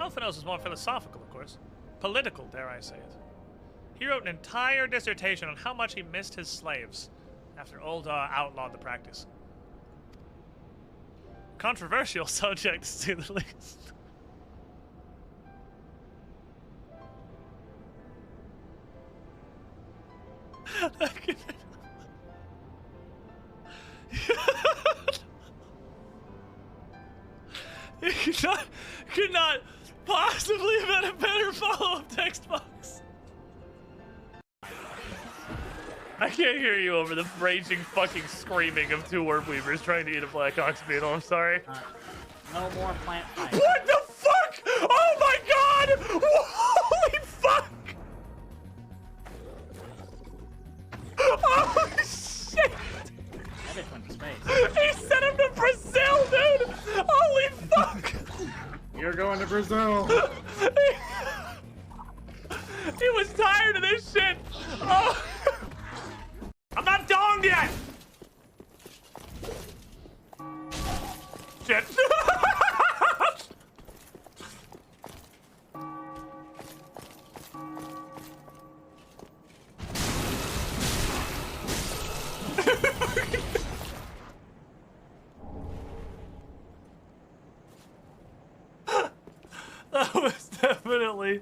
Delphinos is more philosophical, of course. Political, dare I say it. He wrote an entire dissertation on how much he missed his slaves after Ul'dah outlawed the practice. Controversial subject, to say the least. It could not possibly have been a better follow-up text box. I can't hear you over the raging fucking screaming of two orb weavers trying to eat a Black Ox beetle. I'm sorry. No more plant fight. What the fuck? Oh my god! Holy fuck! Oh shit! That bitch went to space. He sent him to Brazil, dude! Holy fuck! You're going to Brazil. He was tired of this shit. Oh. I'm not donged yet. Shit. That was definitely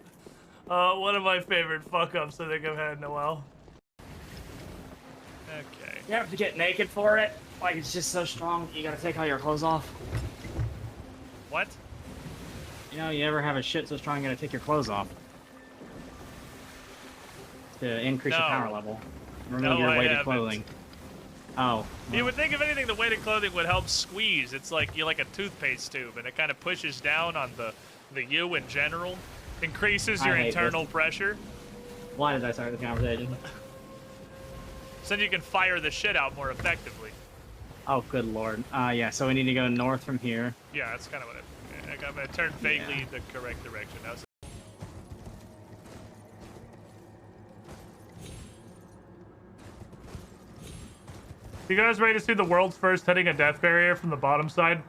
one of my favorite fuck-ups I think I've had in a while. Okay. You have to get naked for it. Like, it's just so strong, you gotta take all your clothes off. What? You know, you ever have a shit so strong you gotta take your clothes off. To increase your power level. Remove your weighted clothing. Oh. You would think if anything the weighted clothing would help squeeze. It's like you're like a toothpaste tube and it kind of pushes down on the U in general. Increases your internal pressure. Why did I start the conversation? So then you can fire the shit out more effectively. Oh, good lord. Yeah, so we need to go north from here. Yeah, that's kind of what I'm going to turn vaguely the correct direction. Now. You guys ready to see the world's first hitting a death barrier from the bottom side?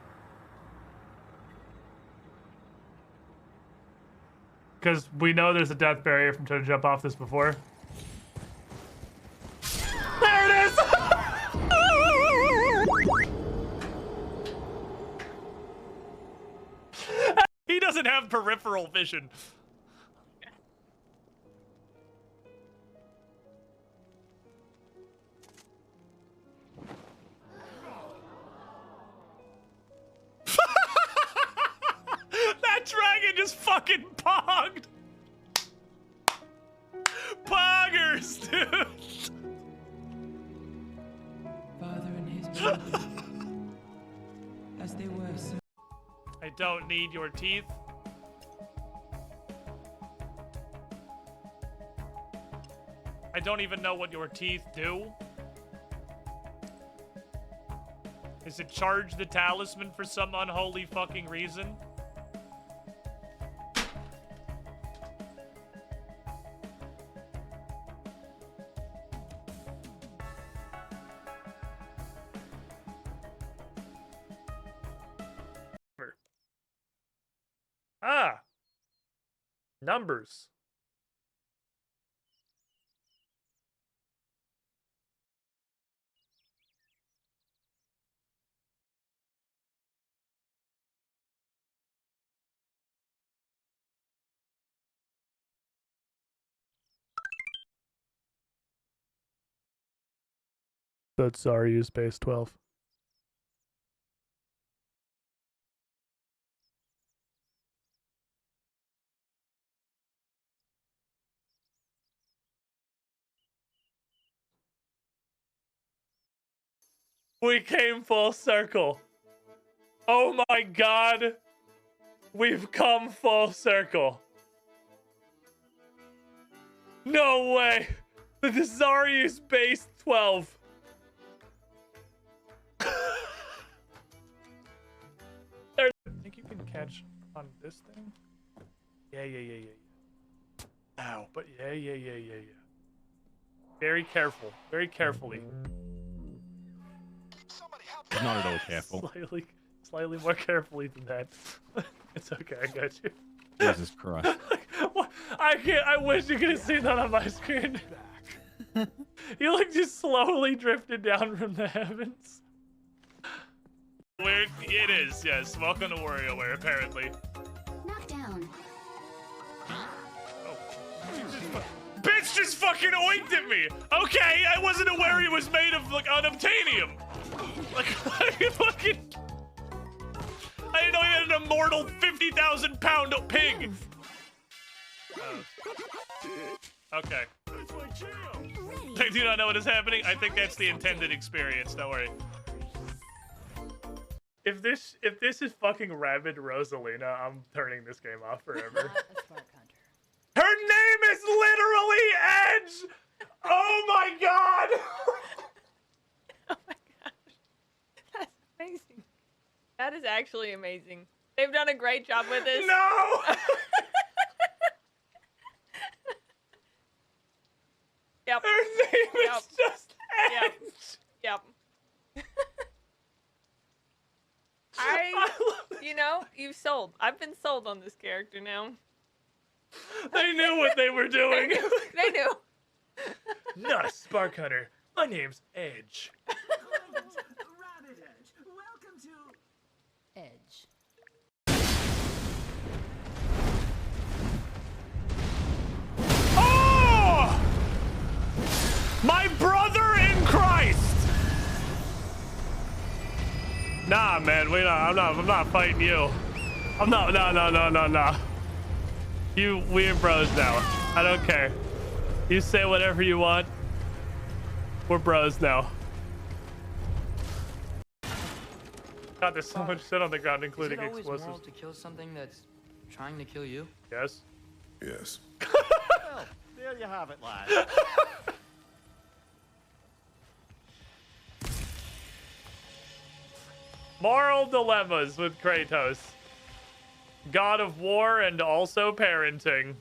Because we know there's a death barrier from trying to jump off this before. There it is! He doesn't have peripheral vision. That dragon just fucking pogged! Poggers, dude! Father and his children, as they were so. I don't need your teeth. I don't even know what your teeth do. Is it charge the talisman for some unholy fucking reason? Ah! Numbers. That's RU space 12. We came full circle. Oh my god. We've come full circle. No way. The Desarius base 12. I think you can catch on this thing. Yeah. Ow, but yeah. Very careful. Very carefully. Not at all careful. Slightly more carefully than that. It's okay, I got you. Jesus Christ. What? I can't. I wish you could have seen that on my screen. You like just slowly drifted down from the heavens. Where it is, yes. Welcome to WarioWare, apparently. Knockdown. Bitch just fucking oinked at me. Okay, I wasn't aware he was made of like unobtainium. Like fucking. I didn't know he had an immortal 50,000 pound pig. Okay. I do not know what is happening. I think that's the intended experience. Don't worry. If this is fucking Rabid Rosalina, I'm turning this game off forever. Her name is literally Edge! Oh my god! Oh my gosh. That's amazing. That is actually amazing. They've done a great job with this. No! Yep. Her name is just Edge! Yep. You know, you've sold. I've been sold on this character now. They knew what they were doing. They knew. Not a Spark Hunter. My name's Edge. Rabbit Edge. Welcome to Edge. Oh! My brother in Christ! Nah, man, I'm not fighting you. No. We're bros now. I don't care. You say whatever you want. We're bros now. God, there's so much shit on the ground, including explosives. Is it always moral explosives. to kill something that's trying to kill you? Yes. Yes. Well, there you have it, lad. Moral dilemmas with Kratos. God of War and also parenting.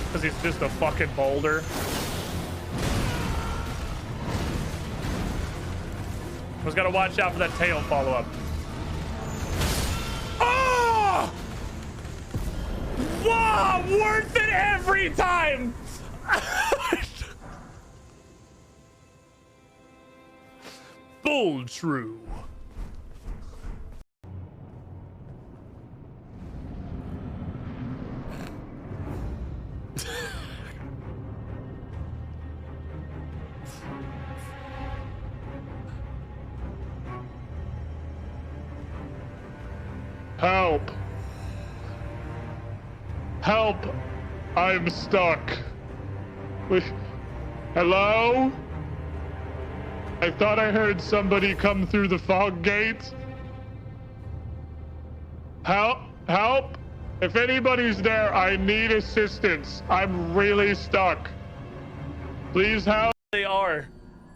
Because he's just a fucking boulder. I was gotta watch out for that tail follow-up. Oh! Wow, worth it every time! Full true. Help! Help! I'm stuck. Hello? I thought I heard somebody come through the fog gate. Help! Help! If anybody's there, I need assistance. I'm really stuck. Please help. They are.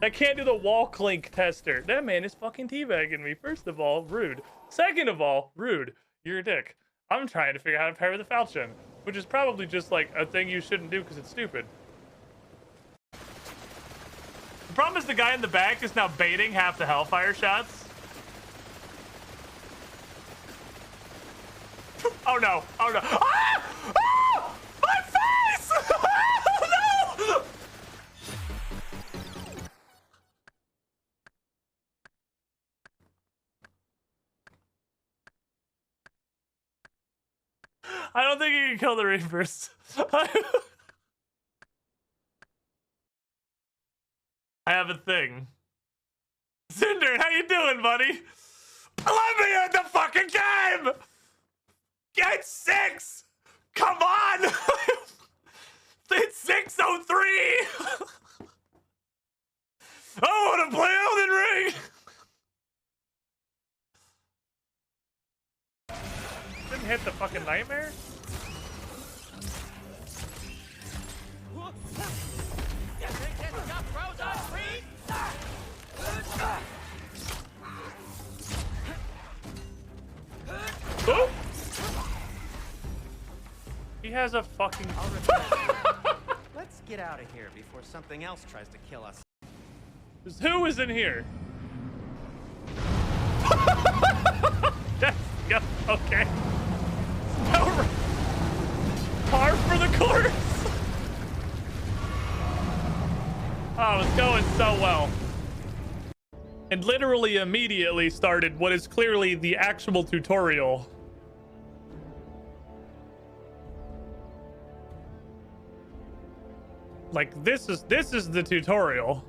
I can't do the wall clink tester. That man is fucking teabagging me. First of all, rude. Second of all, rude. You're a dick. I'm trying to figure out how to parry the falchion, which is probably just like a thing you shouldn't do because it's stupid. The problem is the guy in the back is now baiting half the Hellfire shots. Oh no! Oh no! Ah! Ah! My face! Oh no! I don't think you can kill the Reapers. I have a thing. Cinder, how you doing, buddy? Let me in the fucking game! Get 6! Come on! It's 603! I want to play Elden Ring! Didn't hit the fucking nightmare? He has a fucking... Let's get out of here before something else tries to kill us. Who is in here? That's... Yeah, okay. Par for the course. Oh, it's going so well. And literally immediately started what is clearly the actual tutorial. Like, this is the tutorial.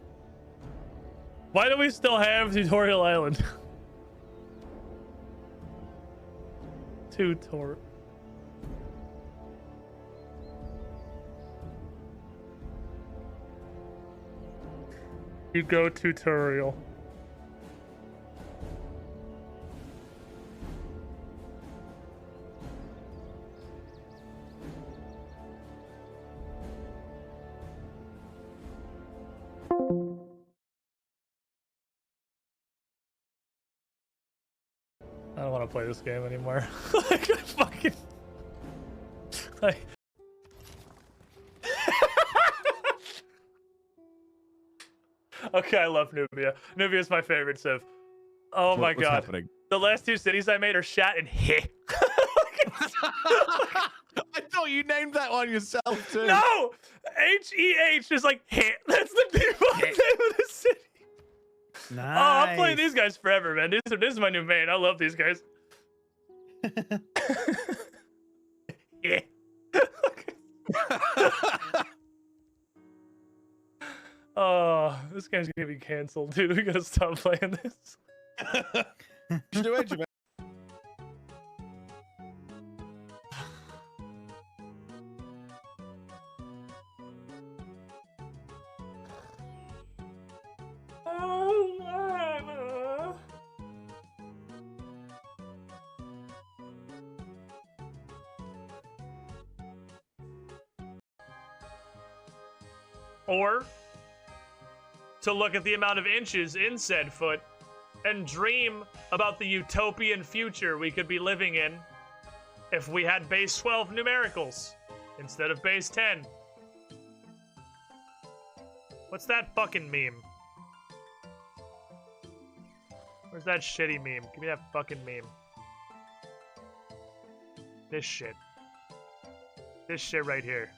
Why do we still have Tutorial Island? Tutorial. You go tutorial. I don't want to play this game anymore. Like, I fucking... Like... Okay, I love Nubia. Nubia is my favorite civ. Oh my god. Happening? The last 2 cities I made are Shat and Heh. I thought you named that one yourself too. No! H-E-H is like Heh. That's the default name of the city. Nice. Oh, I'm playing these guys forever, man. This is my new main. I love these guys. Yeah. Oh, this game's gonna be canceled, dude. We gotta stop playing this. You do Edge of it. Or to look at the amount of inches in said foot and dream about the utopian future we could be living in if we had base 12 numericals instead of base 10. What's that fucking meme? Where's that shitty meme? Give me that fucking meme. This shit. This shit right here.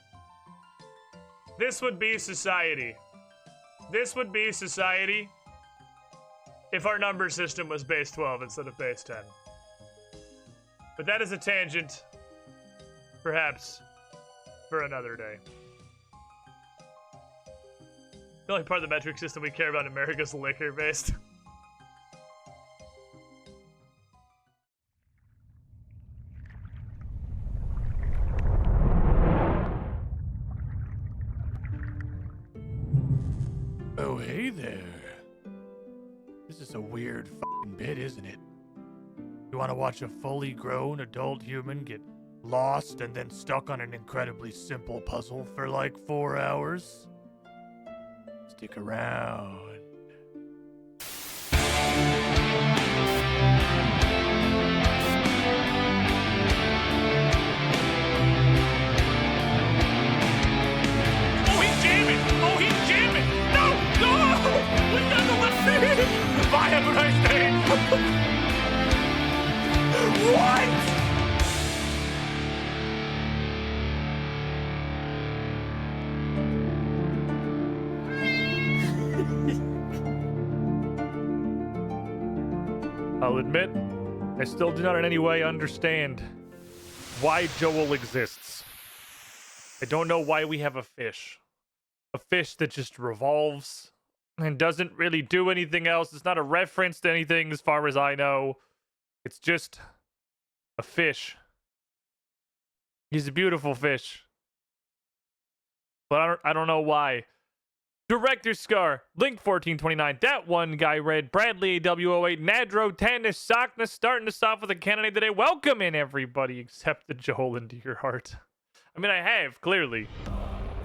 This would be society. This would be society if our number system was base 12 instead of base 10. But that is a tangent, perhaps, for another day. The only part of the metric system we care about in America is liquor-based. Oh, hey there. This is a weird f***ing bit, isn't it? You want to watch a fully grown adult human get lost and then stuck on an incredibly simple puzzle for like 4 hours? Stick around. Oh, he's jamming! Oh, he's jamming! No! No! We got the left hand! Bye, have a nice day! What? I'll admit, I still do not in any way understand why Joel exists. I don't know why we have a fish. A fish that just revolves and doesn't really do anything else. It's not a reference to anything as far as I know. It's just a fish. He's a beautiful fish. But I don't know why. Director Scar, Link 1429, that one guy read, Bradley AW08, Nadro 10, Sakna starting us off with a candidate today. Welcome in everybody except the Joel into your heart. I mean, I have, clearly.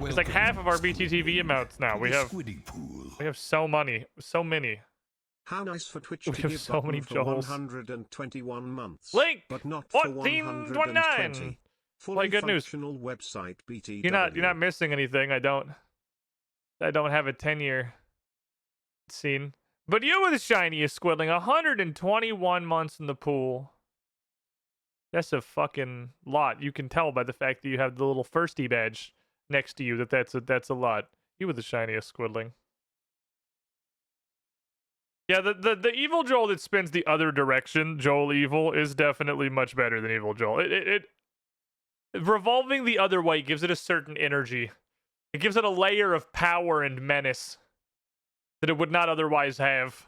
It's like half of our BTTV amounts now. We have so many. How nice for Twitch We to have give so many for Joels. 121 months. Link but not for 1429. 120. Fully good news. functional website BTW. You're not missing anything. I don't have a 10-year scene. But you with shiny is squiddling 121 months in the pool. That's a fucking lot. You can tell by the fact that you have the little firsty badge next to you that's a lot. You with the shiny is squiddling. Yeah, the evil Joel that spins the other direction, Joel Evil, is definitely much better than evil Joel. It revolving the other way gives it a certain energy. It gives it a layer of power and menace that it would not otherwise have.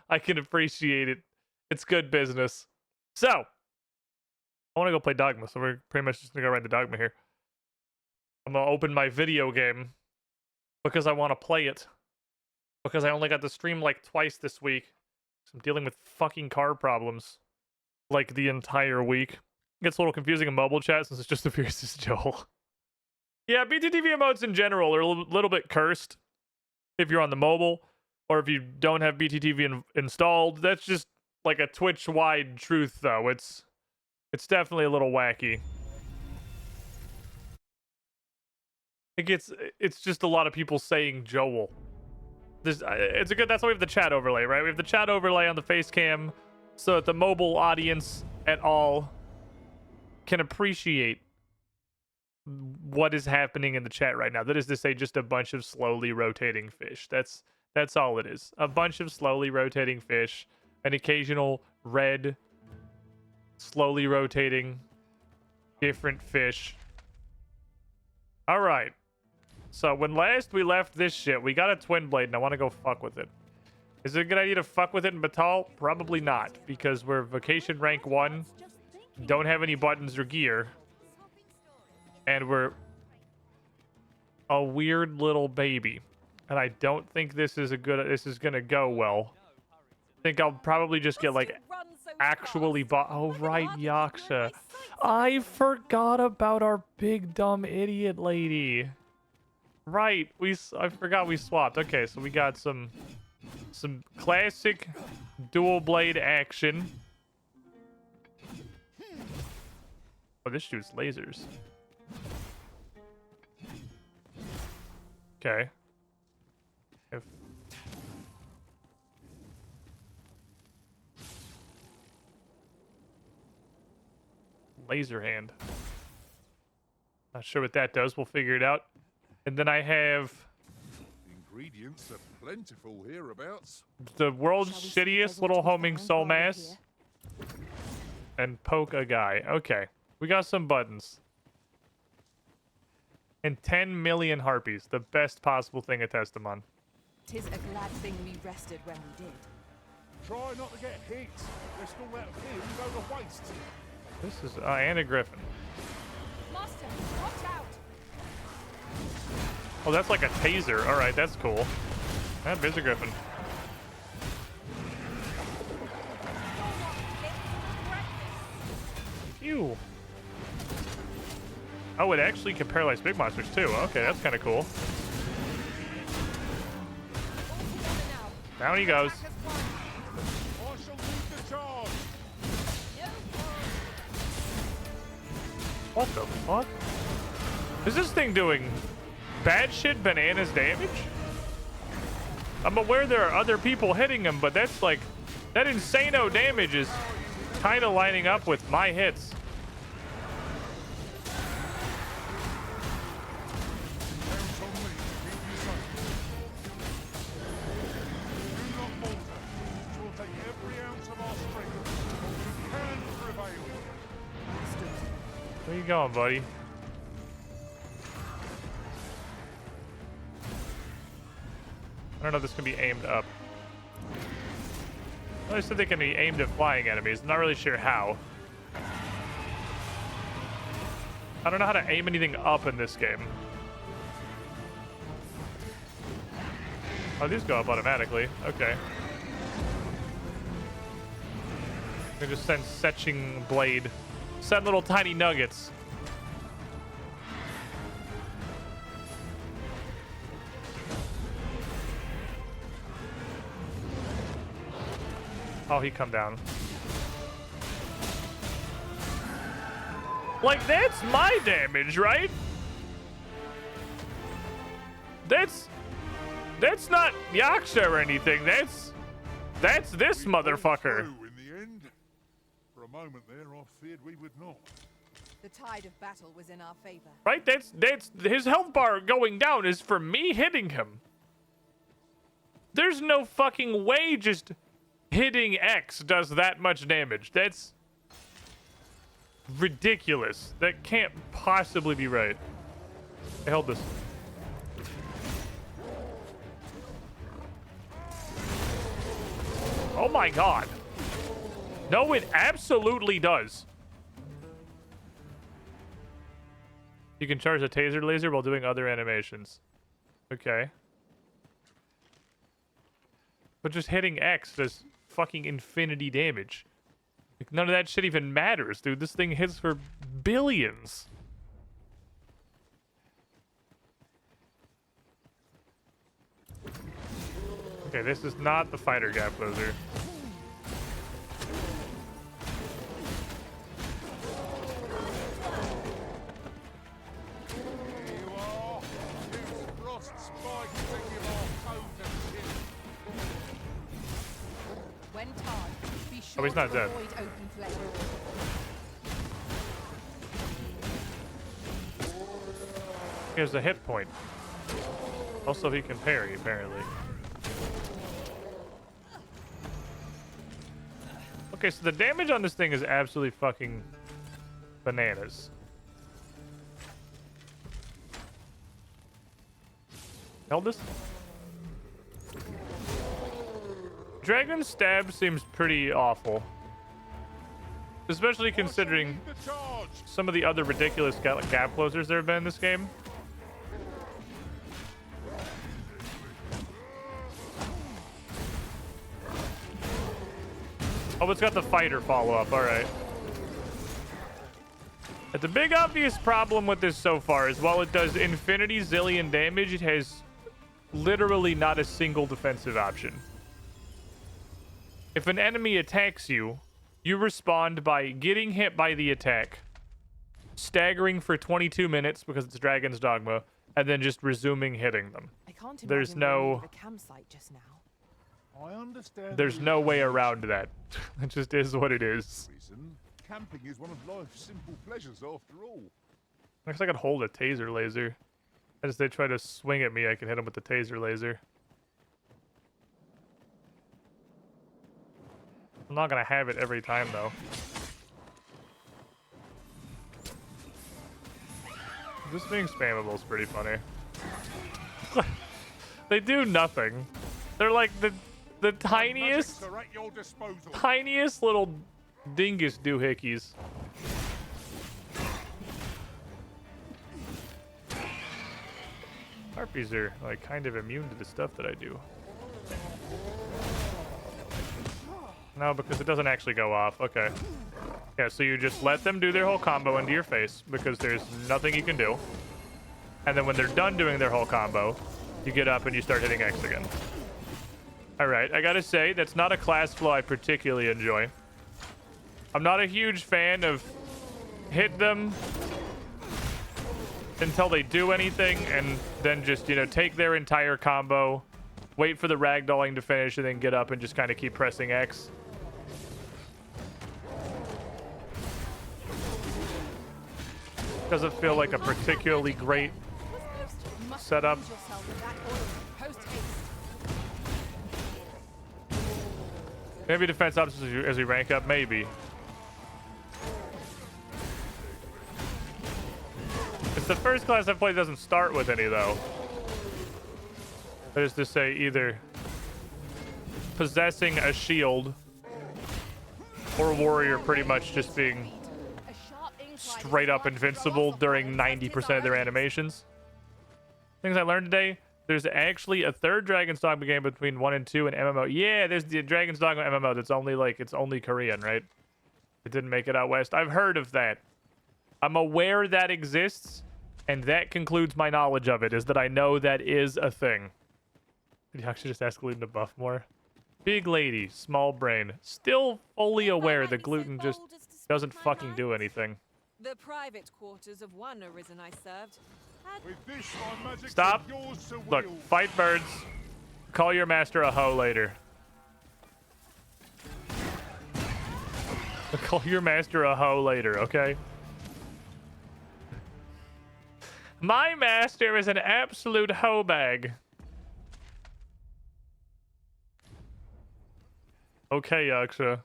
I can appreciate it. It's good business. So, I want to go play Dogma, so we're pretty much just going to go right into Dogma here. I'm going to open my video game because I want to play it. Because I only got to stream like twice this week. So I'm dealing with fucking car problems like the entire week. It gets a little confusing in mobile chat since it's just the fiercest Joel. Yeah, BTTV emotes in general are a little bit cursed if you're on the mobile or if you don't have BTTV installed. That's just like a Twitch-wide truth, though. It's definitely a little wacky. It's just a lot of people saying Joel. It's a good. That's why we have the chat overlay, right? We have the chat overlay on the face cam, so that the mobile audience at all can appreciate what is happening in the chat right now. That is to say, just a bunch of slowly rotating fish. That's all it is. A bunch of slowly rotating fish, an occasional red, slowly rotating, different fish. All right. So when last we left this shit, we got a twin blade, and I want to go fuck with it. Is it a good idea to fuck with it in Batal? Probably not, because we're Vacation Rank 1, don't have any buttons or gear, and we're a weird little baby. And I don't think this is gonna go well. I think I'll probably just get like actually oh right, Yaksha. I forgot about our big dumb idiot lady. Right, I forgot we swapped. Okay, so we got some classic dual blade action. Oh, this shoots lasers. Okay. Laser hand. Not sure what that does. We'll figure it out. And then I have ingredients are plentiful hereabouts. The world's shittiest little homing soul mass and poke a guy. Okay, we got some buttons and 10 million harpies. The best possible thing to test them on. 'Tis a glad thing we rested when we did. Try not to get hit. Risk all that fear go to waste. This is Anna Griffin. Master, watch out! Oh, that's like a taser. All right, that's cool. That is a Griffin. Ew. Oh, it actually can paralyze big monsters too. Okay, that's kind of cool. Down he goes. I shall lead the charge. What the fuck? Is this thing doing bad shit bananas damage? I'm aware there are other people hitting him, but that's like, that insano damage is kind of lining up with my hits. Where you going, buddy? I don't know if this can be aimed up. Well, they said they can be aimed at flying enemies. I'm not really sure how. I don't know how to aim anything up in this game. Oh, these go up automatically. Okay. I can just send Setching Blade. Send little tiny nuggets. Oh, he come down. Like, that's my damage, right? That's not Yaksha or anything. That's this motherfucker. In the end, for a moment there, I feared we would not. The tide of battle was in our favor. Right? That's his health bar going down is for me hitting him. There's no fucking way just hitting X does that much damage. That's ridiculous. That can't possibly be right. I held this. Oh my god. No, it absolutely does. You can charge a taser laser while doing other animations. Okay. But just hitting X does fucking infinity damage. Like, none of that shit even matters, dude. This thing hits for billions. Okay, this is not the fighter gap closer. When tarred, be sure Oh, he's not to dead. avoid open flame. Here's a hit point. Also, he can parry, apparently. Okay, so the damage on this thing is absolutely fucking bananas. Held this? Dragon Stab seems pretty awful. Especially considering some of the other ridiculous gap closers there have been in this game. Oh, it's got the fighter follow-up. All right. But the big obvious problem with this so far is while it does infinity zillion damage, it has literally not a single defensive option. If an enemy attacks you, you respond by getting hit by the attack, staggering for 22 minutes because it's Dragon's Dogma, and then just resuming hitting them. I can't There's imagine no... the campsite just now. I understand. There's no way around that. It just is what it is. Camping is one of life's simple pleasures after all. I guess I could hold a taser laser. As they try to swing at me, I can hit them with the taser laser. I'm not gonna have it every time, though. This being spammable is pretty funny. They do nothing. They're like the tiniest little dingus doohickeys. Harpies are like kind of immune to the stuff that I do. No, because it doesn't actually go off. Okay. Yeah, so you just let them do their whole combo into your face because there's nothing you can do. And then when they're done doing their whole combo, you get up and you start hitting X again. Alright, I gotta say, that's not a class flow I particularly enjoy. I'm not a huge fan of hit them until they do anything and then just, you know, take their entire combo, wait for the ragdolling to finish, and then get up and just kind of keep pressing X. Doesn't feel like a particularly great setup. Maybe defense options as we rank up, maybe. It's the first class I've played that doesn't start with any, though. That is to say, either possessing a shield or warrior pretty much just being straight up invincible during 90% of their animations. Things I learned today: there's actually a third Dragon's Dogma game between 1 and 2 in MMO. Yeah, there's the Dragon's Dogma MMO that's only like, it's only Korean, right? It didn't make it out west. I've heard of that. I'm aware that exists, and that concludes my knowledge of it, is that I know that is a thing. Did you actually just ask Gluten to buff more? Big lady, small brain. Still fully aware that gluten just doesn't fucking do anything. The private quarters of one arisen I served had With this, my magic Stop. yours to Look, wield. fight birds. Call your master a hoe later. Call your master a hoe later, okay? My master is an absolute hoe bag. Okay, Yaksha.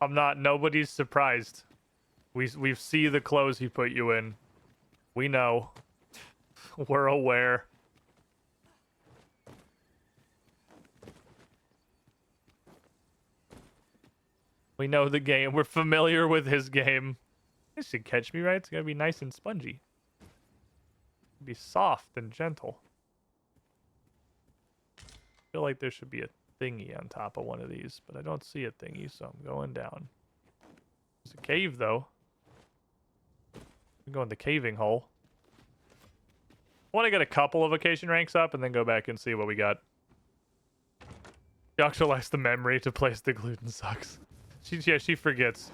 I'm not. Nobody's surprised. We see the clothes he put you in. We know. We're aware. We know the game. We're familiar with his game. This should catch me right. It's gonna be nice and spongy. Be soft and gentle. I feel like there should be a thingy on top of one of these, but I don't see a thingy, so I'm going down. There's a cave, though. I'm going the caving hole. I want to get a couple of occasion ranks up and then go back and see what we got. Yaksha lacks the memory to place the gluten sucks. She forgets.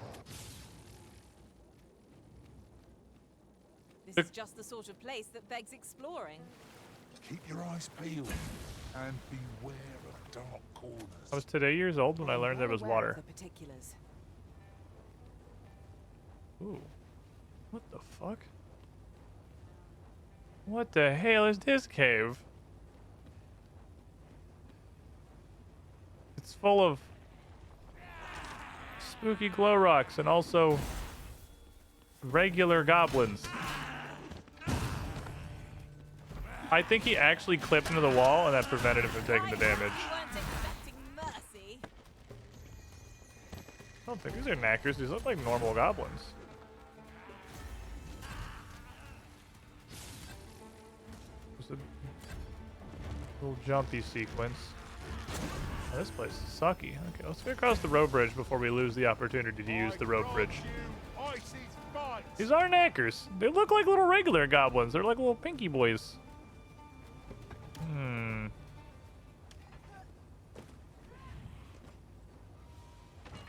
This is just the sort of place that begs exploring. Keep your eyes peeled and beware of dark corners. I was today years old when I learned there was Well aware of water. the particulars. Ooh. What the fuck? What the hell is this cave? It's full of spooky glow rocks and also regular goblins. I think he actually clipped into the wall and that prevented him from taking the damage. You weren't expecting mercy. I don't think these are knackers. These look like normal goblins. There's a little jumpy sequence. Oh, this place is sucky. Okay, let's get across the road bridge before we lose the opportunity to use the road bridge. These are knackers. They look like little regular goblins. They're like little pinky boys.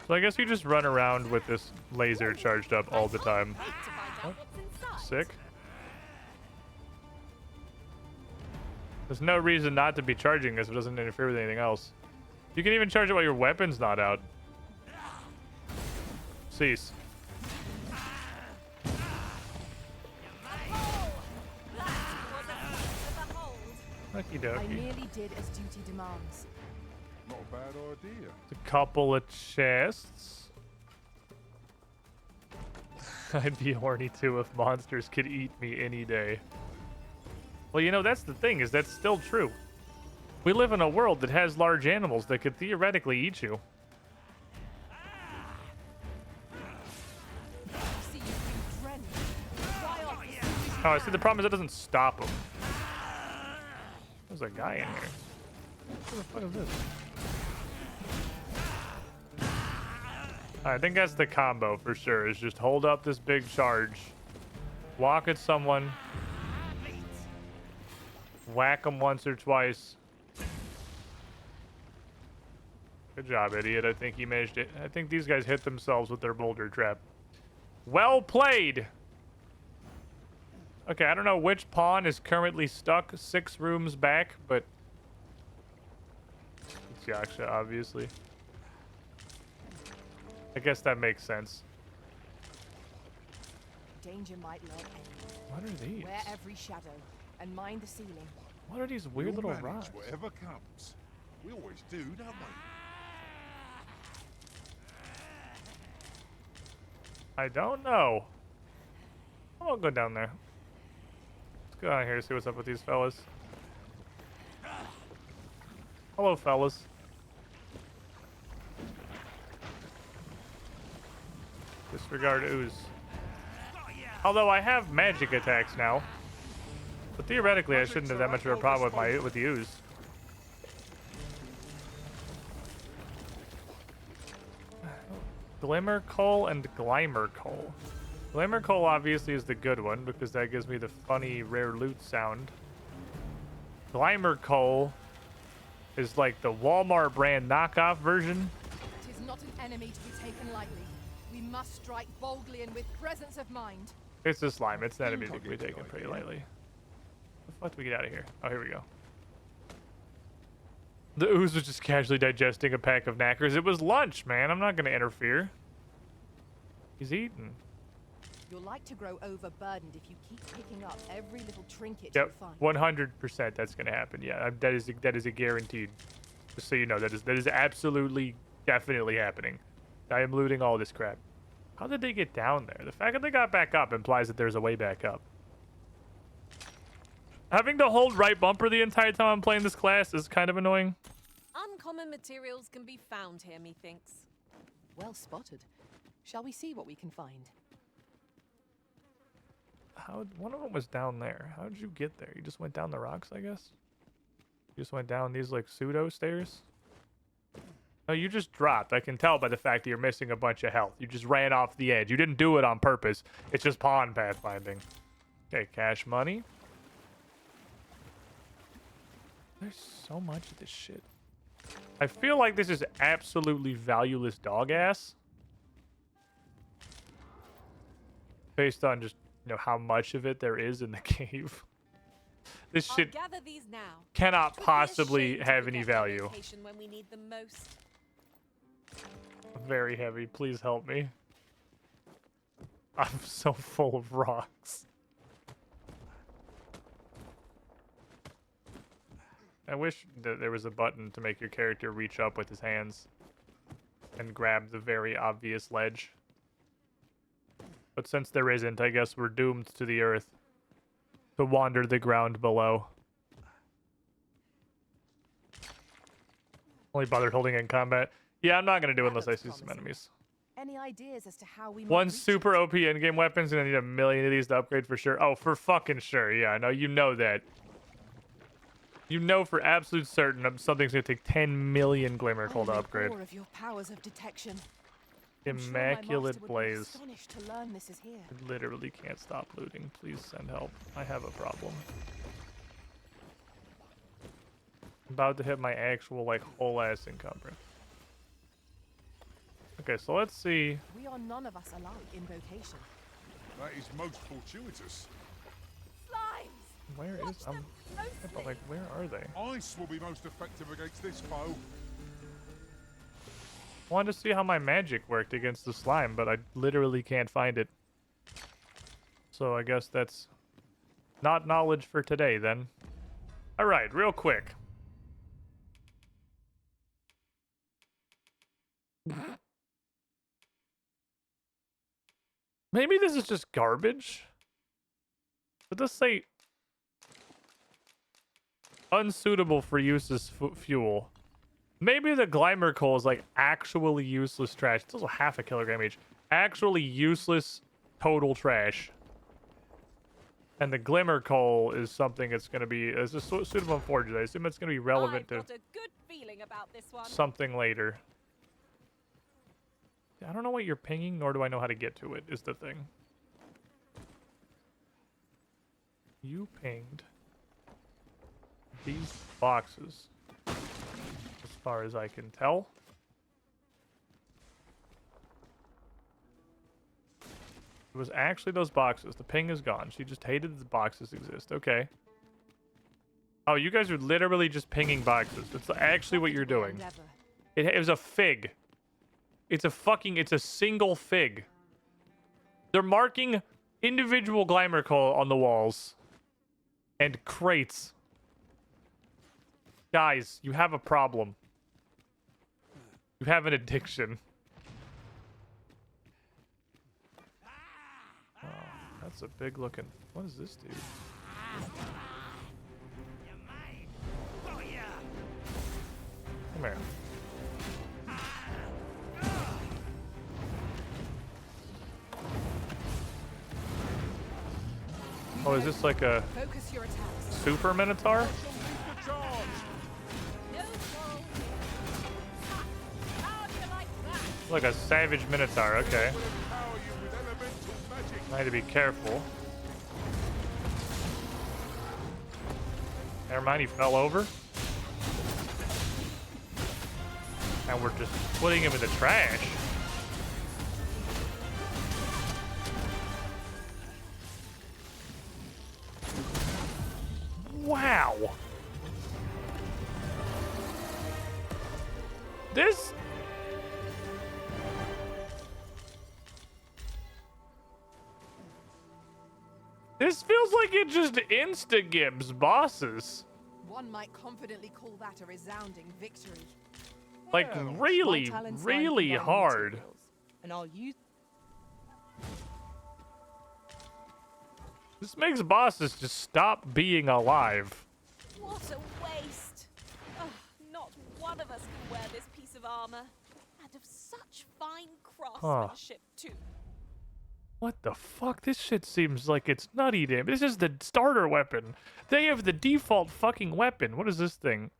So I guess you just run around with this laser charged up all the time. Oh, sick. There's no reason not to be charging this if it doesn't interfere with anything else. You can even charge it while your weapon's not out. Cease. Okie I dokie. merely did as duty demands. Not a bad idea. A couple of chests. I'd be horny too if monsters could eat me any day. Well, you know, that's the thing, is that's still true. We live in a world that has large animals that could theoretically eat you. See you being drenched. Why off the foolish Oh, I see. The problem is it doesn't stop them. There's a guy in here. What the fuck is this? I think that's the combo for sure, is just hold up this big charge, walk at someone, whack them once or twice. Good job, idiot. I think he managed it. I think these guys hit themselves with their boulder trap. Well played! Okay, I don't know which pawn is currently stuck 6 rooms back, but it's Yaksha, obviously. I guess that makes sense. danger might lurk anywhere. What are these? Wear every shadow and mind the ceiling. What are these weird We'll little manage rocks? whatever comes. We always do, don't we? I don't know. I'll go down there. Let's go down here and see what's up with these fellas. Hello, fellas. Disregard ooze. Although I have magic attacks now. But theoretically, I shouldn't have that much of a problem with the ooze. Glimmer Coal and Glimmer Coal. Glimmer Coal obviously is the good one because that gives me the funny rare loot sound. Glimmer Coal is like the Walmart brand knockoff version. It is not an enemy to be taken lightly. We must strike boldly and with presence of mind. It's a slime. It's an enemy that can be taken pretty lightly. The fuck do we get out of here? Oh, here we go. The ooze was just casually digesting a pack of knackers. It was lunch, man. I'm not going to interfere. He's eating. You're like to grow overburdened if you keep picking up every little trinket Yep, you find. 100% that's going to happen. Yeah, that is a guaranteed. Just so you know, that is absolutely, definitely happening. I am looting all this crap. How did they get down there? The fact that they got back up implies that there's a way back up. Having to hold right bumper the entire time I'm playing this class is kind of annoying. Uncommon materials can be found here, methinks. Well spotted. Shall we see what we can find? One of them was down there. How did you get there? You just went down the rocks, I guess? You just went down these, like, pseudo stairs? No, you just dropped. I can tell by the fact that you're missing a bunch of health. You just ran off the edge. You didn't do it on purpose. It's just pawn pathfinding. Okay, cash money. There's so much of this shit. I feel like this is absolutely valueless dog ass. Based on just, you know, how much of it there is in the cave. This shit gather these now. cannot possibly have any value. When we need them most. Very heavy. Please help me. I'm so full of rocks. I wish that there was a button to make your character reach up with his hands and grab the very obvious ledge. But since there isn't, I guess we're doomed to the earth. To wander the ground below. Only bothered holding in combat. Yeah, I'm not going to do it unless I see some enemies. Any ideas as to how we One super OP endgame weapons, and I need a million of these to upgrade for sure. Oh, for fucking sure. Yeah, I know. You know that. You know for absolute certain something's going to take 10 million Glimmer Coal to upgrade. Of your powers of detection. Immaculate Blaze. To learn this is here. I literally can't stop looting. Please send help. I have a problem. I'm about to hit my actual, like, whole ass encumbrance. Okay, so let's see. We are none of us alike in vocation. That is most fortuitous. Slimes! Where is but like, where are they? Ice will be most effective against this foe. Wanted to see how my magic worked against the slime, but I literally can't find it. So I guess that's not knowledge for today then. Alright, real quick. Maybe this is just garbage. But this say unsuitable for use as fuel. Maybe the Glimmer Coal is like actually useless trash. It's also half a kilogram each. Actually useless total trash. And the Glimmer Coal is something that's going to be as a suitable in forges. I assume it's going to be relevant to a good feeling about this one. something later. I don't know what you're pinging, nor do I know how to get to it, is the thing. You pinged these boxes, as far as I can tell. It was actually those boxes. The ping is gone. She just hated that the boxes exist. Okay. Oh, you guys are literally just pinging boxes. That's actually what you're doing. It was a fig. It's a single fig. They're marking individual Glimmer Coal on the walls. And crates. Guys, you have a problem. You have an addiction. Oh, that's a big looking... What does this do? Come here. Oh, is this like a super Minotaur? Like a savage Minotaur, okay. I need to be careful. Never mind, he fell over. And we're just putting him in the trash. This... This feels like it just insta-gives bosses. One might confidently call that a resounding victory. Like, really, really hard. And I'll use... This makes bosses just stop being alive. What a waste! Ugh, not one of us can wear this piece of armor. And of such fine craftsmanship, too. What the fuck? This shit seems like it's nutty, damn. This is the starter weapon. They have the default fucking weapon. What is this thing?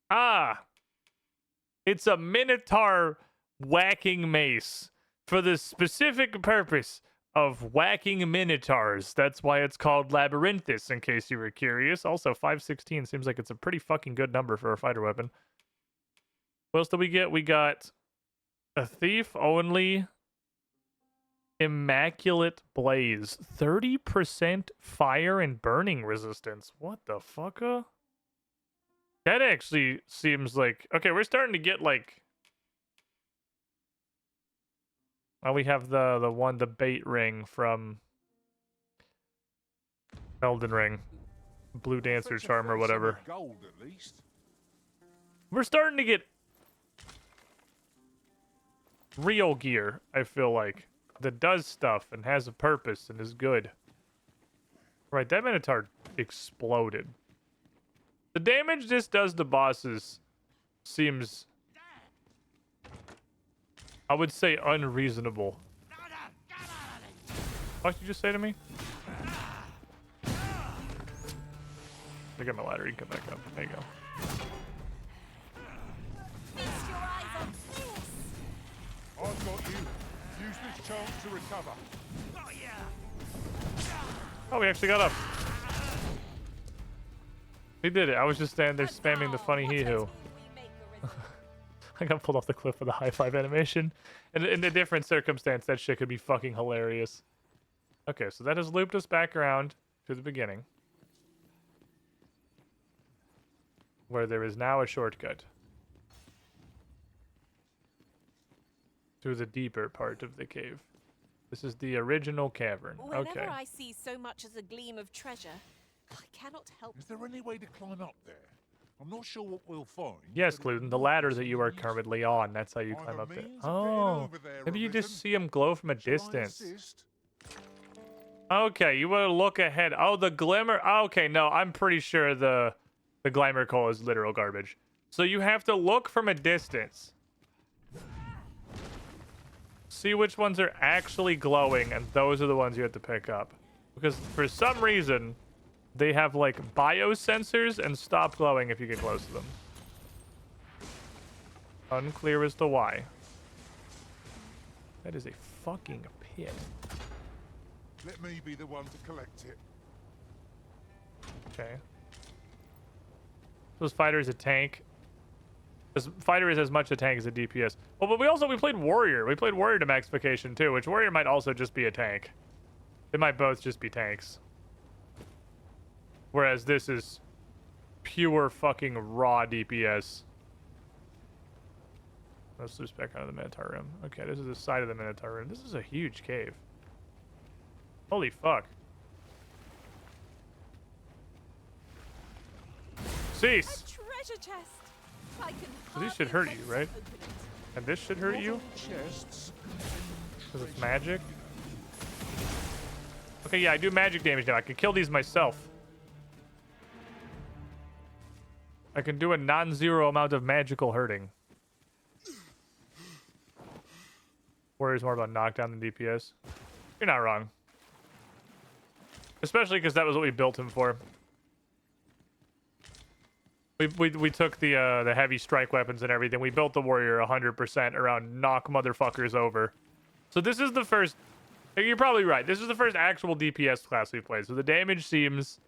Ah! It's a Minotaur whacking mace for the specific purpose of whacking Minotaurs. That's why it's called Labyrinthus, in case you were curious. Also, 516 seems like it's a pretty fucking good number for a fighter weapon. What else do we get? We got a thief only. Immaculate Blaze. 30% fire and burning resistance. What the fucka? That actually seems like... Okay, we're starting to get like... Well, we have the bait ring from Elden Ring. Blue Dancer Charm or whatever. Gold, at least. We're starting to get real gear, I feel like. That does stuff and has a purpose and is good. Right, that Minotaur exploded. The damage this does to bosses seems, I would say, unreasonable. What did you just say to me? I got my ladder, you can come back up. There you go. Feast your eyes on this! I've got you. Use this chance to recover. Oh, yeah. Oh, we actually got up. We did it. I was just standing there spamming the funny hee-hoo. I got pulled off the cliff with a high five animation. And in a different circumstance, that shit could be fucking hilarious. Okay, so that has looped us back around to the beginning. Where there is now a shortcut. To the deeper part of the cave. This is the original cavern. Whenever I see so much as a gleam of treasure, I cannot help. Is there any way to climb up there? I'm not sure what we'll find. Yes, Gluten, the ladder that you are currently on. That's how you climb up there. Oh, maybe you just see him glow from a distance. Okay, you want to look ahead. Oh, the glimmer. Okay, no, I'm pretty sure the glimmer coal is literal garbage. So you have to look from a distance. See which ones are actually glowing, and those are the ones you have to pick up. Because for some reason, they have like biosensors and stop glowing if you get close to them. Unclear as to why. That is a fucking pit. Let me be the one to collect it. Okay. This fighter is a tank. This fighter is as much a tank as a DPS. Well, but we played Warrior. We played Warrior to maxification too, which Warrior might also just be a tank. They might both just be tanks. Whereas this is pure fucking raw DPS. Let's loop back out of the Minotaur room. Okay, this is the side of the Minotaur room. This is a huge cave. Holy fuck. Cease! A treasure chest! I can So these should hurt you, right? And this should hurt you? Because it's magic? Okay, yeah, I do magic damage now. I can kill these myself. I can do a non-zero amount of magical hurting. Warrior's more about knockdown than DPS. You're not wrong. Especially because that was what we built him for. We took the heavy strike weapons and everything. We built the warrior 100% around knock motherfuckers over. So this is the first... You're probably right. This is the first actual DPS class we've played. So the damage seems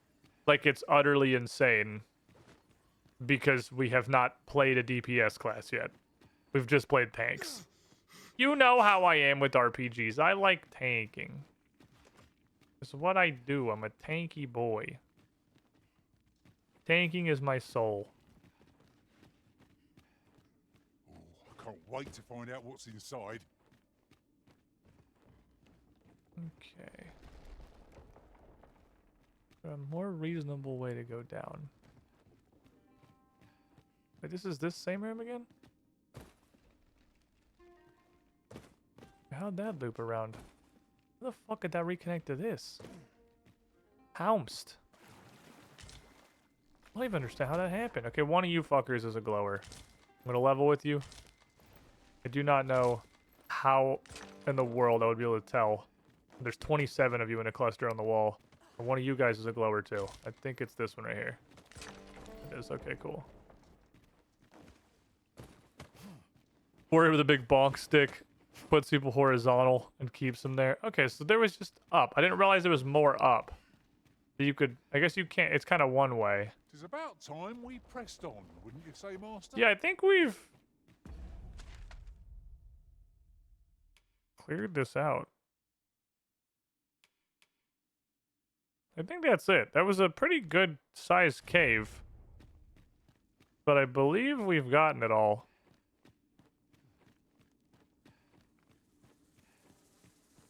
like it's utterly insane. Because we have not played a DPS class yet. We've just played tanks. You know how I am with RPGs. I like tanking. It's what I do. I'm a tanky boy. Tanking is my soul. Can't wait to find out what's inside. Okay. A more reasonable way to go down. Wait, this is this same room again? How'd that loop around? How the fuck did that reconnect to this? Houmst. I don't even understand how that happened. Okay, one of you fuckers is a glower. I'm gonna level with you. I do not know how in the world I would be able to tell. There's 27 of you in a cluster on the wall. And one of you guys is a glower too. I think it's this one right here. It is. Okay, cool. Warrior with a big bonk stick. Puts people horizontal and keeps them there. Okay, so there was just up. I didn't realize there was more up. You could... I guess you can't... It's kind of one way. It's about time we pressed on, wouldn't you say, Master? Yeah, I think we've... cleared this out. I think that's it. That was a pretty good sized cave. But I believe we've gotten it all.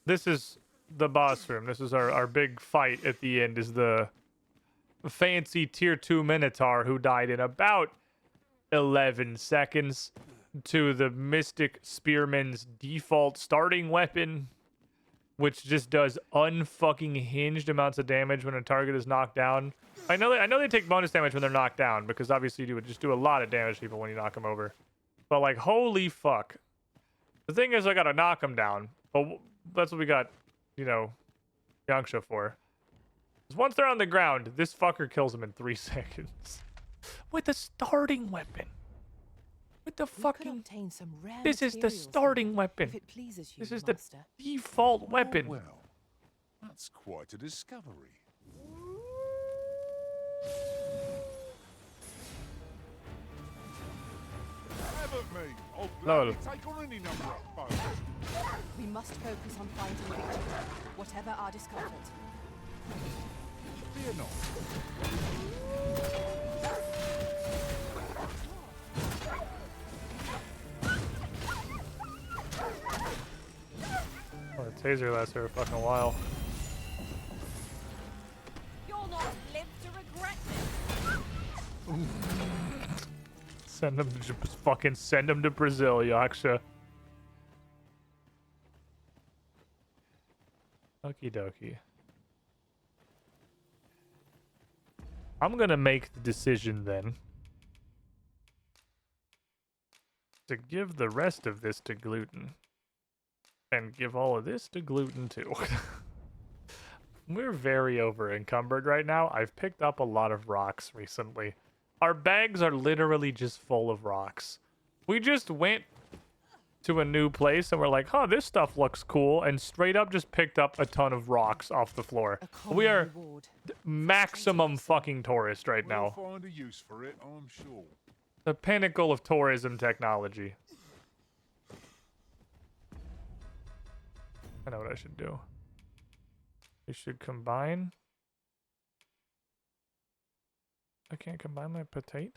This is the boss room. This is our big fight at the end, is the fancy tier 2 Minotaur who died in about 11 seconds to the Mystic Spearman's default starting weapon, which just does unfucking hinged amounts of damage when a target is knocked down. I know they take bonus damage when they're knocked down, because obviously you would just do a lot of damage to people when you knock them over. But like, holy fuck. The thing is, I gotta knock them down. But that's what we got, you know, Yangsha for. Because once they're on the ground, this fucker kills them in 3 seconds. With a starting weapon. With the fucking... This is the starting weapon. This is the default weapon. Well, that's quite a discovery. Have at me. I'll gladly take on any number of foes. We must focus on finding victory, whatever our discomfort. Fear not. Oh, the taser lasts for a fucking while. You'll not live to regret this. Send them to fucking send them to Brazil, Yaksha. Okie dokie. I'm gonna make the decision then to give the rest of this to gluten. And give all of this to gluten too. We're very over encumbered right now. I've picked up a lot of rocks recently. Our bags are literally just full of rocks. We just went to a new place and we're like, huh, this stuff looks cool. And straight up just picked up a ton of rocks off the floor. We are maximum fucking tourist right now. We'll find a use for it, I'm sure. The pinnacle of tourism technology. I know what I should do. We should combine. I can't combine my potato.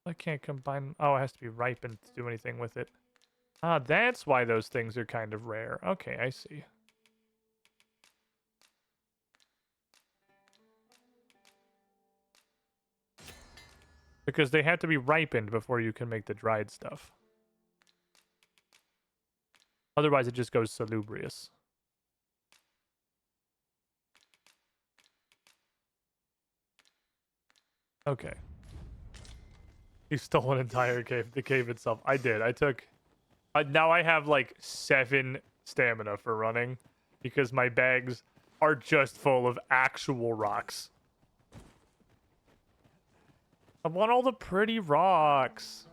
I can't combine. Oh, it has to be ripened to do anything with it. Ah, that's why those things are kind of rare. Okay, I see. Because they have to be ripened before you can make the dried stuff. Otherwise, it just goes salubrious. Okay. You stole an entire cave, the cave itself. I did. I took... now I have like 7 stamina for running because my bags are just full of actual rocks. I want all the pretty rocks.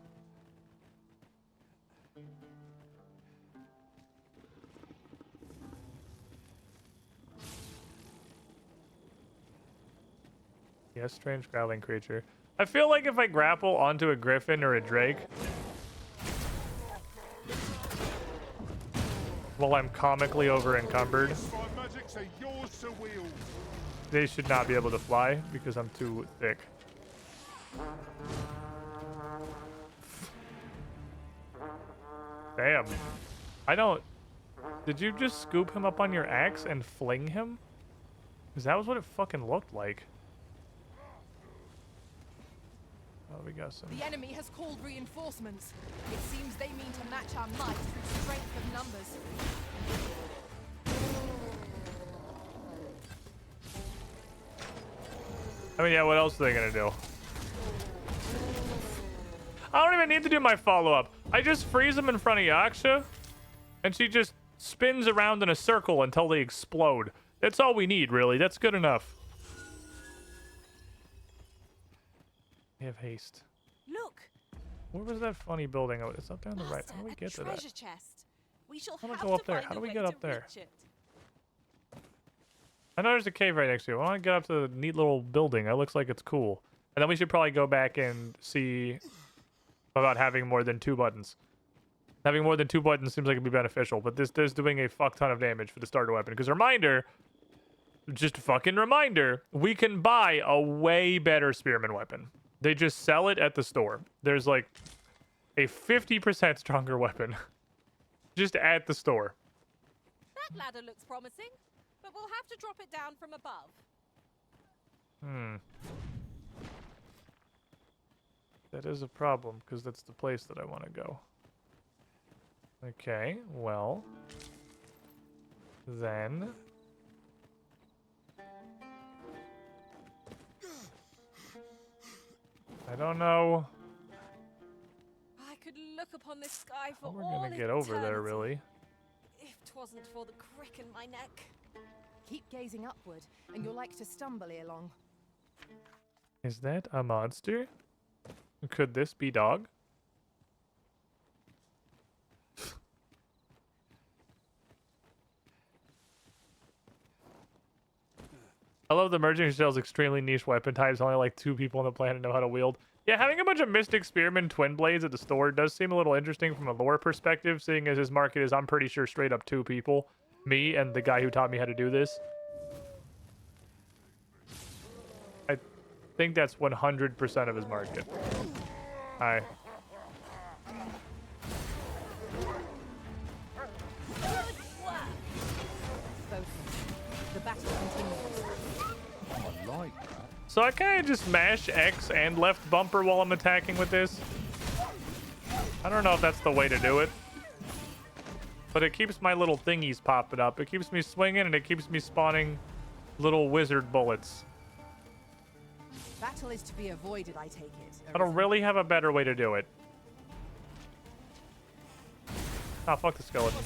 Yes, strange growling creature. I feel like if I grapple onto a griffin or a drake while I'm comically over encumbered, they should not be able to fly because I'm too thick. Damn. I don't... Did you just scoop him up on your axe and fling him? Because that was what it fucking looked like. Oh, we got some... The enemy has called reinforcements. It seems they mean to match our might through strength of numbers. I mean, yeah, what else are they gonna do? I don't even need to do my follow-up. I just freeze them in front of Yaksha, and she just spins around in a circle until they explode. That's all we need, really. That's good enough. They have haste. Look. Where was that funny building? Oh, it's up there on the right. Master, How do we a get to that? treasure chest. We shall How do we have go up to there? find How a do we way get to up there? reach it. I know there's a cave right next to it. I want to get up to the neat little building. That looks like it's cool. And then we should probably go back and see about having more than 2 buttons. Having more than 2 buttons seems like it'd be beneficial, but this is doing a fuck ton of damage for the starter weapon. Because reminder, just a fucking reminder, we can buy a way better spearman weapon. They just sell it at the store. There's like a 50% stronger weapon just at the store. That ladder looks promising, but we'll have to drop it down from above. That is a problem, because that's the place that I want to go. Okay, well... Then... I don't know I could look upon this sky for how we're all gonna get over there, eternity, really. if 'twasn't for the crick in my neck. Keep gazing upward, and you'll like to stumble along. Is that a monster? Could this be dog? I love the merging shell's extremely niche weapon types. Only like 2 people on the planet know how to wield. Yeah, having a bunch of Mystic Spearman twin blades at the store does seem a little interesting from a lore perspective, seeing as his market is, I'm pretty sure, straight up 2 people. Me and the guy who taught me how to do this. I think that's 100% of his market. Hi. The battle continues. I like that. So I kind of just mash X and left bumper while I'm attacking with this. I don't know if that's the way to do it. But it keeps my little thingies popping up. It keeps me swinging and it keeps me spawning little wizard bullets. Battle is to be avoided, I take it. I don't really have a better way to do it. Oh, fuck the skeleton.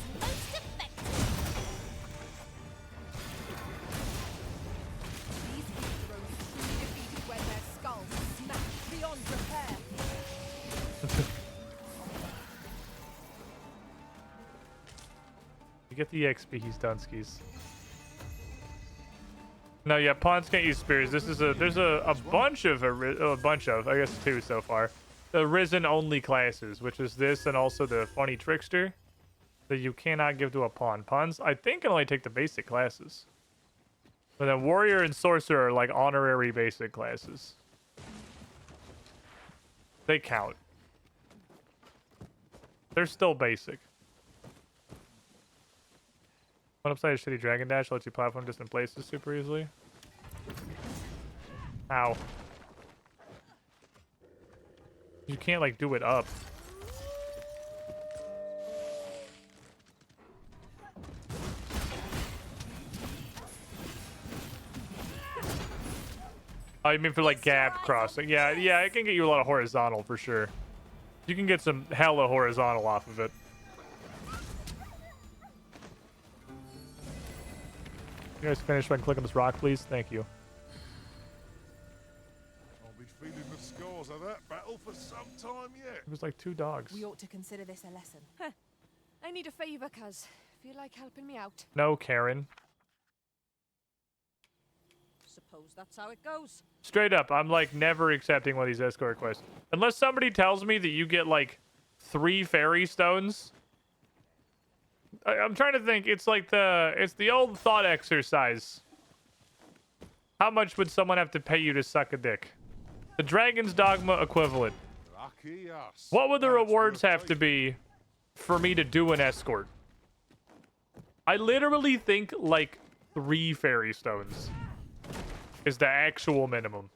You get the XP, he's Dunskies. No, yeah, pawns can't use spears. This is there's a bunch of I guess 2 so far. The risen only classes, which is this and also the funny trickster that you cannot give to a pawn. Pawns, I think, can only take the basic classes. But then warrior and sorcerer are like honorary basic classes. They count. They're still basic. One upside of shitty dragon dash lets you platform distant places super easily. Ow. You can't like do it up. Oh, you mean for like gap crossing? Yeah, yeah, it can get you a lot of horizontal for sure. You can get some hella horizontal off of it. You guys finish by clicking this rock, please? Thank you. I'll be feeling the scars of that battle for some time yet. It was like 2 dogs. We ought to consider this a lesson. I need a favor, cuz. Feel like helping me out? No, Karen. Suppose that's how it goes. Straight up, I'm like never accepting one of these escort quests. Unless somebody tells me that you get like 3 fairy stones. I'm trying to think. It's like it's the old thought exercise. How much would someone have to pay you to suck a dick? The Dragon's Dogma equivalent. Lucky us. What would the That's rewards worth have to taking. be for me to do an escort? I literally think like 3 fairy stones is the actual minimum.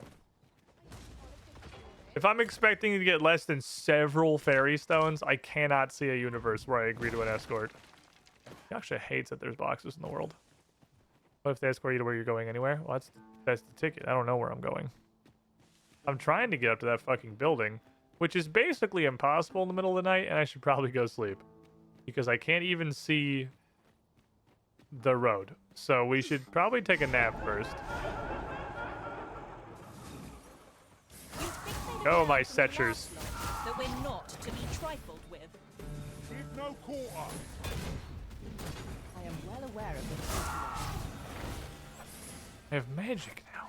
If I'm expecting to get less than several fairy stones, I cannot see a universe where I agree to an escort. He actually hates that there's boxes in the world. What if they escort you to where you're going anywhere? Well, that's the ticket. I don't know where I'm going. I'm trying to get up to that fucking building, which is basically impossible in the middle of the night, and I should probably go sleep. Because I can't even see the road. So we should probably take a nap first. Go, my setchers. That we're not to be trifled with. Give no quarter. I am well aware of this. I have magic now.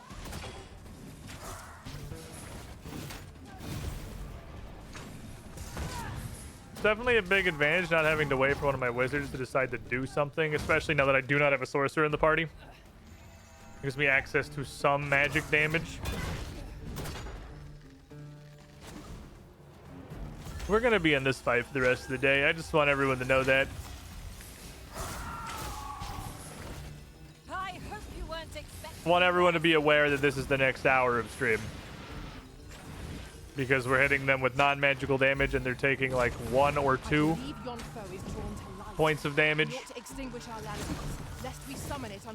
It's definitely a big advantage not having to wait for one of my wizards to decide to do something, especially now that I do not have a sorcerer in the party. It gives me access to some magic damage. We're gonna be in this fight for the rest of the day. I just want everyone to know that. I hope you weren't expecting. I want everyone to be aware that this is the next hour of stream. Because we're hitting them with non-magical damage and they're taking like 1 or 2 points of damage.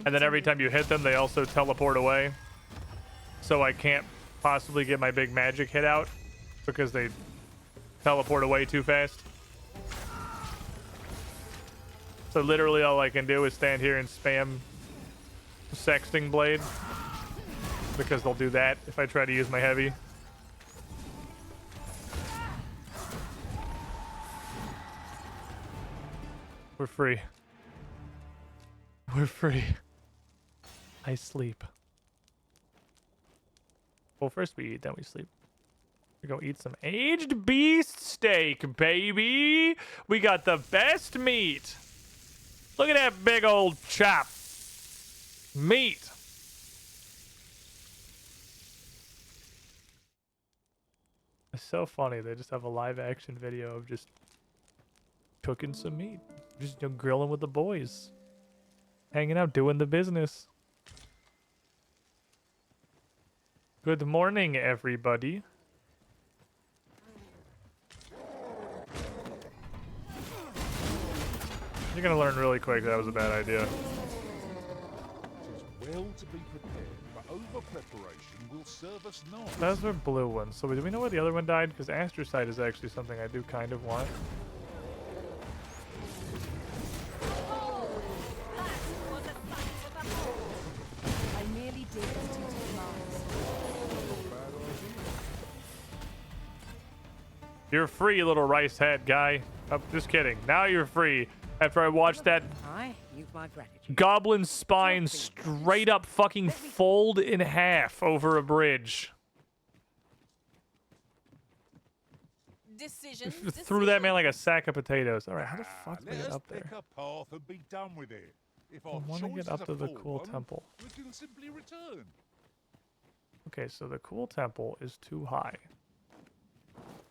And then every time you hit them, they also teleport away. So I can't possibly get my big magic hit out because they teleport away too fast. So literally all I can do is stand here and spam Sexting Blade. Because they'll do that if I try to use my heavy. We're free. We're free. I sleep. Well, first we eat, then we sleep. We go eat some aged beast steak, baby. We got the best meat. Look at that big old chop. Meat. It's so funny. They just have a live action video of just cooking some meat. Just grilling with the boys. Hanging out, doing the business. Good morning, everybody. You're gonna learn really quick that was a bad idea. It is well to be prepared, but over preparation will serve us not. Those were blue ones. So do we know where the other one died? Because Astrocyte is actually something I do kind of want. I merely did as duty demands. You're free, little rice head guy. Oh, just kidding. Now you're free. After I watched that goblin spine straight up fucking fold in half over a bridge. Threw that man like a sack of potatoes. All right, how the fuck do I get up there? Pick a path and be done with it. If I our want to get choices up to are the poor cool one, temple. we can simply return. Okay, so the cool temple is too high.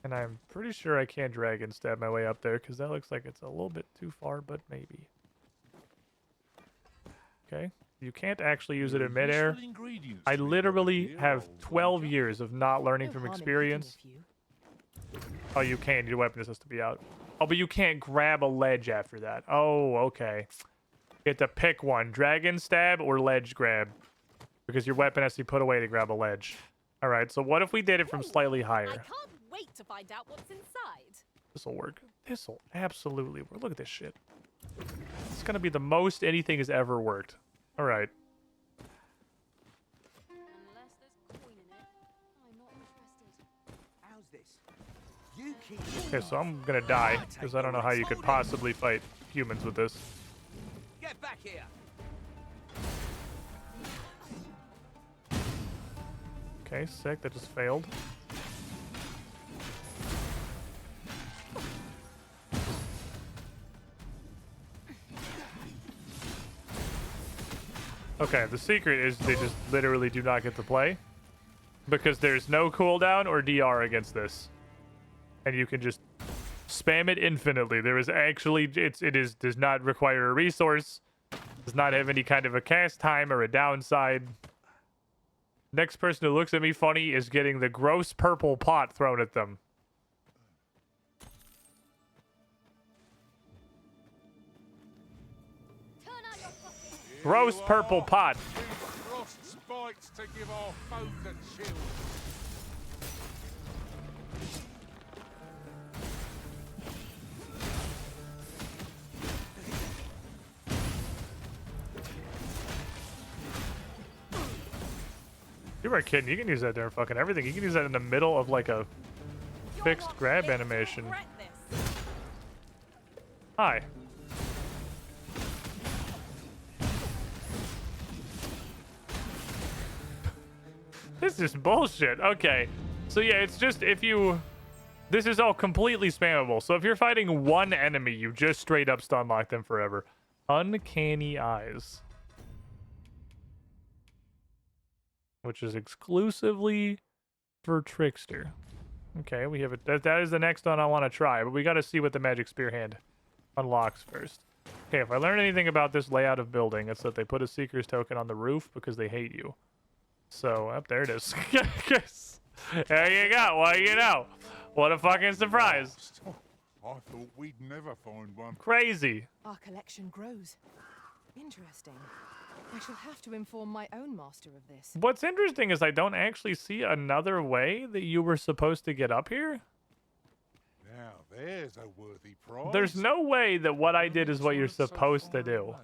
And I'm pretty sure I can't dragon stab my way up there because that looks like it's a little bit too far, but maybe. Okay. You can't actually use it in midair. I literally have 12 years of not learning from experience. Oh, you can. Your weapon has to be out. Oh, but you can't grab a ledge after that. Oh, okay. You have to pick one. Dragon stab or ledge grab. Because your weapon has to be put away to grab a ledge. All right, so what if we did it from slightly higher? I can't wait to find out what's inside. This'll work. This'll absolutely work. Look at this shit. It's gonna be the most anything has ever worked. All right. Unless there's coin in it, I'm not interested. How's this? You keep Okay, so I'm gonna die because I don't know how you could possibly fight humans with this. Get back here. Okay, sick. That just failed. Okay, the secret is they just literally do not get to play. because there's no cooldown or DR against this, and you can just spam it infinitely. There is actually does not require a resource, does not have any kind of a cast time or a downside. Next person who looks at me funny is getting the gross purple pot thrown at them. Gross purple pot. Frost spikes to give our foes a chill. You weren't kidding. You can use that there in fucking everything. You can use that in the middle of like a fixed grab animation. Hi. This is bullshit. Okay. So yeah, it's just if you... This is all completely spammable. So if you're fighting one enemy, you just straight up stun lock them forever. Uncanny Eyes. Which is exclusively for Trickster. Okay, we have it. That is the next one I want to try, but we got to see what the Magic Spear Hand unlocks first. Okay, if I learn anything about this layout of building, it's that they put a Seeker's Token on the roof because they hate you. So, up there it is. There you go. Well, you know. What a fucking surprise. I thought we'd never find one. Crazy. Our collection grows. Interesting. I shall have to inform my own master of this. What's interesting is I don't actually see another way that you were supposed to get up here. Now there's a worthy prize. There's no way that what I did is what you're supposed to do.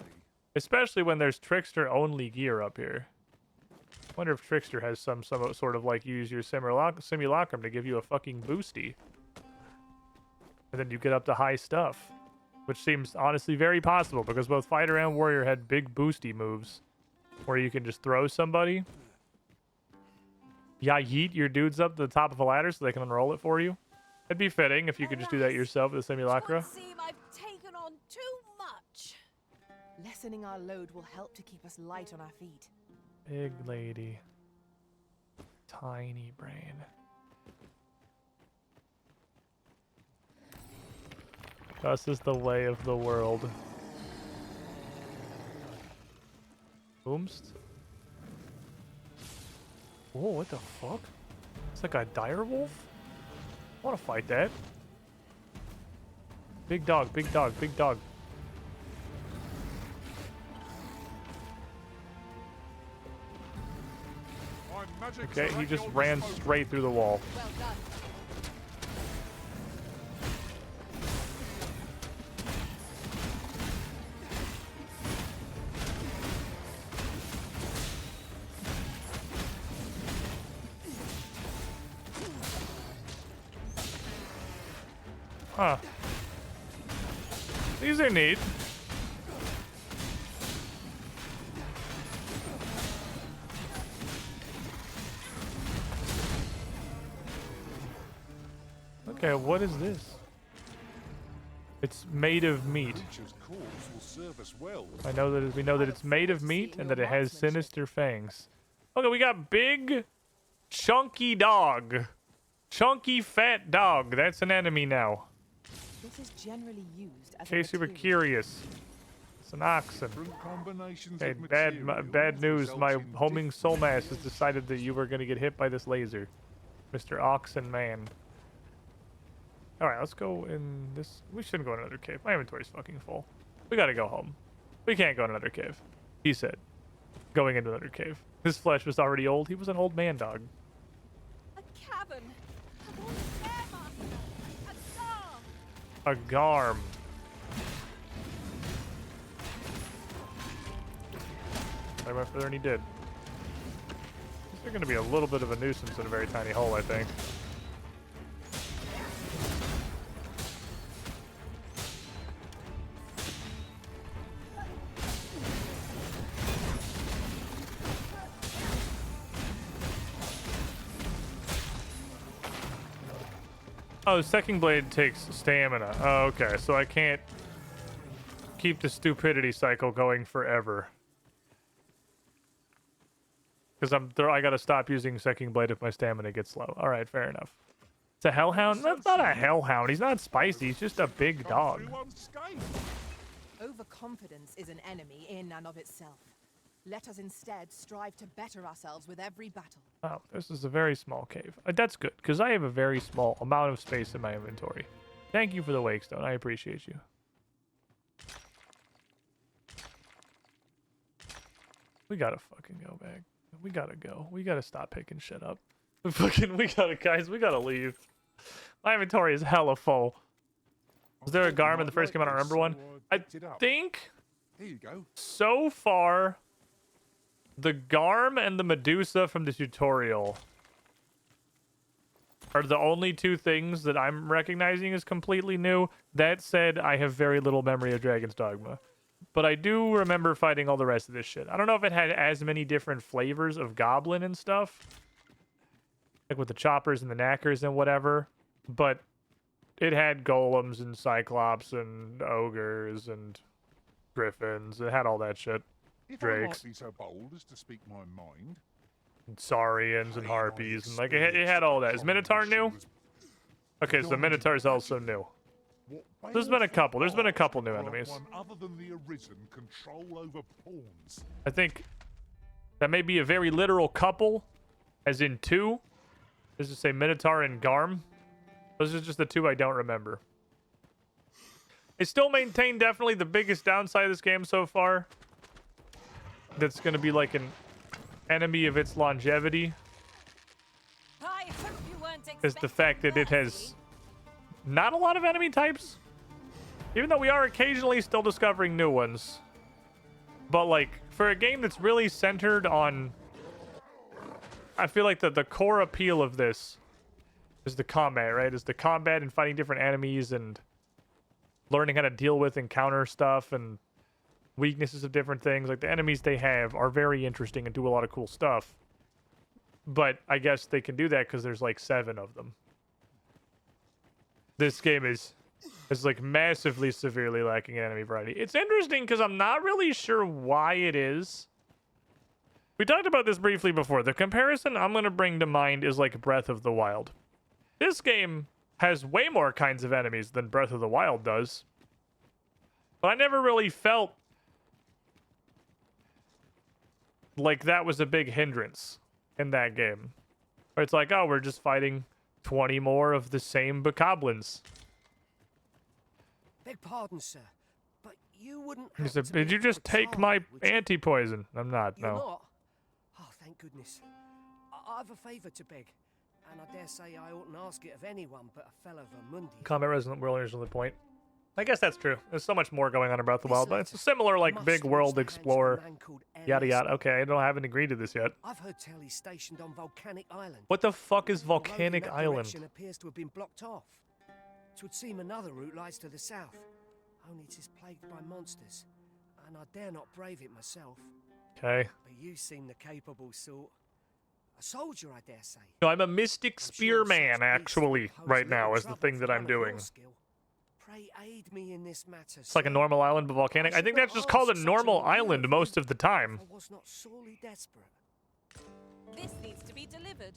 Especially when there's Trickster only gear up here. I wonder if Trickster has some sort of like use your simulacrum to give you a fucking boosty. And then you get up to high stuff. Which seems honestly very possible because both Fighter and Warrior had big boosty moves where you can just throw somebody. Yeah, yeet your dudes up to the top of a ladder so they can unroll it for you. It'd be fitting if you could just do that yourself with the simulacra. It seem I've taken on too much. Lessening our load will help to keep us light on our feet. Big lady. Tiny brain. Thus is the way of the world. Boomst? Whoa, what the fuck? It's like a dire wolf? I wanna fight that. Big dog, big dog, big dog. Okay, he just ran straight through the wall. Well done. Huh. These are neat. Okay, what is this? It's made of meat. I know that we know that it's made of meat and that it has sinister fangs. Okay, we got big, chunky dog. Chunky fat dog. That's an enemy now. This is generally used as In case you were curious. It's an oxen. Okay, bad news. My homing soul mass has decided that you were going to get hit by this laser. Mr. Oxen Man. Alright, let's go in this. We shouldn't go in another cave. My inventory's fucking full. We gotta go home. We can't go in another cave. He said. Going into another cave. His flesh was already old. He was an old man dog. A cavern. A garm. I went further and he did. They're going to be a little bit of a nuisance in a very tiny hole, I think. Oh, second blade takes stamina. Oh, okay, so I can't keep the stupidity cycle going forever. Because I gotta stop using Second Blade if my stamina gets low. All right, fair enough. It's a hellhound? That's not a hellhound. He's not spicy. He's just a big dog. Overconfidence is an enemy in and of itself. Let us instead strive to better ourselves with every battle. Oh, this is a very small cave. That's good, because I have a very small amount of space in my inventory. Thank you for the wake stone. I appreciate you. We gotta fucking go back. We gotta go. We gotta stop picking shit up. Guys, we gotta leave. My inventory is hella full. Was there a Garm in the first game? I don't remember one. I think Here you go. so far the Garm and the Medusa from the tutorial are the only two things that I'm recognizing as completely new. That said, I have very little memory of Dragon's Dogma. But I do remember fighting all the rest of this shit. I don't know if it had as many different flavors of goblin and stuff. Like with the choppers and the knackers and whatever. But it had golems and cyclops and ogres and griffins. It had all that shit. If I Drakes. might be so bold as to speak my mind. And saurians and harpies. And like it had all that. Is Minotaur new? Okay, so the Minotaur is also new. There's been a couple. There's been a couple new enemies. Other than the arisen control over pawns. I think that may be a very literal couple, as in two. Does it say Minotaur and Garm? Those are just the two I don't remember. It still maintained definitely the biggest downside of this game so far. That's going to be like an enemy of its longevity. I hope you weren't Is the fact that it has not a lot of enemy types. Even though we are occasionally still discovering new ones. But like, for a game that's really centered on... I feel like the core appeal of this is the combat, right? Is the combat and fighting different enemies and learning how to deal with and counter stuff and weaknesses of different things. Like, the enemies they have are very interesting and do a lot of cool stuff. But I guess they can do that because there's like 7 of them. This game is like massively severely lacking in enemy variety. It's interesting because I'm not really sure why it is. We talked about this briefly before. The comparison I'm going to bring to mind is like Breath of the Wild. This game has way more kinds of enemies than Breath of the Wild does. But I never really felt like that was a big hindrance in that game. Where it's like, oh, we're just fighting 20 more of the same bokoblins. Beg pardon, sir, but you wouldn't. He said, did you just take my anti-poison? I'm not, You're no. not? Oh, thank goodness. I've a favour to beg, and I dare say I oughtn't ask it of anyone but a fellow Vermundi. Combat Resident World originally point. I guess that's true. There's so much more going on in Breath of the Wild, but it's a similar, like, big world explorer. Yada yada. Okay, I haven't agreed to this yet. I've heard tell he's stationed on Volcanic Island. What the fuck is Volcanic Although the Island? direction appears to have been blocked off. It would seem another route lies to the south. Only it is plagued by monsters, and I dare not brave it myself. Okay. But you seem the capable sort. A soldier, I dare say. No, I'm a mystic spearman, actually, right now, is the thing that I'm doing. Pray aid me in this matter. It's like a normal island, but volcanic. I think that's just called a normal island most of the time. I was not sorely desperate. This needs to be delivered.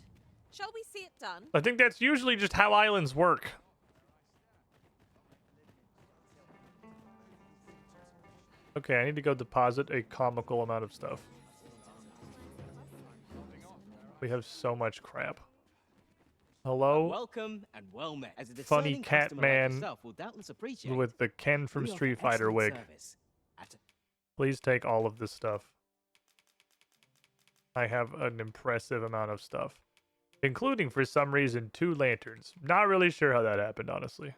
Shall we see it done? I think that's usually just how islands work. Okay, I need to go deposit a comical amount of stuff. We have so much crap. Hello? Welcome and well met. As a Funny discerning cat customer like man yourself will doubtless appreciate with the Ken from we offer Street Fighter excellent wig. service at Please take all of this stuff. I have an impressive amount of stuff. Including, for some reason, 2 lanterns. Not really sure how that happened, honestly.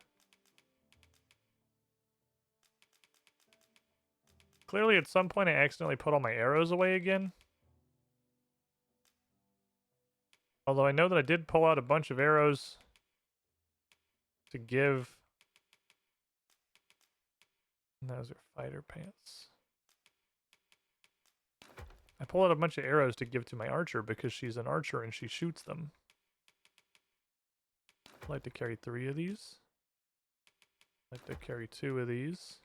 Clearly, at some point, I accidentally put all my arrows away again. Although I know that I did pull out a bunch of arrows to give. And those are fighter pants. I pull out a bunch of arrows to give to my archer because she's an archer and she shoots them. I'd like to carry 3 of these. I'd like to carry 2 of these.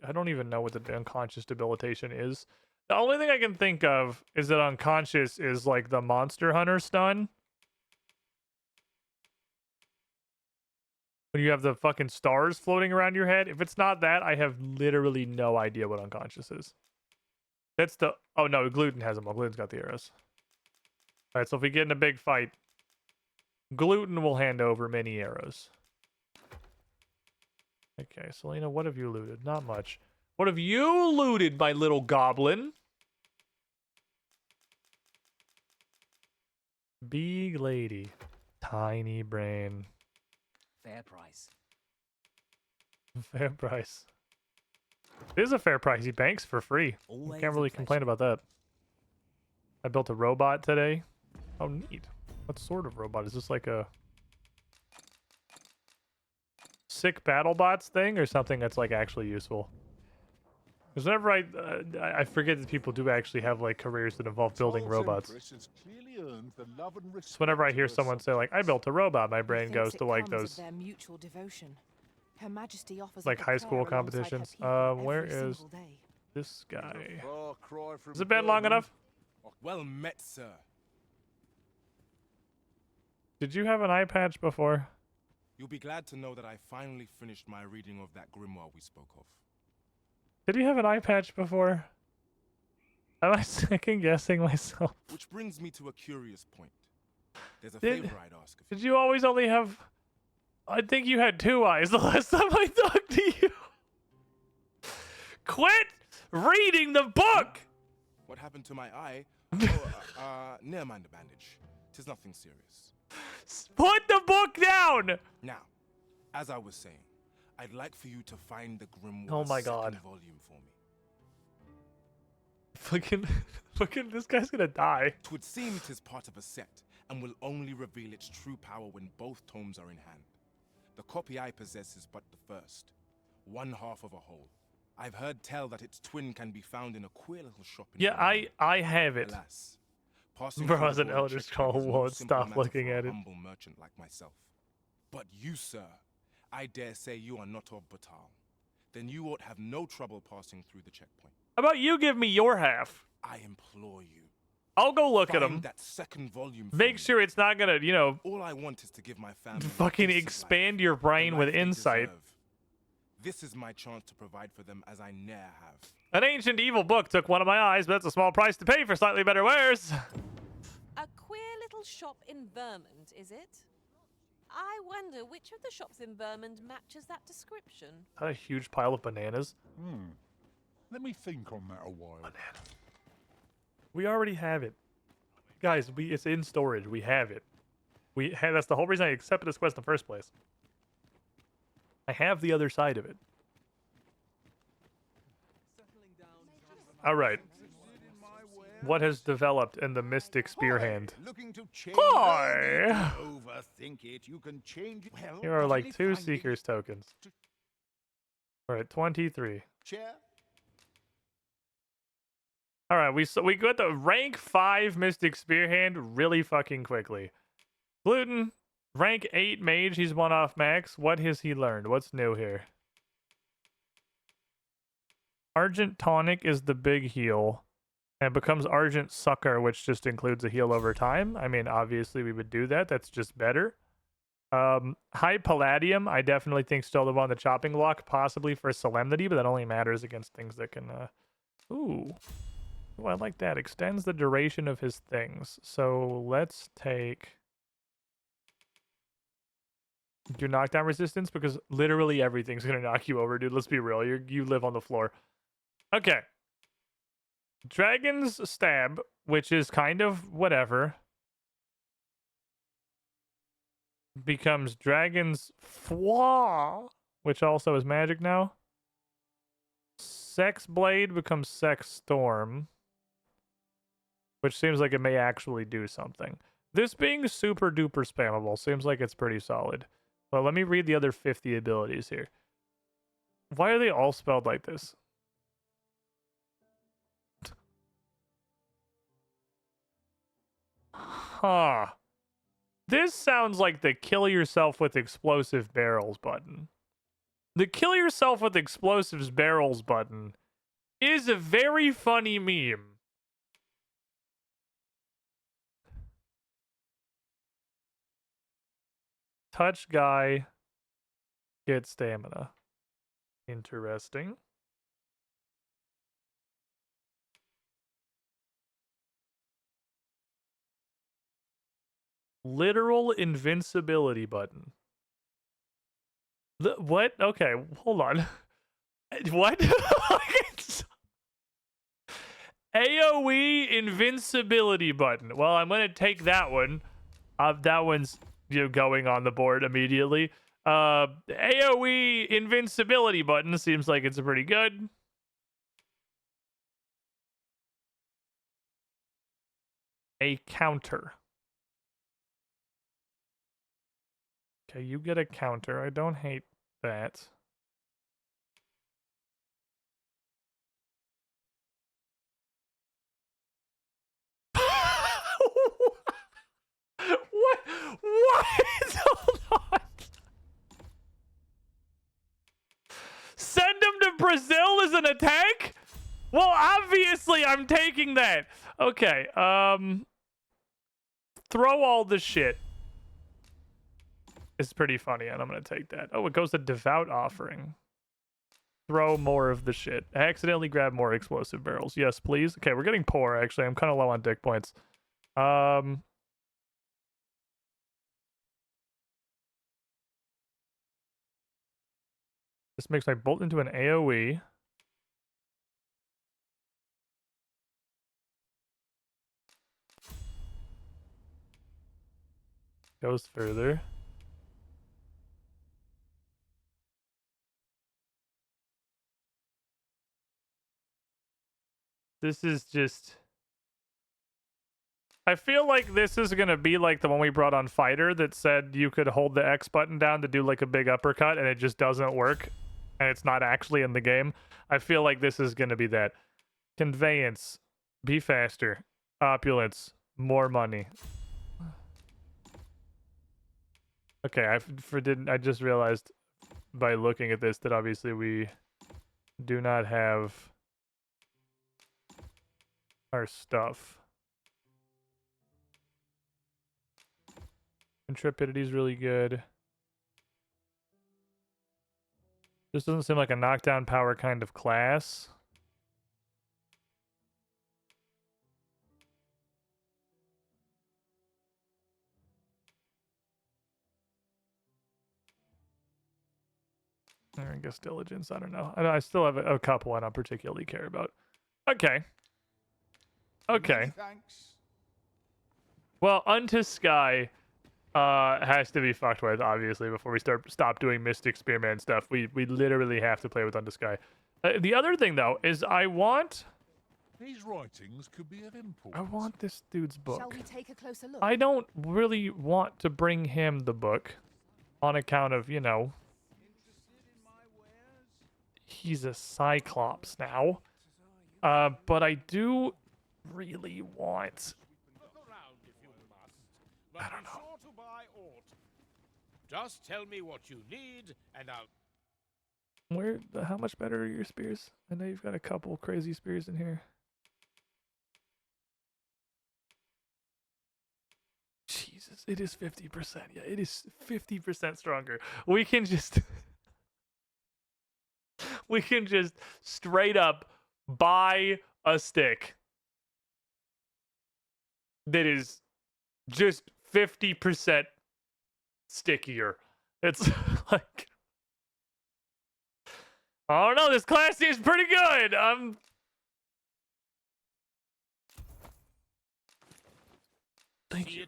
I don't even know what the unconscious debilitation is. The only thing I can think of is that unconscious is like the Monster Hunter stun. When you have the fucking stars floating around your head. If it's not that, I have literally no idea what unconscious is. That's the... Oh, no, Gluten has them. Well, Gluten's got the arrows. All right, so if we get in a big fight, Gluten will hand over many arrows. Okay, Selena, what have you looted? Not much. What have you looted, my little goblin? Big lady. Tiny brain. Fair price. Fair price. It is a fair price. He banks for free. You can't really complain about that. I built a robot today. Oh, neat. What sort of robot? Is this like a sick battle bots thing or something that's like actually useful? Because whenever I forget that people do actually have like careers that involve building robots. So whenever I hear someone say like, I built a robot, my brain goes to like those their mutual devotion. Her Majesty offers like high school competitions. Where is this guy? Has it been long enough? Well met, sir. Did you have an eye patch before? You'll be glad to know that I finally finished my reading of that grimoire we spoke of. Did you have an eye patch before? Am I second guessing myself? Which brings me to a curious point. There's a favor I'd ask of you. Did you always only have... I think you had 2 eyes the last time I talked to you. Quit reading the book! What happened to my eye? Never mind the bandage. 'Tis nothing serious. Put the book down! Now, as I was saying, I'd like for you to find the grimoire Oh my God. second volume for me. Fucking, this guy's gonna die. Twould seem 'tis part of a set, and will only reveal its true power when both tomes are in hand. The copy I possess is but the first, one half of a whole. I've heard tell that its twin can be found in a queer little shop in Yeah, I have it. Alas, passing Bro, through as the an broad Elder checkpoint Scroll is no won't simple stop matter looking for a at it. humble merchant like myself. But you, sir, I dare say you are not of Batal. Then you ought have no trouble passing through the checkpoint. How about you give me your half? I implore you. I'll go look at Find them. that second volume for Make me. sure it's not gonna, you know, All I want is to give my family fucking a decent expand life, your the brain life with they insight. deserve. This is my chance to provide for them as I ne'er have. An ancient evil book took one of my eyes, but that's a small price to pay for slightly better wares. A queer little shop in Vermont, is it? I wonder which of the shops in Vermont matches that description. Is that a huge pile of bananas? Let me think on that a while. We already have it. Guys, it's in storage. We have it. That's the whole reason I accepted this quest in the first place. I have the other side of it. All right. What has developed in the Mystic Spear Hand? Hi! Overthink it. You can change. Well, Here are like 2 Seeker's tokens. We're at 23. Chair. All right, we got the rank 5 Mystic Spear Hand really fucking quickly. Gluten, rank 8 Mage. He's 1 off max. What has he learned? What's new here? Argent Tonic is the big heal. And becomes Argent Sucker, which just includes a heal over time. I mean, obviously we would do that. That's just better. High Palladium, I definitely think still the one on the chopping block, possibly for Solemnity, but that only matters against things that can... Ooh, I like that. Extends the duration of his things. So let's take... Do knockdown resistance, because literally everything's going to knock you over, dude. Let's be real. You live on the floor. Okay. Dragon's Stab, which is kind of whatever, becomes Dragon's Flaw, which also is magic now. Sex Blade becomes Sex Storm, which seems like it may actually do something. This being super duper spammable seems like it's pretty solid. But let me read the other 50 abilities here. Why are they all spelled like this? Huh. This sounds like the kill yourself with explosive barrels button. The kill yourself with explosives barrels button is a very funny meme. Touch guy, get stamina. Interesting. Literal invincibility button. What? Okay, hold on. What? AoE invincibility button. Well, I'm gonna take that one. That one's going on the board immediately. AoE invincibility button seems like it's pretty good. A counter. Okay, you get a counter. I don't hate that. What? Hold on. Send him to Brazil as an attack? Well, obviously I'm taking that. Okay, throw all the shit. It's pretty funny, and I'm gonna take that. Oh, it goes to Devout Offering. Throw more of the shit. I accidentally grabbed more explosive barrels. Yes, please. Okay, we're getting poor, actually. I'm kind of low on dick points. This makes my bolt into an AoE. Goes further. This is just... I feel like this is going to be like the one we brought on Fighter that said you could hold the X button down to do like a big uppercut and it just doesn't work. And it's not actually in the game. I feel like this is going to be that. Conveyance. Be faster. Opulence. More money. Okay, I just realized by looking at this that obviously we do not have our stuff. Intrepidity is really good. This doesn't seem like a knockdown power kind of class. I guess diligence. I don't know. I still have a couple I don't particularly care about. Okay. Okay. Thanks. Well, Unto Sky has to be fucked with, obviously, before we stop doing Mystic Spearman stuff. We literally have to play with Unto Sky. The other thing, though, is I want... These writings could be of import. I want this dude's book. Shall we take a closer look? I don't really want to bring him the book on account of, you know... He's a Cyclops now. But I do really want... I don't know. Just tell me what you need, and I'll... How much better are your spears? I know you've got a couple crazy spears in here. Jesus, it is 50%. Yeah, it is 50% stronger. We can just... we can just straight up buy a stick that is just 50% stickier. It's like... I don't know, this class seems pretty good. Thank you.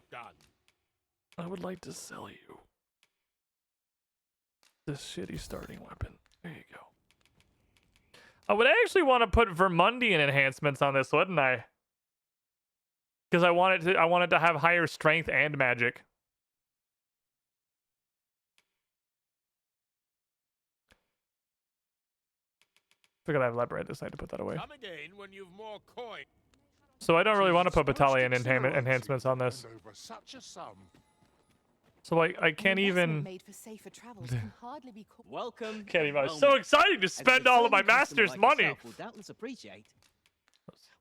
I would like to sell you this shitty starting weapon. There you go. I would actually want to put Vermundian enhancements on this, wouldn't I? Because I wanted to have higher strength and magic. Figured I have lever. I decided to put that away. Come again when you've more coin. So I don't really want to put battalion enhancements on this. Over such a sum. So I can't even. Made for safer travels can hardly be called. Welcome. Can't even. It's so exciting to spend all of my master's money. Will doubtless appreciate.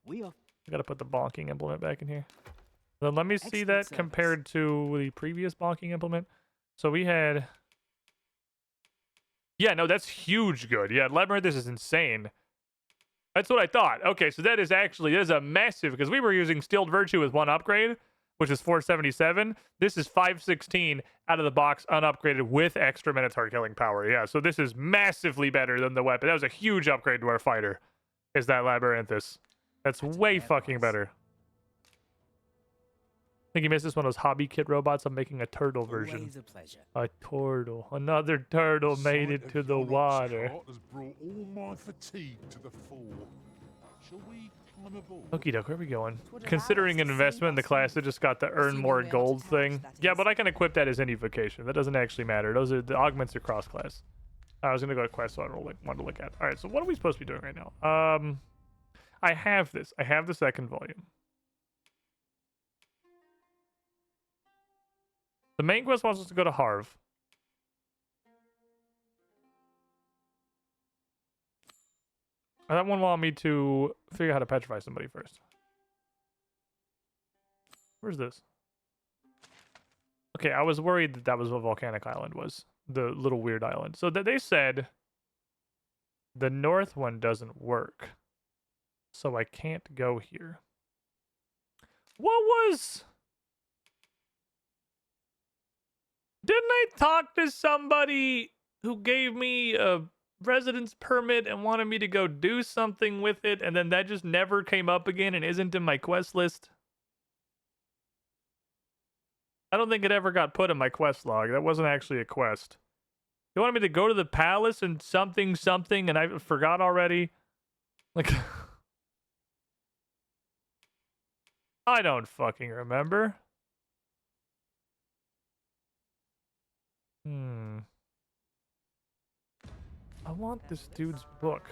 We are. I gotta put the bonking implement back in here. Then let me see that Excellent compared to the previous bonking implement. So we had. Yeah, no, that's huge good. Yeah, Labyrinth, this is insane. That's what I thought. Okay, so that is a massive, because we were using Stilled Virtue with one upgrade, which is 477. This is 516 out of the box, unupgraded with extra Minotaur killing power. Yeah, so this is massively better than the weapon. That was a huge upgrade to our fighter, is that Labyrinthus. That's way fucking better. I think you missed this one of those hobby kit robots. I'm making a turtle version. Always a pleasure. A turtle. Another turtle made it to the water. Has brought all my fatigue to the fore. Shall we climb aboard? Okie doke, where are we going? Considering an investment in the class, it just got the earn more gold thing. Yeah, but I can equip that as any vocation. That doesn't actually matter. Those are the augments are cross class. I was gonna go to quest, so I don't want to look at. All right, so what are we supposed to be doing right now? I have this. I have the second volume. The main quest wants us to go to Harv. And that one wanted me to figure out how to petrify somebody first. Where's this? Okay, I was worried that that was what Volcanic Island was. The little weird island. So that they said the north one doesn't work. So I can't go here. What was... Didn't I talk to somebody who gave me a residence permit and wanted me to go do something with it, and then that just never came up again and isn't in my quest list? I don't think it ever got put in my quest log. That wasn't actually a quest. You wanted me to go to the palace and something, and I forgot already? Like... I don't fucking remember. I want this dude's book.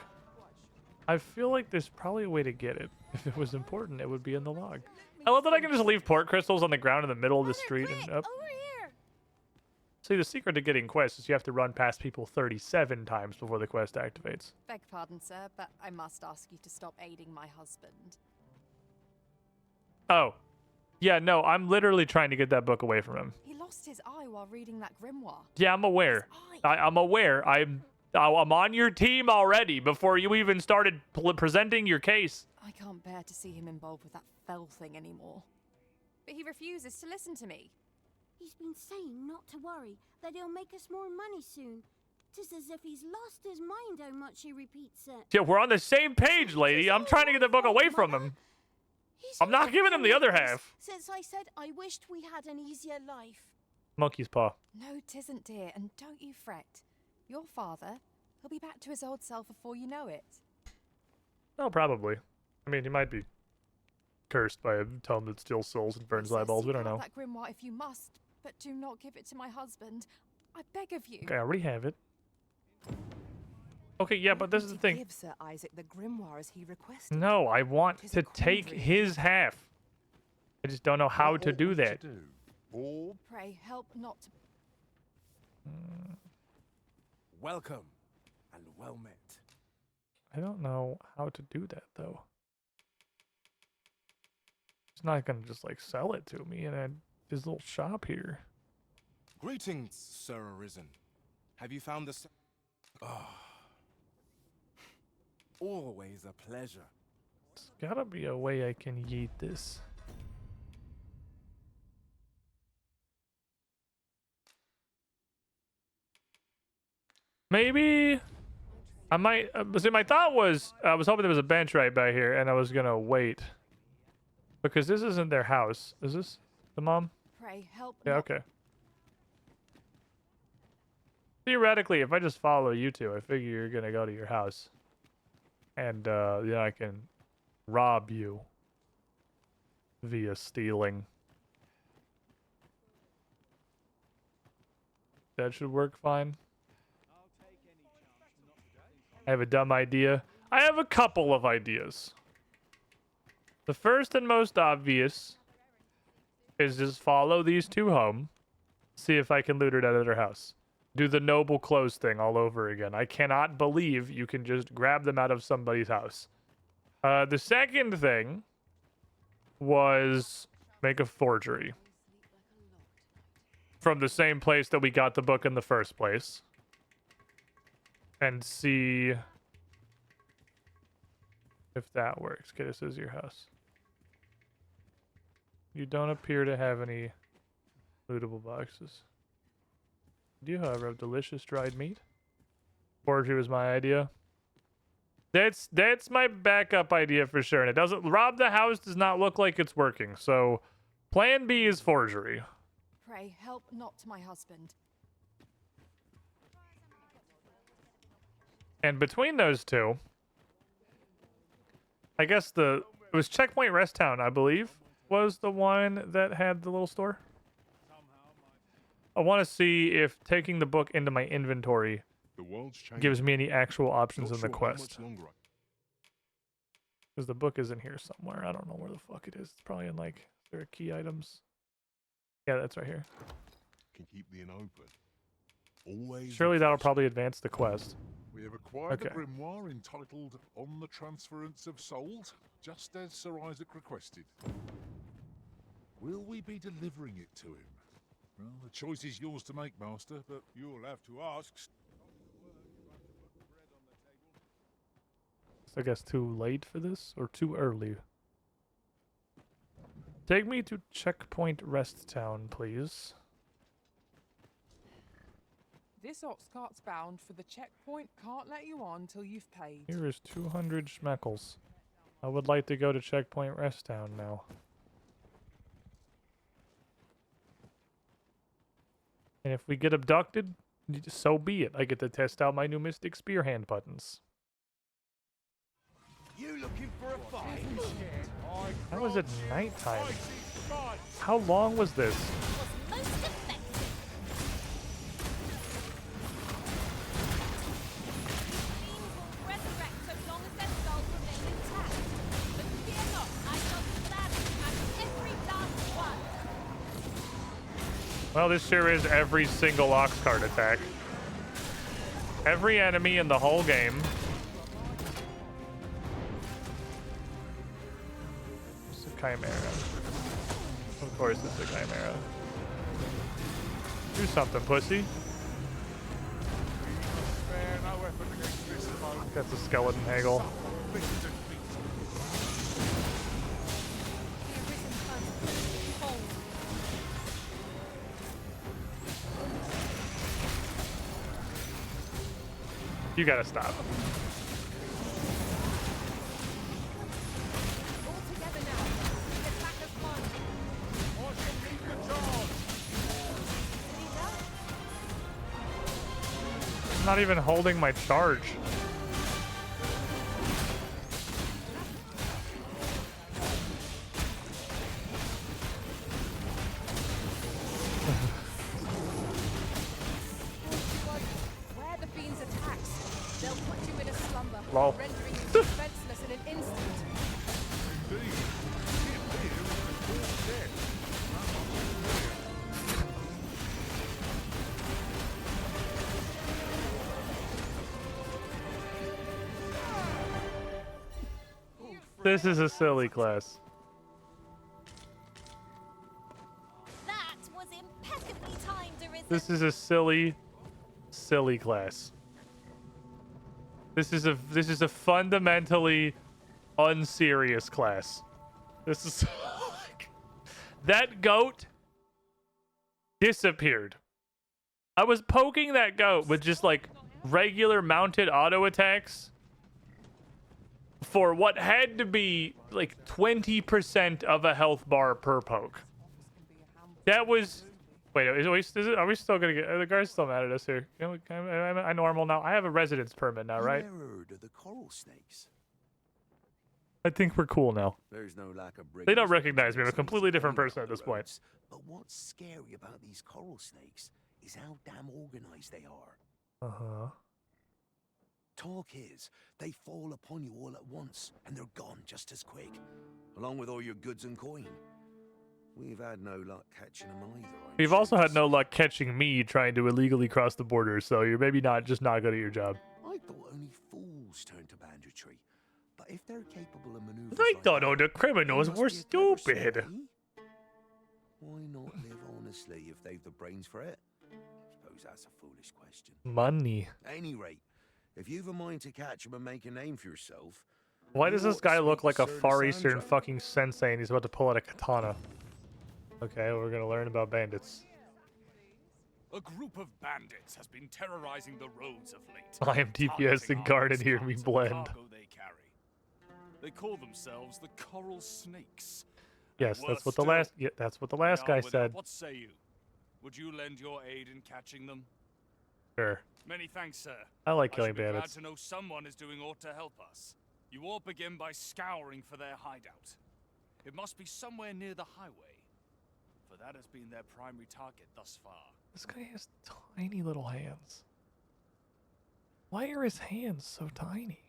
I feel like there's probably a way to get it. If it was important, it would be in the log. I love that I can just leave port crystals on the ground in the middle of the street and up. See, the secret to getting quests is you have to run past people 37 times before the quest activates. Beg pardon, sir, but I must ask you to stop aiding my husband. Oh. Yeah, no, I'm literally trying to get that book away from him. He lost his eye while reading that grimoire. Yeah, I'm aware. I'm aware. I'm on your team already before you even started presenting your case. I can't bear to see him involved with that fell thing anymore. But he refuses to listen to me. He's been saying not to worry, that he'll make us more money soon. Tis as if he's lost his mind how much he repeats it. Yeah, we're on the same page, lady. I'm trying to get the book away from him. I'm not giving him the other half. Since I said I wished we had an easier life. Monkey's paw. No, 'tisn't, dear, and don't you fret. Your father, he'll be back to his old self before you know it. Oh, probably. I mean, he might be cursed by a tome that steals souls and burns eyeballs. We don't know. That grimoire if you must, but do not give it to my husband. I beg of you. Okay, I already have it. Okay, yeah, but this is the thing. Give Sir Isaac the grimoire as he requested. No, I want to take his half. I just don't know how to do that. Pray help not to. Welcome and well met. I don't know how to do that though. He's not gonna just like sell it to me in his little shop here. Greetings, Sir Arisen. Have you found the? Oh, always a pleasure. There's gotta be a way I can yeet this. Maybe I might. See, my thought was I was hoping there was a bench right by here, and I was gonna wait because this isn't their house. Is this the mom? Pray help. Yeah. Okay. Theoretically, if I just follow you two, I figure you're gonna go to your house, and yeah, I can rob you via stealing. That should work fine. I have a dumb idea. I have a couple of ideas. The first and most obvious is just follow these two home. See if I can loot it at their house. Do the noble clothes thing all over again. I cannot believe you can just grab them out of somebody's house. The second thing was make a forgery from the same place that we got the book in the first place. And see if that works. Okay, this is your house. You don't appear to have any lootable boxes. You do, however, have delicious dried meat. Forgery was my idea. That's my backup idea for sure. And it doesn't rob the house does not look like it's working. So plan B is forgery. Pray help not my husband. And between those two, I guess it was Checkpoint Rest Town, I believe, was the one that had the little store. I want to see if taking the book into my inventory gives me any actual options in the quest. Because the book is in here somewhere. I don't know where the fuck it is. It's probably in like, is there key items? Yeah, that's right here. Can keep the inn open. Always. Surely that'll probably advance the quest. We have acquired Okay. a grimoire entitled On the Transference of Souls, just as Sir Isaac requested. Will we be delivering it to him? Well, the choice is yours to make, Master, but you'll have to ask. I guess too late for this or too early. Take me to Checkpoint Rest Town, please. This ox cart's bound for the checkpoint. Can't let you on till you've paid. Here is 200 schmeckles. I would like to go to Checkpoint Rest Town now. And if we get abducted, so be it. I get to test out my new Mystic Spear hand buttons. You looking for a fight? How was it nighttime? How long was this? Well, this sure is every single ox cart attack. Every enemy in the whole game. It's a chimera. Of course it's a chimera. Do something, pussy. That's a skeleton haggle. You gotta stop. I'm not even holding my charge. Where the fiend's attacks, they'll put you in a slumber, Lol. rendering you defenseless in an instant. This is a silly class. That was impeccably timed, Arisen. This is a silly class. This is a fundamentally unserious class. This is that goat disappeared. I was poking that goat with just like regular mounted auto attacks for what had to be like 20% of a health bar per poke. That was... Wait, are we still gonna get... Are the guards still mad at us here? You know, I'm normal now. I have a residence permit now, right? Heard of the coral snakes? I think we're cool now. There's no lack of They don't recognize me. I'm a completely different person at this point. But what's scary about these coral snakes is how damn organized they are. Uh-huh. Talk is, they fall upon you all at once, and they're gone just as quick, along with all your goods and coin. We've had no luck catching them either. We've also had no luck catching me trying to illegally cross the border, so you're maybe not not good at your job. I thought only fools turned to banditry, but if they're capable of maneuvers I like thought that, all the criminals they were must be a clever stupid. set, eh? Why not live honestly if they've the brains for it? Suppose that's a foolish question. Money. At any rate, if you've a mind to catch them and make a name for yourself, Why you does this ought to guy look speak like to a Sir Far Eastern Lysandra. fucking sensei and he's about to pull out a katana? Okay, we're gonna learn about bandits. A group of bandits has been terrorizing the roads of late. I am DPS and guard and hear me blend. They carry. They call themselves the Coral Snakes. Yes, And that's what worse the last. still, Yeah, that's what the they last are guy without- said. What say you? Would you lend your aid in catching them? Sure. Many thanks, sir. I like killing should be bandits. glad to know someone is doing aught to help us. You all begin by scouring for their hideout. It must be somewhere near the highway, for that has been their primary target thus far. This guy has tiny little hands. Why are his hands so tiny?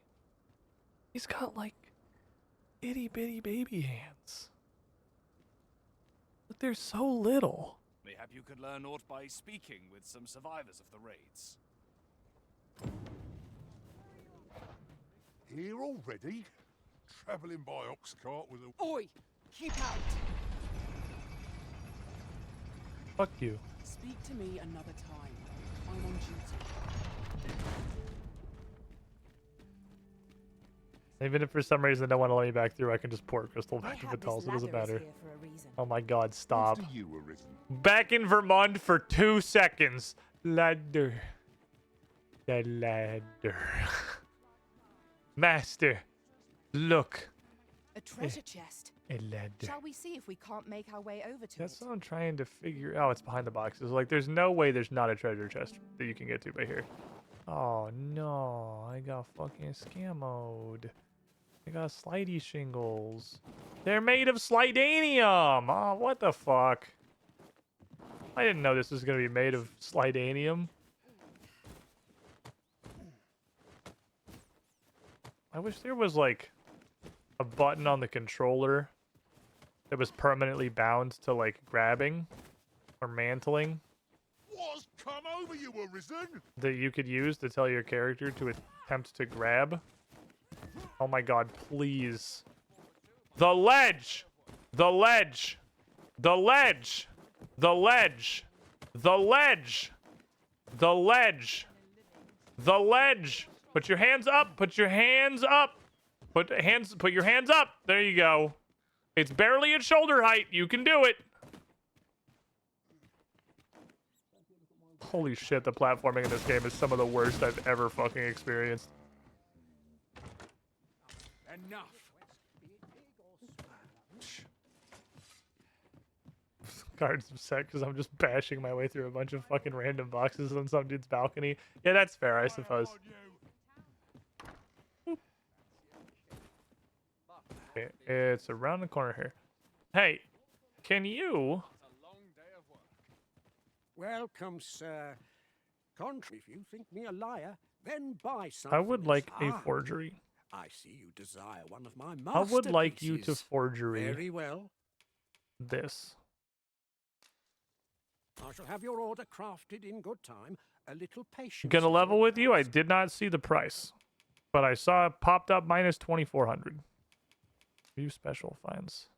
He's got like itty bitty baby hands. But they're so little. Mayhap you could learn aught by speaking with some survivors of the raids. Here already? Travelling by ox cart with a... Oi! Keep out! Fuck you. Speak to me another time. I'm on duty. Even if for some reason they don't want to let me back through, I can just pour crystal back Mayhap to Vital, this so it doesn't ladder is matter. here for a reason. Oh my god, stop. After you, Arisen. Back in Vermont for 2 seconds. Ladder. The ladder. Master, look. A treasure chest. A ladder. Shall we see if we can't make our way over to That's it? what I'm trying to figure. Oh, it's behind the boxes. Like, there's no way there's not a treasure chest that you can get to by here. Oh no, I got fucking scam mode. I got slidey shingles. They're made of slidanium. Oh, what the fuck? I didn't know this was gonna be made of slidanium. I wish there was like a button on the controller that was permanently bound to like grabbing or mantling What's come over you, Arisen? that you could use to tell your character to attempt to grab. Oh my god, please. The ledge! The ledge! The ledge! The ledge! The ledge! The ledge! The ledge! Put your hands up! Put your hands up! Put your hands up! There you go. It's barely at shoulder height. You can do it. Holy shit, the platforming in this game is some of the worst I've ever fucking experienced. Enough. Guards upset because I'm just bashing my way through a bunch of fucking random boxes on some dude's balcony. Yeah, that's fair, I suppose. Okay, it's around the corner here. Hey, can you... Welcome, sir. Contrary, if you think me a liar, then buy something. I would like a hard. forgery. I see you desire one of my I would like you to masterpieces. forgery Very well. this. I shall have your order crafted in good time. A little patience. Gonna is level all with you. I asked. did not see the price, but I saw it popped up minus 2,400. View special finds.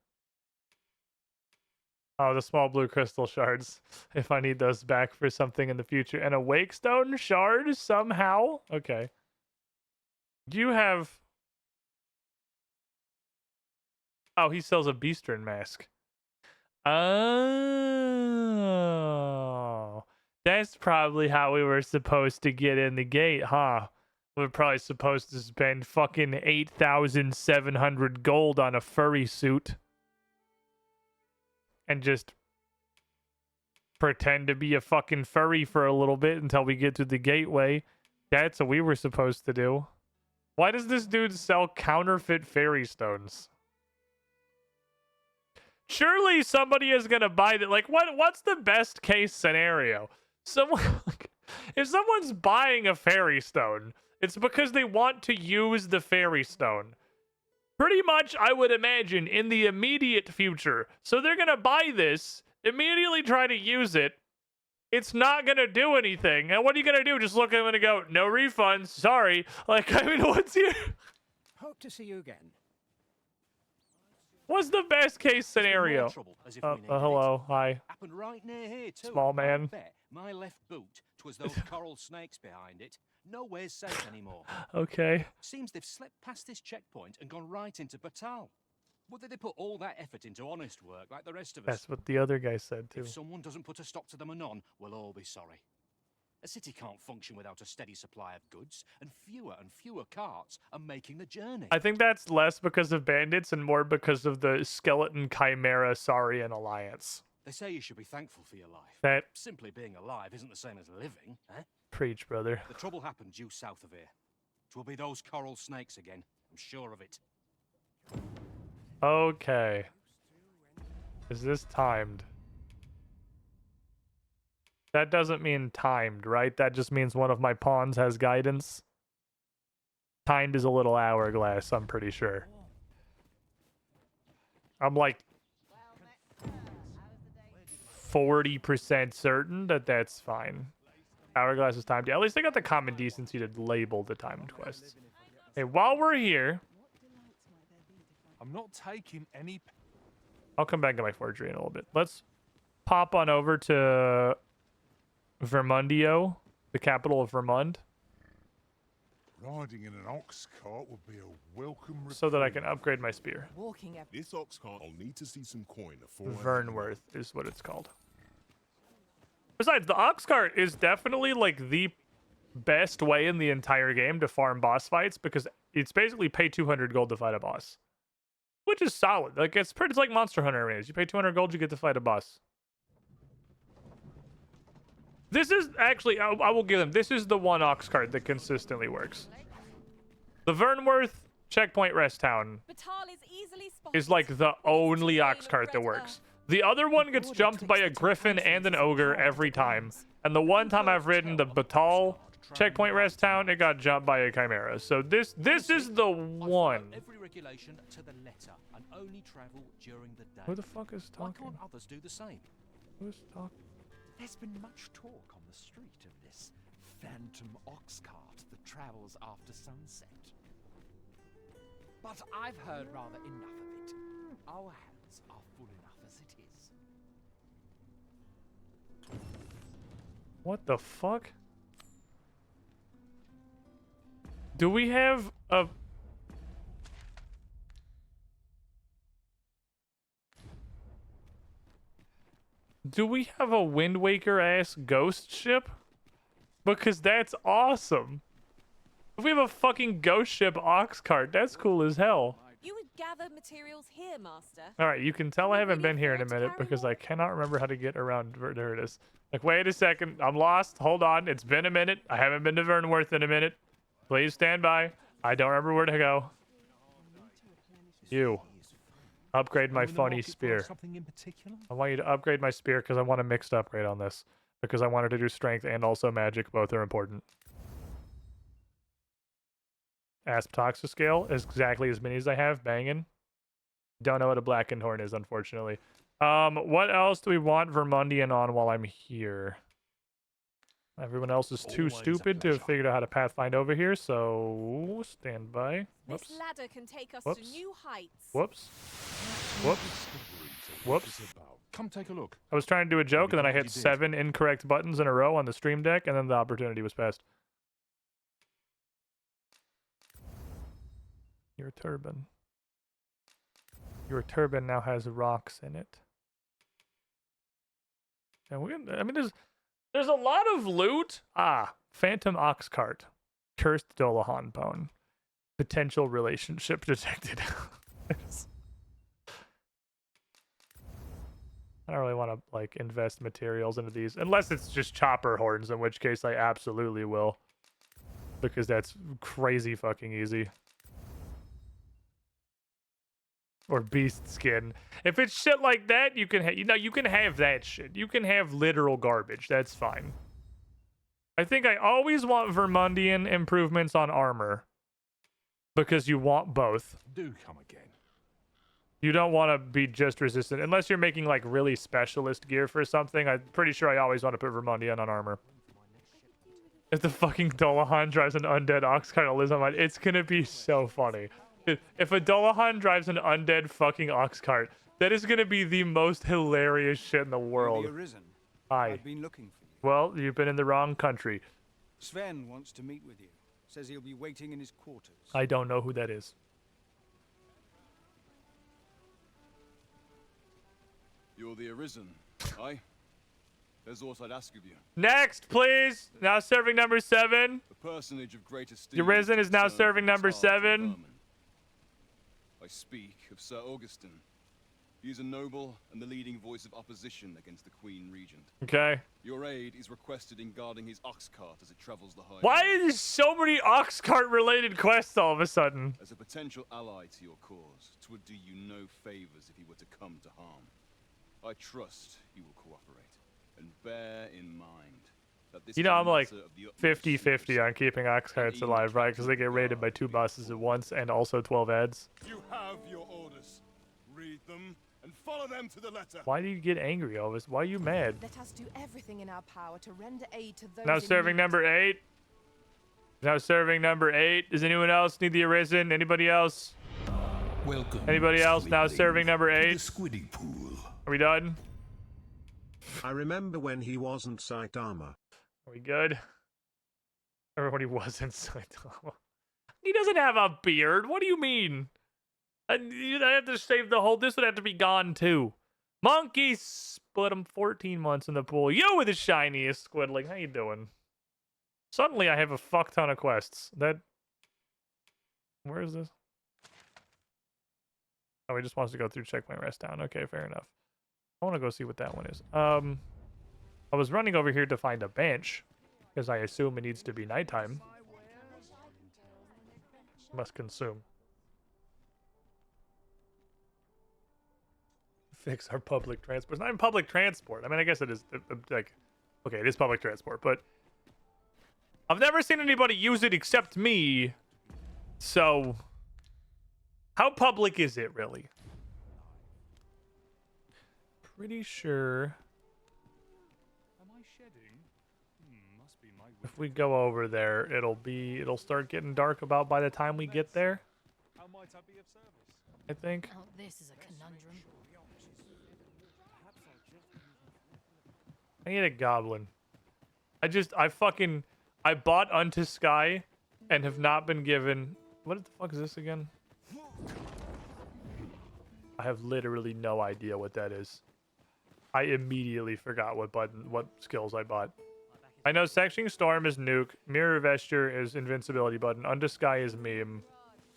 Oh, the small blue crystal shards. If I need those back for something in the future. And a wake stone shard somehow? Okay. Do you have... Oh, he sells a Beastern mask. Oh. That's probably how we were supposed to get in the gate, huh? We're probably supposed to spend fucking 8,700 gold on a furry suit. And just pretend to be a fucking furry for a little bit until we get to the gateway. That's what we were supposed to do. Why does this dude sell counterfeit fairy stones? Surely somebody is gonna buy that. Like, what's the best case scenario? If someone's buying a fairy stone, it's because they want to use the fairy stone. Pretty much, I would imagine, in the immediate future. So they're going to buy this, immediately try to use it. It's not going to do anything. And what are you going to do? Just look at them and go, no refunds. Sorry. Like, I mean, what's your... Hope to see you again. What's the best case scenario? Hello. Hi. Happened right near here too. Small man. I bet my left boot, 'twas those coral snakes behind it. Nowhere's safe anymore. Okay. Seems they've slipped past this checkpoint and gone right into Batal. Would they put all that effort into honest work like the rest of us? That's what the other guy said, too. If someone doesn't put a stop to them anon, we'll all be sorry. A city can't function without a steady supply of goods, and fewer carts are making the journey. I think that's less because of bandits and more because of the skeleton chimera Saurian alliance. They say you should be thankful for your life. That simply being alive isn't the same as living, eh? Preach, brother. The trouble happened due south of here. 'Twill be those coral snakes again. I'm sure of it. Okay. Is this timed? That doesn't mean timed, right? That just means one of my pawns has guidance. Timed is a little hourglass, I'm pretty sure. I'm like 40% certain that that's fine. Hourglass is timed. Yeah, at least I got the common decency to label the timed quests. Hey, while we're here... I'm not taking any... I'll come back to my forgery in a little bit. Let's pop on over to Vermundio, the capital of Vermund. Riding in an ox cart would be a welcome reprieve. So that I can upgrade my spear. This ox cart, I'll need to see some coin before Vernworth is what it's called. Besides, the ox cart is definitely like the best way in the entire game to farm boss fights because it's basically pay 200 gold to fight a boss. Which is solid. Like it's like Monster Hunter arenas. You pay 200 gold, you get to fight a boss. This is actually, I will give them, this is the one ox cart that consistently works. The Vernworth checkpoint rest town is like the only ox cart that works. The other one gets jumped by a griffin and an ogre every time. And the one time I've ridden the Batal checkpoint rest town, it got jumped by a chimera. So this is the one. Every regulation to the letter and only travel during the day. Who the fuck is talking? Why can't others do the same? Who's talking? There's been much talk on the street of this phantom ox cart that travels after sunset. But I've heard rather enough of it. Our hands are full enough as it is. What the fuck? Do we have a... Do we have a Wind Waker ass ghost ship? Because that's awesome. If we have a fucking ghost ship ox cart, that's cool as hell. You would gather materials here, Master. Alright, you can tell I haven't been here in a minute because I cannot remember how to get around. There it is. Like, wait a second. I'm lost. Hold on. It's been a minute. I haven't been to Vernworth in a minute. Please stand by. I don't remember where to go. You. Upgrade my funny spear. I want you to upgrade my spear because I want a mixed upgrade on this. Because I wanted to do strength and also magic. Both are important. Asp Toxiscale is exactly as many as I have. Banging. Don't know what a blackened horn is, unfortunately. What else do we want Vermundian on while I'm here? Everyone else is too stupid to have figured out how to pathfind over here, so stand by. Whoops. This ladder can take us Whoops. to new heights. Whoops. Whoops. Whoops. Come take a look. I was trying to do a joke, and then I hit 7 incorrect buttons in a row on the stream deck, and then the opportunity was passed. Your turban. Your turban now has rocks in it. And I mean, there's a lot of loot. Ah, Phantom Ox Cart. Cursed Dolahan Bone. Potential relationship detected. I don't really want to, like, invest materials into these. Unless it's just chopper horns, in which case I absolutely will. Because that's crazy fucking easy. Or beast skin. If it's shit like that, you can you can have that shit. You can have literal garbage. That's fine. I think I always want Vermundian improvements on armor. because you want both. Do come again. You don't want to be just resistant unless you're making like really specialist gear for something. I'm pretty sure I always want to put Vermondian on armor. If the fucking Dolahan drives an undead ox cart and lives on mine, it's gonna be so funny. If a Dolahan drives an undead fucking ox cart, that is gonna be the most hilarious shit in the world. Hi. I've been looking for you. Well, you've been in the wrong country. Sven wants to meet with you. Says he'll be waiting in his quarters. I don't know who that is. You're the Arisen, aye? There's aught I'd ask of you. Next, please. Now serving number 7. A personage of great esteem. The Risen is now serving number 7. I speak of Sir Augustin. He is a noble and the leading voice of opposition against the Queen Regent. Okay. Your aid is requested in guarding his ox cart as it travels the highway. Why are there so many ox cart related quests all of a sudden? As a potential ally to your cause, 'twould do you no favors if he were to come to harm. I trust he will cooperate, and bear in mind that this You know, I'm like is a matter of the utmost 50-50 on keeping ox carts alive, right? Because they get raided by 2 bosses at once and also 12 ads. You have your orders. Read them and follow them to the letter. Why do you get angry, Elvis? Why are you mad? Let us do everything in our power to render aid to those Now in serving need. number 8. Now serving number 8. Does anyone else need the Arisen? Anybody else? Welcome. Anybody else now serving number 8? Squiddy pool. Are we done? I remember when he wasn't Saitama. Are we good? Everybody was in Saitama. He doesn't have a beard. What do you mean? I have to save the whole. This would have to be gone too. Monkey split him 14 months in the pool. You with the shiniest squidling. How you doing? Suddenly I have a fuck ton of quests. Where is this? Oh, he just wants to go through checkpoint rest down. Okay, fair enough. I want to go see what that one is. I was running over here to find a bench because I assume it needs to be nighttime. Must consume. Fix our public transport. It's not even public transport. I mean, I guess it is like, okay, it is public transport, but I've never seen anybody use it except me. So, how public is it really? Pretty sure if we go over there, it'll start getting dark about by the time we get there. How might I be of service? I think. Oh, this is a conundrum. I need a goblin. I bought Unto Sky and have not been given. What the fuck is this again? I have literally no idea what that is. I immediately forgot what skills I bought. I know Sectioning Storm is nuke, Mirror Vesture is invincibility button, Unto Sky is meme.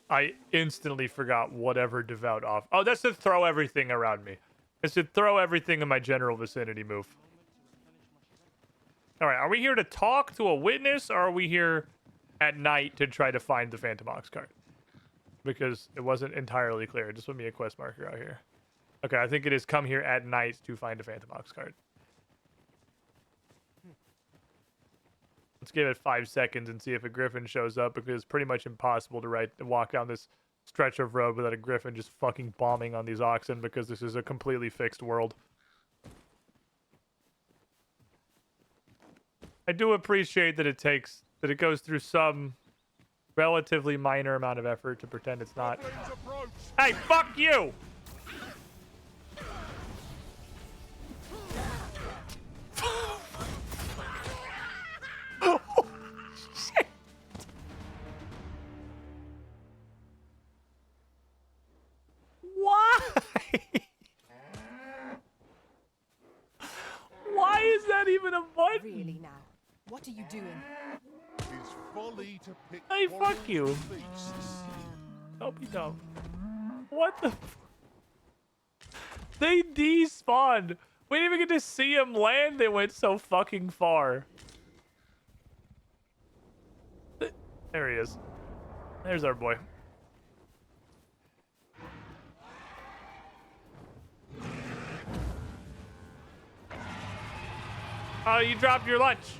I instantly forgot whatever devout off. Oh, that's to throw everything around me. It's to throw everything in my general vicinity move. Alright, are we here to talk to a witness, or are we here at night to try to find the Phantom Ox card? Because it wasn't entirely clear. Just put me a quest marker out here. Okay, I think it is come here at night to find a Phantom Ox card. Let's give it 5 seconds and see if a griffin shows up, because it's pretty much impossible to walk down this stretch of road without a griffin just fucking bombing on these oxen, because this is a completely fixed world. I do appreciate that it goes through some relatively minor amount of effort to pretend it's not. Hey, fuck you! Oh, shit. Why? Why is that even a button? Really now? What are you doing? It's folly to pick. Hey, fuck you. Don't be dumb. What the? They despawned. We didn't even get to see him land. They went so fucking far. There he is. There's our boy. Oh, you dropped your lunch.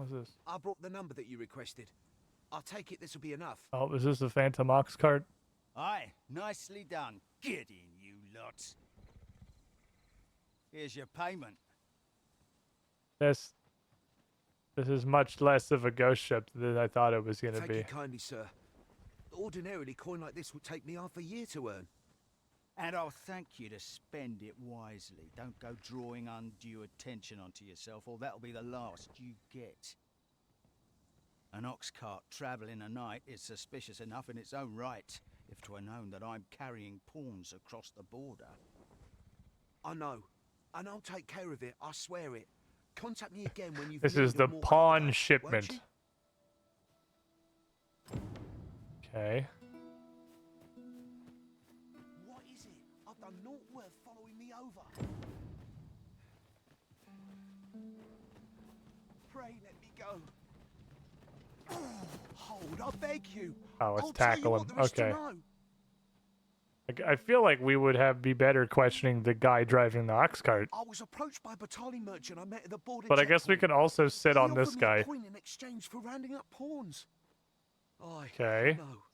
What's this? I brought the number that you requested. I'll take it this will be enough. Oh, is this a Phantom Ox cart? Aye, nicely done. Get in, you lot. Here's your payment. This is much less of a ghost ship than I thought it was going to Thank be. you kindly, sir. Ordinarily, coin like this would take me half a year to earn. And I'll thank you to spend it wisely. Don't go drawing undue attention onto yourself, or that'll be the last you get. An ox cart travelling a night is suspicious enough in its own right, if 'twere known that I'm carrying pawns across the border. I know, and I'll take care of it, I swear it. Contact me again when you've This needed is the more pawn cargo, shipment. won't you? Okay. What is it? I've done naught worth following me over. Pray let me go. Hold, I beg you. Oh, let's I'll tell you tackle what him. there is to Okay. know. I feel like we would be better questioning the guy driving the ox cart. I was approached by a battalion merchant I met at the border. But I guess we can also sit on this He guy. offered me a coin in exchange for rounding up pawns. Aye, Okay. no.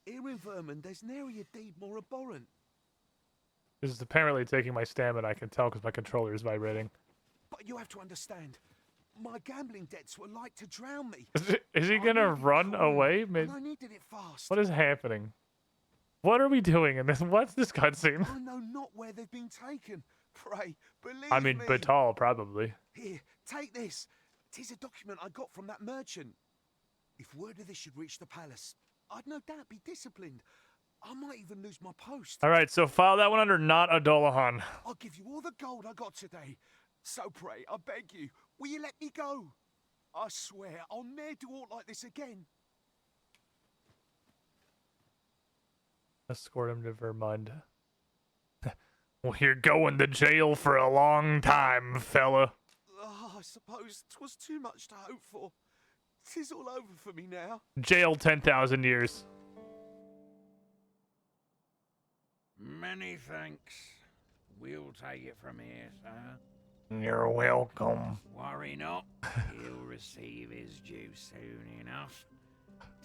Here in Vermont, there's nary a deed more abhorrent. This is apparently taking my stamina, I can tell because my controller is vibrating. But you have to understand, my gambling debts were like to drown me. Is he gonna run away? And I needed it fast. What is happening? What are we doing in this? What's this cutscene? I know not where they've been taken. Pray, believe I mean, me. Batal, probably. Here, take this. 'Tis a document I got from that merchant. If word of this should reach the palace, I'd no doubt be disciplined. I might even lose my post. Alright, so file that one under not Adolahan. I'll give you all the gold I got today. So pray, I beg you, will you let me go? I swear I'll ne'er do aught like this again. Escort him to Vermund. Well, you're going to jail for a long time, fella. Oh, I suppose 'twas too much to hope for. 'Tis all over for me now. Jail 10,000 years. Many thanks. We'll take it from here, sir. You're welcome. Worry not. He'll receive his due soon enough.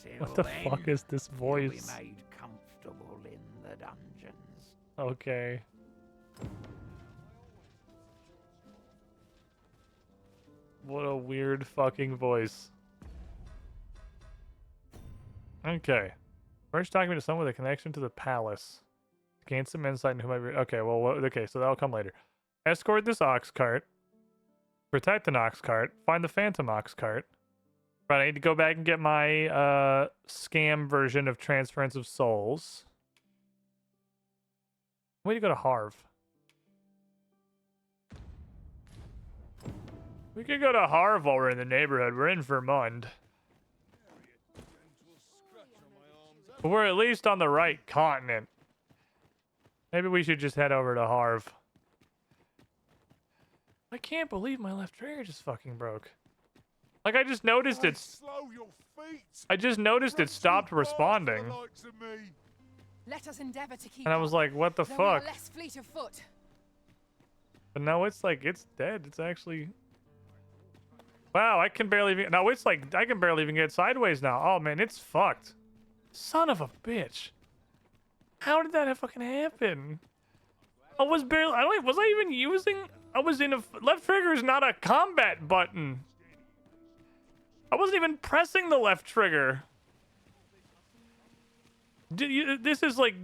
Till What the then, fuck is this he'll voice? be made comfortable in the dungeons. Okay. What a weird fucking voice. Okay. First document to someone with a connection to the palace. Gain some insight into who might be... Okay, well, okay, so that'll come later. Escort this ox cart. Protect an ox cart. Find the phantom ox cart. Right, I need to go back and get my scam version of Transference of Souls. Way to go to Harv. We could go to Harv while we're in the neighborhood. We're in Vermund. But we're at least on the right continent. Maybe we should just head over to Harv. I can't believe my left trigger just fucking broke. Like, I just noticed it's... Slow your feet. I just noticed it stopped responding. Let us endeavor to keep And I was like, what the though we are fuck? less fleet of foot. But now it's like, it's dead. It's actually... Wow, I can barely even... No, it's like, I can barely even get sideways now. Oh, man, it's fucked. Son of a bitch. How did that fucking happen? I was barely... was I even using... I was in a... Left trigger is not a combat button. I wasn't even pressing the left trigger. This is like...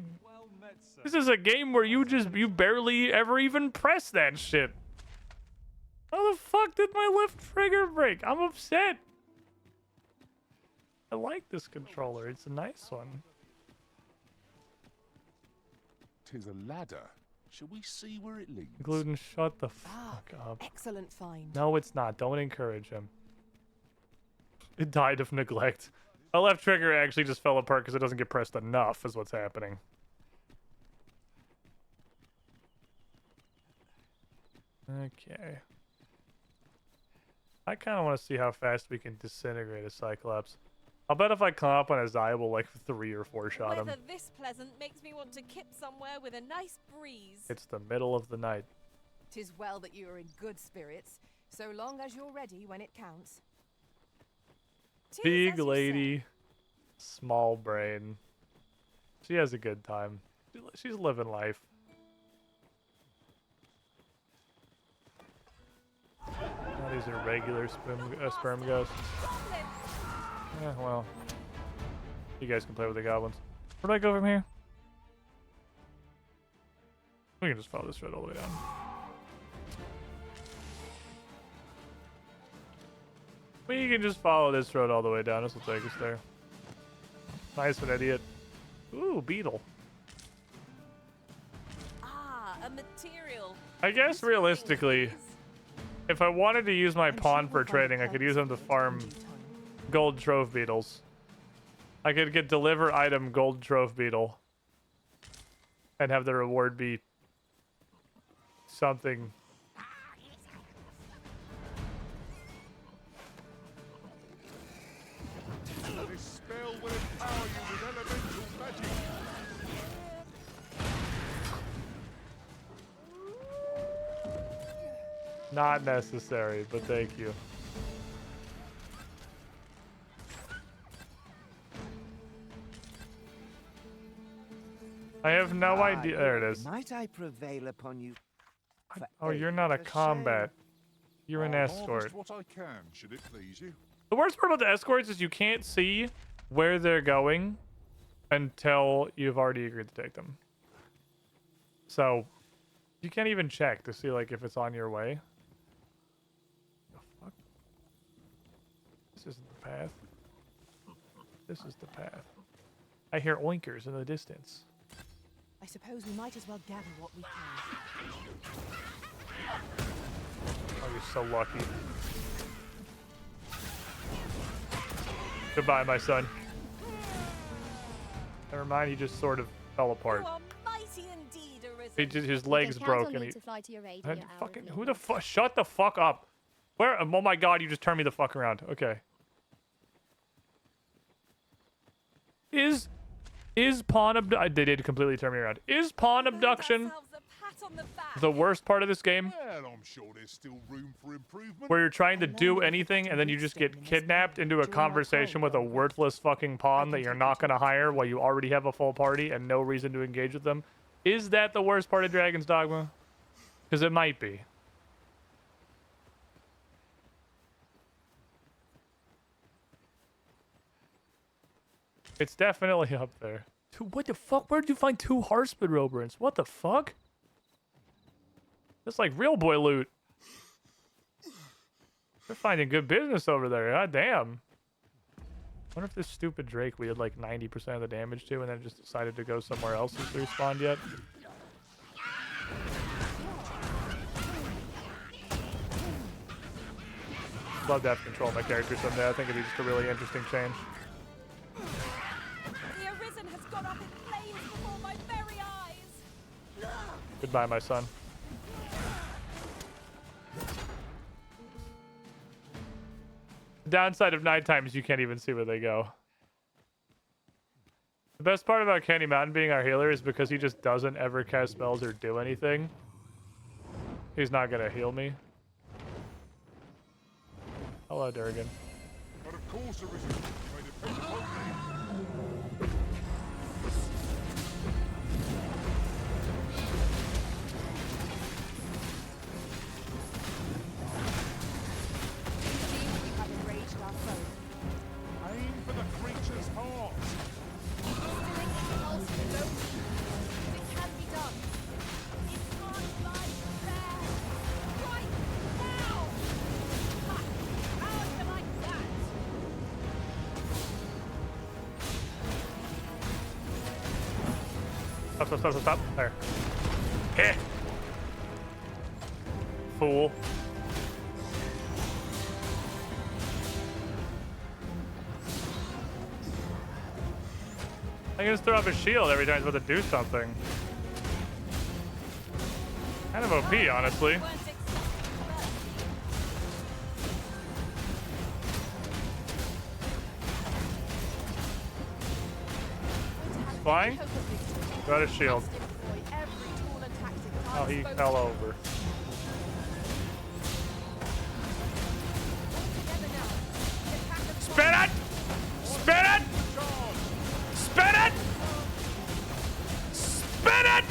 This is a game where you barely ever even press that shit. How the fuck did my left trigger break? I'm upset. I like this controller. It's a nice one. 'Tis a ladder. Shall we see where it leads? Gluten, shut the fuck up. Excellent find. No, it's not. Don't encourage him. It died of neglect. My left trigger actually just fell apart because it doesn't get pressed enough is what's happening. Okay. I kind of want to see how fast we can disintegrate a Cyclops. I'll bet if I come up on his eye, we'll like 3 or 4 shot him. Weather this pleasant makes me want to kip somewhere with a nice breeze. It's the middle of the night. 'Tis well that you are in good spirits, so long as you're ready when it counts. Big lady, small brain. She has a good time. She's living life. Oh, these are regular sperm ghosts. Yeah, well. You guys can play with the goblins. Where do I go from here? We can just follow this road all the way down. We can just follow this road all the way down. This will take us there. Nice one, idiot. Ooh, beetle. Ah, a material. I guess realistically, if I wanted to use my pawn for trading, I could use them to farm gold trove beetles. I could get deliver item gold trove beetle and have the reward be something. This spell will empower you with elemental magic. Not necessary, but thank you. I have no idea. There it is. Might I prevail upon you? Oh, you're not a combat. You're an I'll escort. harvest what I can, should it please you. The worst part about the escorts is you can't see where they're going until you've already agreed to take them. So you can't even check to see like if it's on your way. The fuck? This isn't the path. This is the path. I hear oinkers in the distance. I suppose we might as well gather what we can. Oh, you're so lucky. Goodbye, my son. Never mind, he just sort of fell apart. You are mighty indeed, Arisen. His legs broke and he... Fucking, who the fuck? Shut the fuck up. Where? Oh my god, you just turned me the fuck around. Okay. Is pawn abduction... They did completely turn me around. Is pawn abduction the worst part of this game? Well, I'm sure there's still room for improvement. Where you're trying to do anything and then you just get kidnapped into a conversation with a worthless fucking pawn that you're not going to hire while you already have a full party and no reason to engage with them. Is that the worst part of Dragon's Dogma? Because it might be. It's definitely up there. Dude, what the fuck? Where did you find 2 Harspid Roberins? What the fuck? That's like real boy loot. They're finding good business over there. God damn. Wonder if this stupid Drake we did like 90% of the damage to and then just decided to go somewhere else since they respawned yet. Love to have control of my character someday. I think it'd be just a really interesting change. The Arisen has gone up in flames before my very eyes. Goodbye, my son. The downside of nighttime is you can't even see where they go. The best part about Candy Mountain being our healer is because he just doesn't ever cast spells or do anything. He's not gonna heal me. Hello, Durgan. But of course there isn't. May depend upon me. Aim for the creature's heart. It can be done. It can't lie there. Right now. How do you like that? Stop. There. Heh. Fool. I can just throw up a shield every time he's about to do something. Kind of OP, honestly. Flying? Got a shield. Oh, he fell over. Spin it! Spin it! Spin it! Spin it!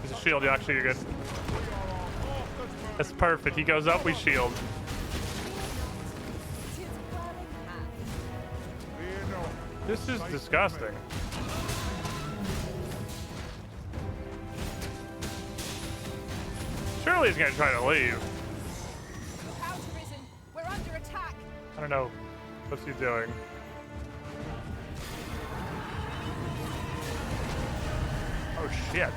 There's a shield, actually, you're good. That's perfect. He goes up, we shield. This is disgusting. Surely he's gonna try to leave. We're under attack. I don't know. What's he doing? Oh shit.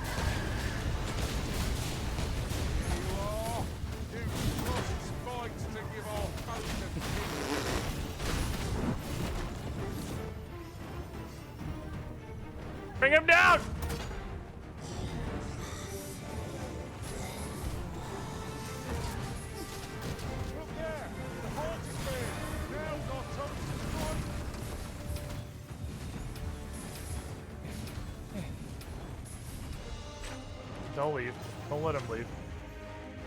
Bring him down! Don't leave. Don't let him leave.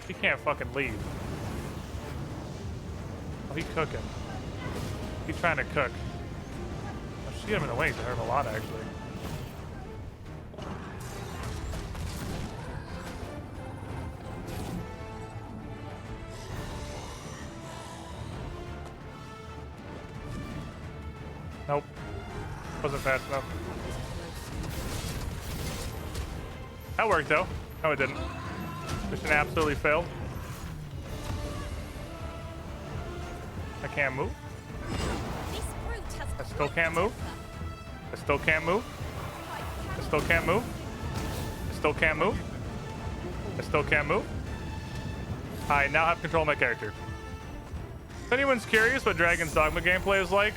He can't fucking leave. Oh, he's cooking. He's trying to cook. I'll shoot him in the wings. I hurt him a lot, actually. Nope. Wasn't fast enough. That worked though. No, it didn't. Mission absolutely failed. I can't move. I still can't move. I still can't move. I still can't move. I still can't move. I still can't move. I now have control of my character. If anyone's curious what Dragon's Dogma gameplay is like,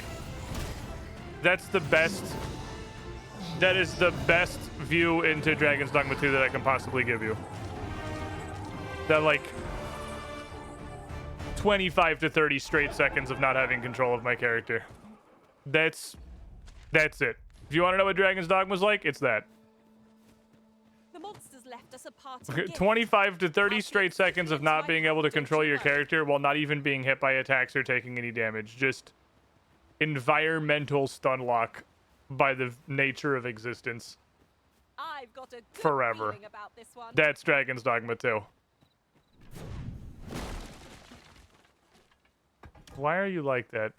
that's the best. That is the best view into Dragon's Dogma 2 that I can possibly give you. That like 25 to 30 straight seconds of not having control of my character. That's it. If you want to know what Dragon's Dogma was like, it's that. The monsters left us a party. Okay, 25 to 30 straight seconds of not being able to control your character while not even being hit by attacks or taking any damage. Just environmental stun lock by the nature of existence. I've got a good Forever. feeling about this one. That's Dragon's Dogma 2. Why are you like that?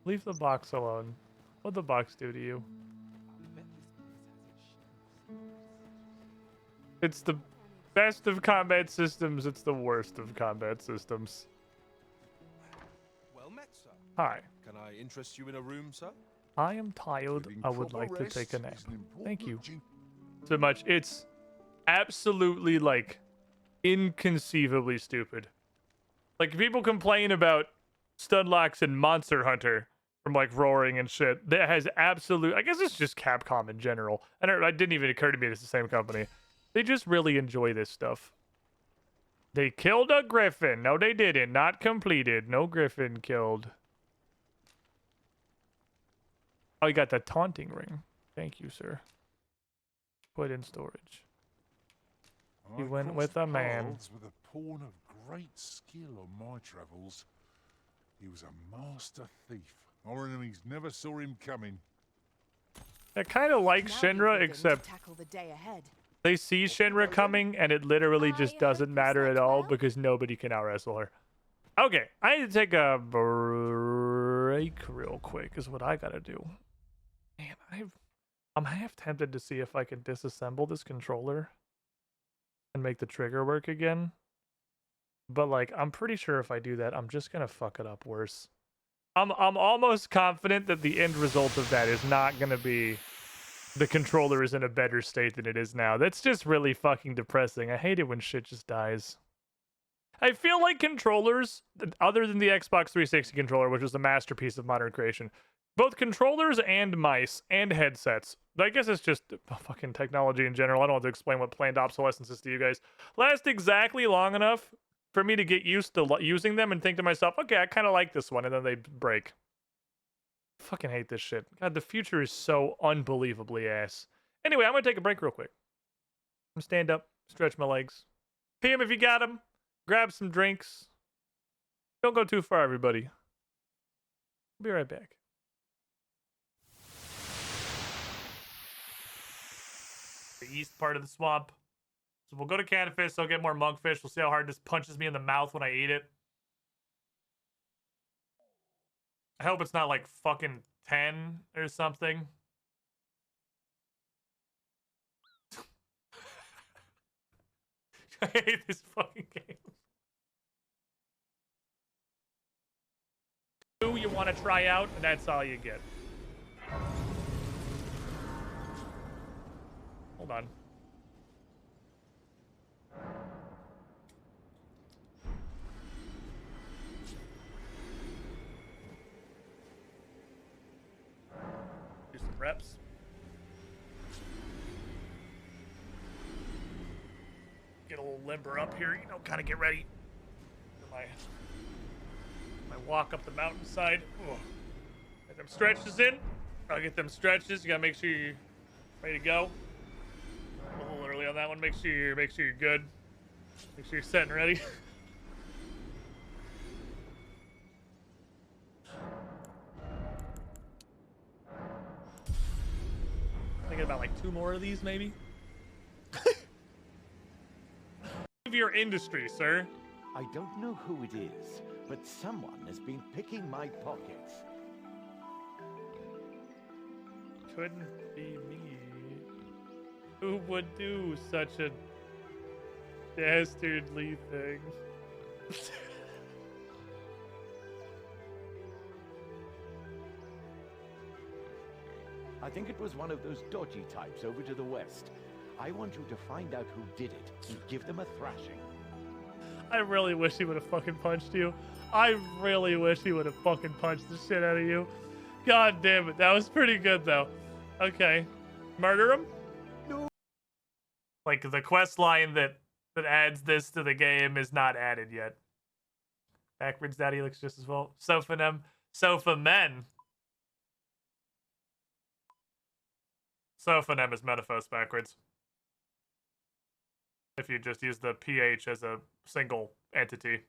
Leave the box alone. What'd the box do to you? It's the best of combat systems. It's the worst of combat systems. Well met, sir. Hi. Can I interest you in a room, sir? I am tired. Getting I would proper like to rest take a nap. is an important Thank you duty. so much. It's absolutely like inconceivably stupid. Like people complain about stun locks in Monster Hunter from like roaring and shit. That has absolute. I guess it's just Capcom in general. It didn't even occur to me it's the same company. They just really enjoy this stuff. They killed a griffin. No, they didn't. Not completed. No griffin killed. Oh, you got the taunting ring. Thank you, sir. Put in storage. You I went crossed with a man. paths with a pawn of great skill on my travels. He was a master thief. Our enemies never saw him coming. I kind of like Now Shinra, we're ready to except tackle the day ahead. they see Shinra coming, and it literally just doesn't matter at all because nobody can out-wrestle her. Okay, I need to take a break real quick is what I gotta do. Man, I'm half tempted to see if I can disassemble this controller and make the trigger work again. But like, I'm pretty sure if I do that, I'm just gonna fuck it up worse. I'm almost confident that the end result of that is not gonna be the controller is in a better state than it is now. That's just really fucking depressing. I hate it when shit just dies. I feel like controllers, other than the Xbox 360 controller, which was a masterpiece of modern creation, both controllers and mice and headsets, I guess it's just fucking technology in general. I don't want to explain what planned obsolescence is to you guys. Last exactly long enough for me to get used to using them and think to myself, okay, I kind of like this one, and then they break. Fucking hate this shit. God, the future is so unbelievably ass. Anyway, I'm gonna take a break real quick. I'm gonna stand up, stretch my legs. PM if you got them. Grab some drinks. Don't go too far, everybody. I'll be right back. The east part of the swamp. So we'll go to Canifis, so I'll get more monkfish. We'll see how hard this punches me in the mouth when I eat it. I hope it's not like fucking 10 or something. I hate this fucking game. Who you want to try out, and that's all you get. Hold on. Do some reps. Get a little limber up here, you know, kind of get ready for my walk up the mountainside. Ugh. Get them stretches in. I'll get them stretches. You gotta make sure you're ready to go. I'm a little early on that one. Make sure you're good. Make sure you're set and ready. Thinking about like 2 more of these, maybe. Of your industry, sir. I don't know who it is, but someone has been picking my pockets. Couldn't be me. Who would do such a dastardly thing? I think it was one of those dodgy types over to the west. I want you to find out who did it and give them a thrashing. I really wish he would have fucking punched you. I really wish he would have fucking punched the shit out of you. God damn it. That was pretty good, though. Okay. Murder him? No. Like, the quest line that adds this to the game is not added yet. Backwards Daddy looks just as well. Sofa men. Sophanem is Metaphos backwards. If you just use the PH as a single entity.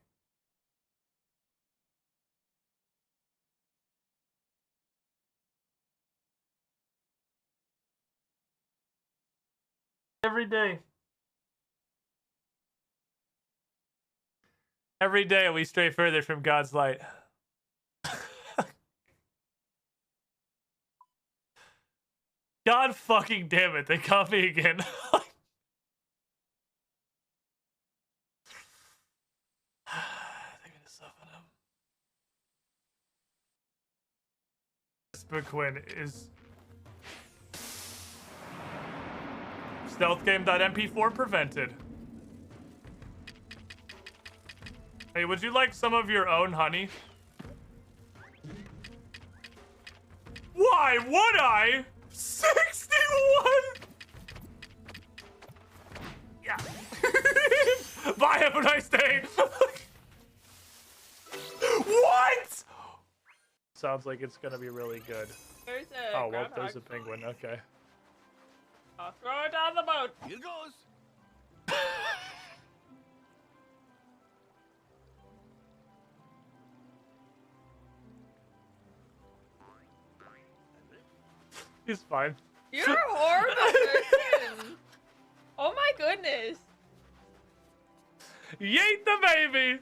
Every day. Every day we stray further from God's light. God fucking damn it, they caught me again. Quinn is stealthgame.mp4 prevented. Hey, would you like some of your own honey? Why would I? 61! Yeah. Bye, have a nice day. What? Sounds like it's gonna be really good. There's a oh, well, there's a penguin. Okay. I'll throw it on the boat. Here goes. He's fine. You're a horrible person. Oh my goodness. Yeet the baby.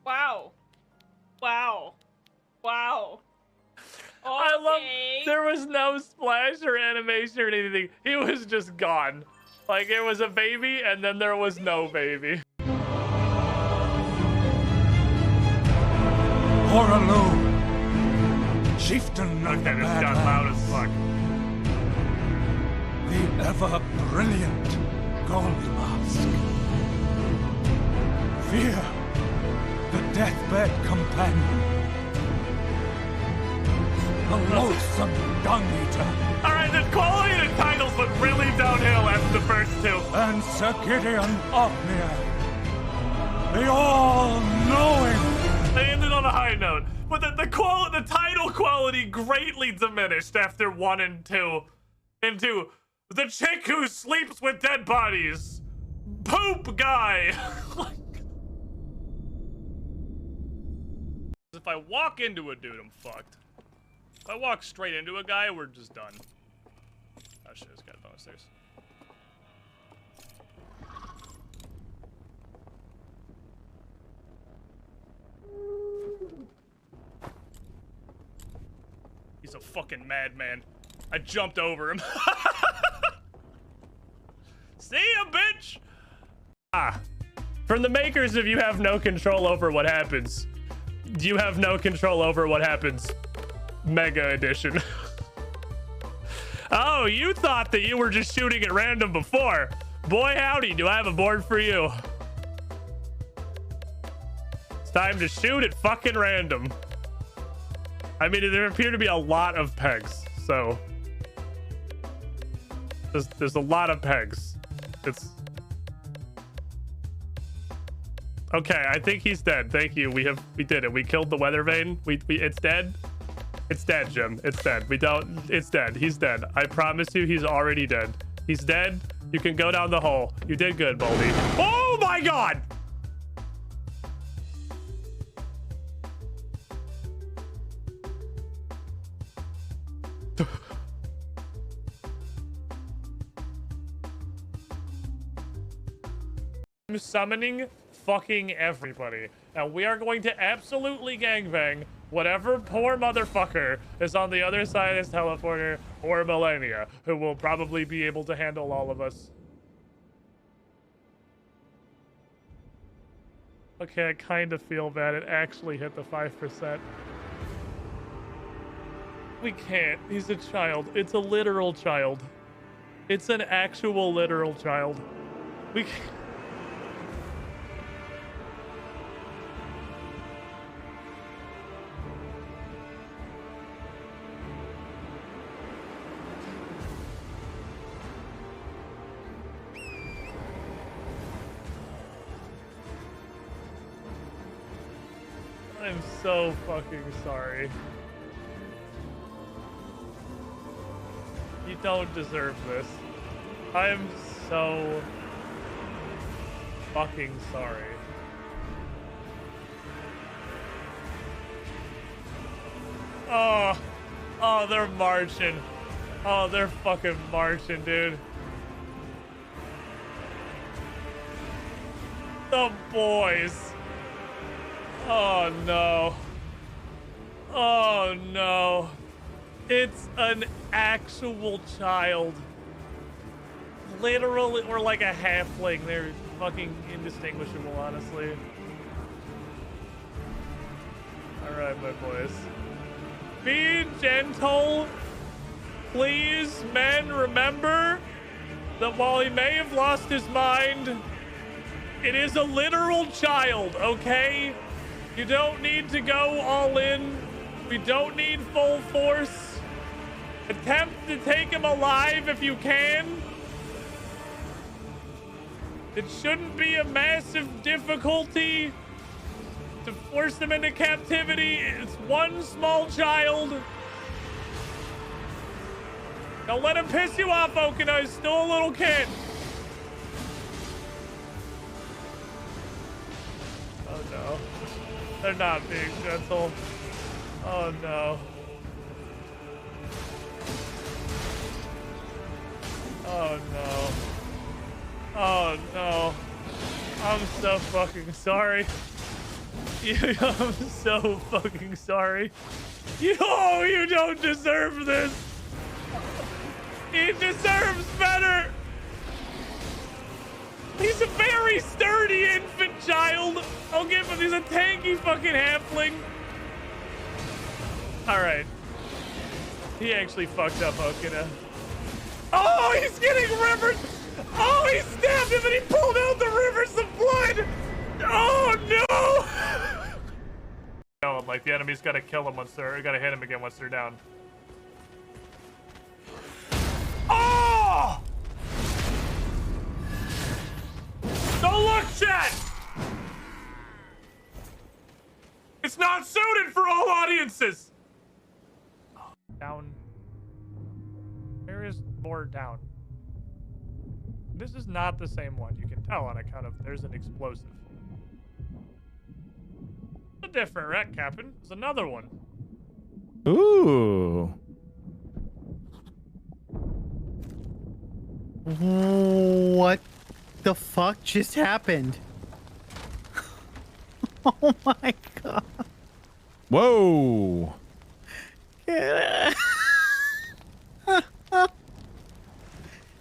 Wow. Wow. Wow. Okay. I love. There was no splash or animation or anything. He was just gone. Like it was a baby, and then there was no baby. Horaloo, chieftain of the Okay, this got loud as fuck. The ever-brilliant Gold Mask. Fear, the deathbed companion. The loathsome dung eater. Alright, the quality of the titles went really downhill after the first two. And Sir Gideon Othniel. The all-knowing. They ended on a high note, but the title quality greatly diminished after 1 and 2. Into the chick who sleeps with dead bodies. Poop guy. If I walk into a dude, I'm fucked. If I walk straight into a guy, we're just done. Oh shit, this guy's downstairs. He's a fucking madman. I jumped over him. See ya, bitch! Ah. From the makers of You Have No Control Over What Happens. You have no control over what happens. Mega edition. Oh, you thought that you were just shooting at random before. Boy, howdy, do I have a board for you. It's time to shoot at fucking random. I mean, there appear to be a lot of pegs, so... There's a lot of pegs. It's... Okay, I think he's dead. Thank you. We did it. We killed the weather vane. It's dead. It's dead, Jim. It's dead. It's dead. He's dead. I promise you, he's already dead. He's dead. You can go down the hole. You did good, Baldy. Oh my God! I'm summoning fucking everybody, and we are going to absolutely gangbang whatever poor motherfucker is on the other side of this teleporter or Millennia, who will probably be able to handle all of us. Okay, I kind of feel bad. It actually hit the 5%. We can't. He's a child. It's a literal child. It's an actual literal child. We can't. I'm so fucking sorry. You don't deserve this. I'm so fucking sorry. Oh, they're marching. Oh, they're fucking marching, dude. The boys. Oh no. Oh no. It's an actual child. Literally, or like a halfling. They're fucking indistinguishable, honestly. Alright, my boys. Be gentle. Please, men, remember that while he may have lost his mind, it is a literal child, okay? You don't need to go all in. We don't need full force. Attempt to take him alive if you can. It shouldn't be a massive difficulty to force them into captivity. It's one small child. Don't let him piss you off, Okina. He's still a little kid. Oh no. They're not being gentle. Oh no. Oh no. Oh no. I'm so fucking sorry. I'm so fucking sorry. You don't deserve this. He deserves better. He's a very sturdy infant child. I'll give him. He's a tanky fucking halfling. All right. He actually fucked up Okina. Oh, he's getting rivered. Oh, he stabbed him and he pulled out the rivers of blood. Oh no. No, like the enemy's got to kill him once they're, got to hit him again once they're down. Oh! Don't look, chat! It's not suited for all audiences! Down. There is more down. This is not the same one. You can tell on account of there's an explosive. A different wreck, Captain. There's another one. Ooh. What the fuck just happened? Oh my god. Whoa. Hey,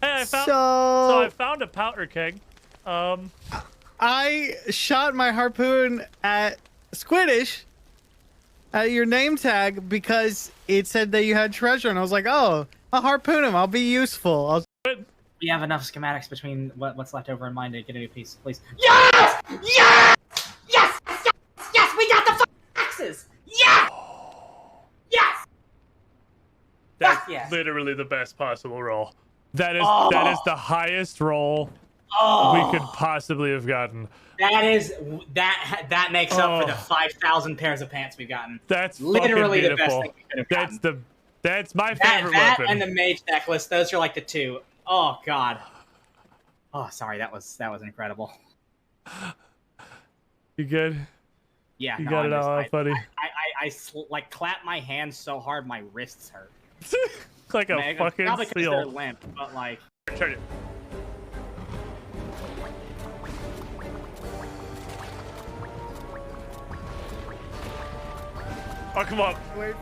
I found a powder keg. I shot my harpoon at Squiddish at your name tag because it said that you had treasure, and I was like, oh, I'll harpoon him. I'll be useful. We have enough schematics between what's left over in mine to get a new piece, please. Yes! Yes! Yes! Yes! Yes! We got the fucking axes! Yes! Yes! That's yes. literally the best possible roll. That is Oh. that is the highest roll we could possibly have gotten. That makes up for the 5,000 pairs of pants we've gotten. That's literally fucking the best beautiful. thing we could have gotten. That's my favorite that weapon. and the mage necklace, those are like the two. Oh god. Oh, sorry, that was incredible. You good? Yeah, You no, got I'm it just- all, I, buddy. I like clap my hands so hard my wrists hurt. Like a I mean, fucking probably 'cause they're seal. limp, but like. Turn it. Oh, come on. Wait.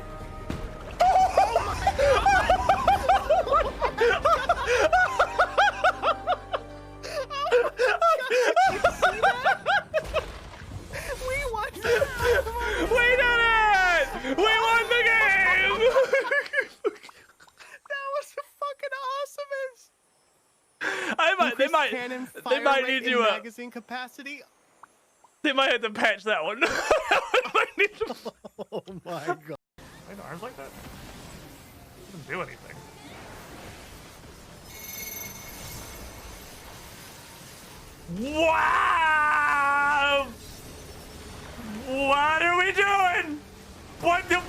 We won! We did it! We won the game! That was the fucking awesomest! They might need to magazine capacity. They might have to patch that one. Oh my god. I had arms like that? Doesn't do anything. Wow! What are we doing? What the?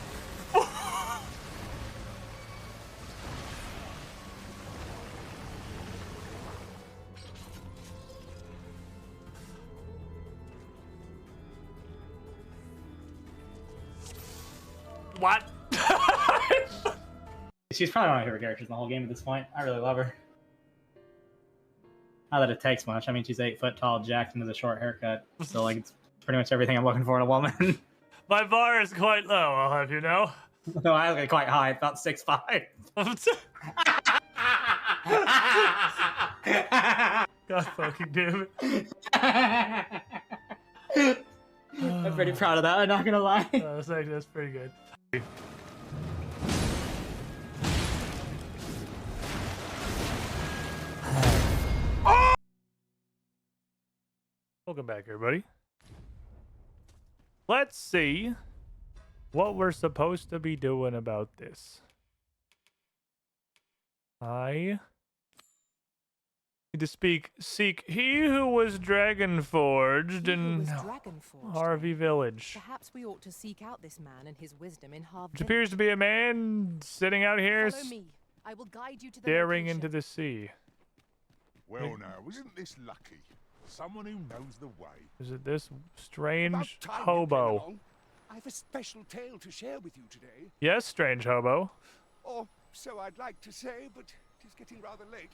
What? She's probably one of my favorite characters in the whole game at this point. I really love her. Not that it takes much. I mean, she's 8 foot tall, jacked, and has a short haircut. So, like, it's pretty much everything I'm looking for in a woman. My bar is quite low, I'll have you know. No, I look quite high, about 6'5". God fucking damn it. I'm pretty proud of that, I'm not gonna lie. That's pretty good. Welcome back, everybody. Let's see what we're supposed to be doing about this. I need to seek he who was dragon forged in Harvey Village. Perhaps we ought to seek out this man and his wisdom in Harvey. Which appears to be a man sitting out here Follow me. I will guide you to the staring location. into the sea. Well, now, isn't this lucky? Someone who knows the way. Is it this strange About time you came hobo? along. I have a special tale to share with you today. Yes, strange hobo. Or so I'd like to say, but it is getting rather late.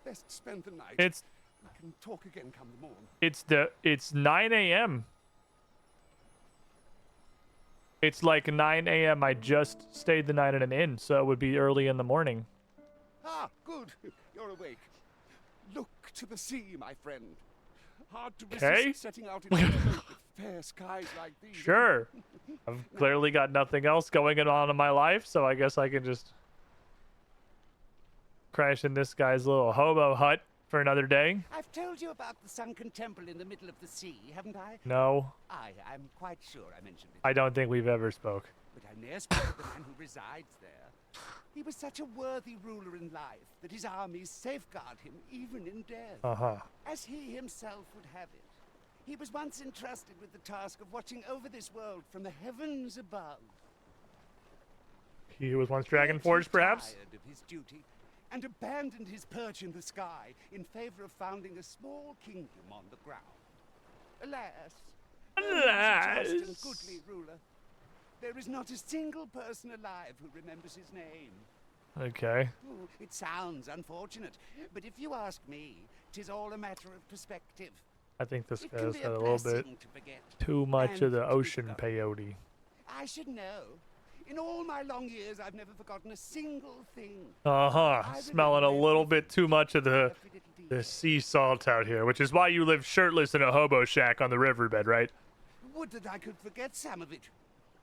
Best spend the night. It's We can talk again come the morn. it's 9 a.m. It's like 9 a.m. I just stayed the night at an inn, so it would be early in the morning. Ah, good. You're awake. Look to the sea, my friend. Hard to Okay. resist setting out in a boat with fair skies like these. Sure. I've clearly got nothing else going on in my life, so I guess I can just crash in this guy's little hobo hut for another day. I've told you about the sunken temple in the middle of the sea, haven't I? No, I'm quite sure I mentioned it. I don't think we've ever spoke. but I ne'er spoke of the man who resides there. He was such a worthy ruler in life that his armies safeguard him even in death, as he himself would have it. He was once entrusted with the task of watching over this world from the heavens above. He was once Dragonforged, perhaps? Tired of his duty and abandoned his perch in the sky in favor of founding a small kingdom on the ground. Alas, though he was a just and goodly ruler, there is not a single person alive who remembers his name. Okay. Oh, it sounds unfortunate, but if you ask me, 'tis all a matter of perspective. I think this It can guy's be had a a little bit blessing to forget too much and of the to be ocean forgotten. peyote. I should know. In all my long years, I've never forgotten a single thing. Smelling a little bit too much of the sea salt out here, which is why you live shirtless in a hobo shack on the riverbed, right? Would that I could forget some of it.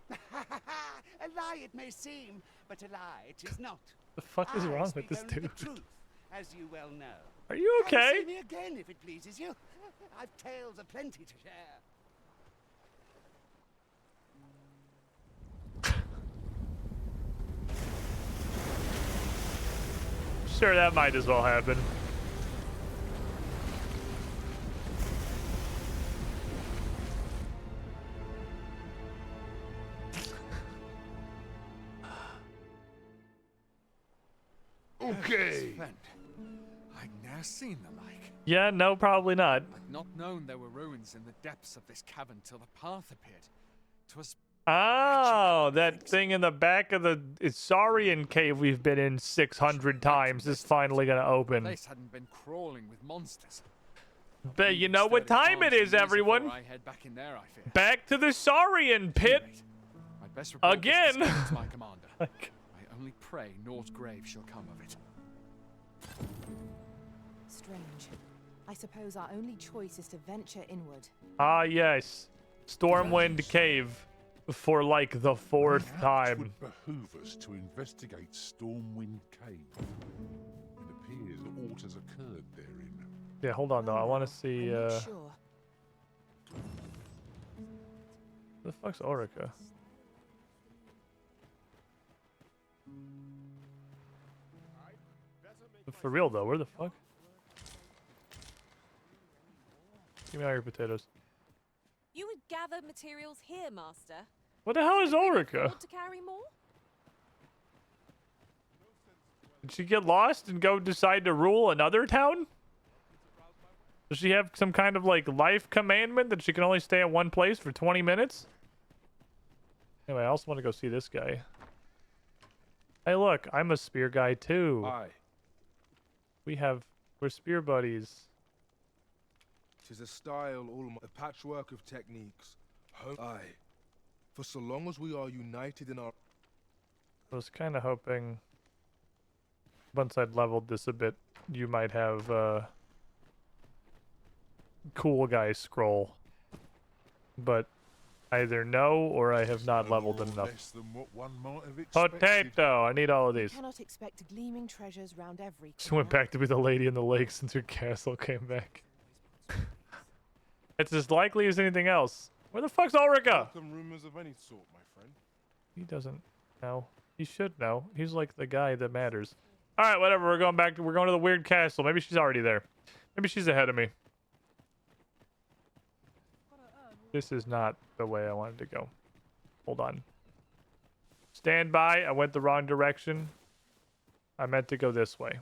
A lie it may seem, but a lie it is not. The fuck is I wrong with speak this only the dude? truth, as you well know. Are you okay? See me again if it pleases you. I've tales aplenty to share. Sure, that might as well happen. Okay. I'd ne'er seen the like. Yeah, no, probably not. I'd not known there were ruins in the depths of this cavern till the path appeared. 'Twas Oh, that thing in the back of the Saurian cave we've been in 600 times is finally gonna the open. place hadn't been crawling with monsters. But you know what time it is, everyone. I head back in there, I fear. Back to the Saurian pit. I'd best report Again. this to my commander. I only pray naught grave shall come of it. Strange. I suppose our only choice is to venture inward. Ah, yes. Stormwind Cave for like the fourth Perhaps time. would behoove us to investigate Stormwind Cave. It appears aught has occurred therein. Yeah, hold on though. I want to see. I'm not sure. The fuck's Orica? For real though, where the fuck? Give me all your potatoes. You would gather materials here, Master. What the hell is Orica? Want to carry more? Did she get lost and go decide to rule another town? Does she have some kind of like life commandment that she can only stay at one place for 20 minutes? Anyway, I also want to go see this guy. Hey, look, I'm a spear guy too. Aye. We're spear buddies. 'Tis a style, a patchwork of techniques. Aye. For so long as we are united in our... I was kind of hoping once I'd leveled this a bit, you might have cool guy scroll. But either no, or I have not leveled it enough. Less than what one might have expected. Potato! I need all of these. Cannot expect gleaming treasures round every She went back to be the lady in the lake since her castle came back. It's as likely as anything else. Where the fuck's Ulrika? Welcome rumors of any sort, my friend. He doesn't know. He should know. He's like the guy that matters. All right, whatever. We're going to the weird castle. Maybe she's already there. Maybe she's ahead of me. This is not the way I wanted to go. Hold on. Stand by. I went the wrong direction. I meant to go this way.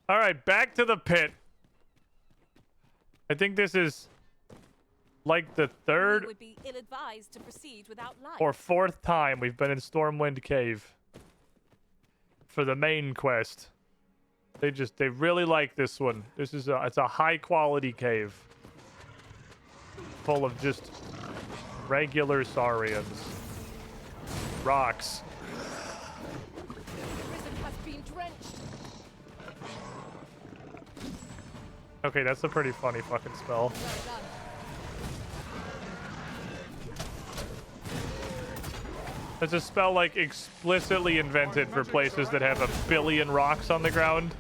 All right, back to the pit. I think this is like the third We would be ill-advised to proceed without light. or fourth time we've been in Stormwind Cave for the main quest. They really like this one. It's a high quality cave full of just regular saurians. Rocks. The prison has been drenched. Okay, that's a pretty funny fucking spell. It's a spell like explicitly invented for places that have a billion rocks on the ground.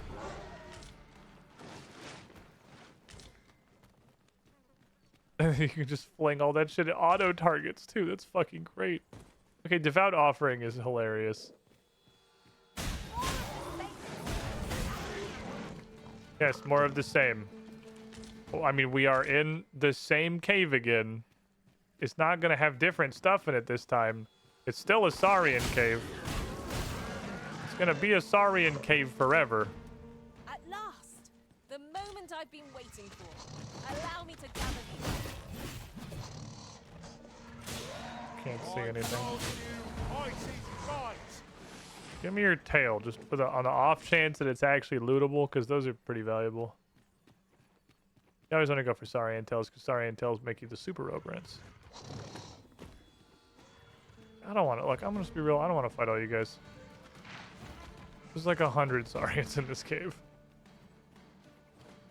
You can just fling all that shit at auto targets too. That's fucking great. Okay, devout offering is hilarious. Yes, more of the same. Well, I mean, we are in the same cave again. It's not gonna have different stuff in it this time. It's still a Saurian cave. It's gonna be a Saurian cave forever. At last, the moment I've been waiting for. Allow me to gather these. Can't see anything. Give me your tail, just for on the off chance that it's actually lootable, because those are pretty valuable. You always want to go for Saurian tails, because Saurian tails make you the super ogrants. I don't want to, look, I'm gonna just be real, I don't want to fight all you guys. There's like 100 Saurians in this cave.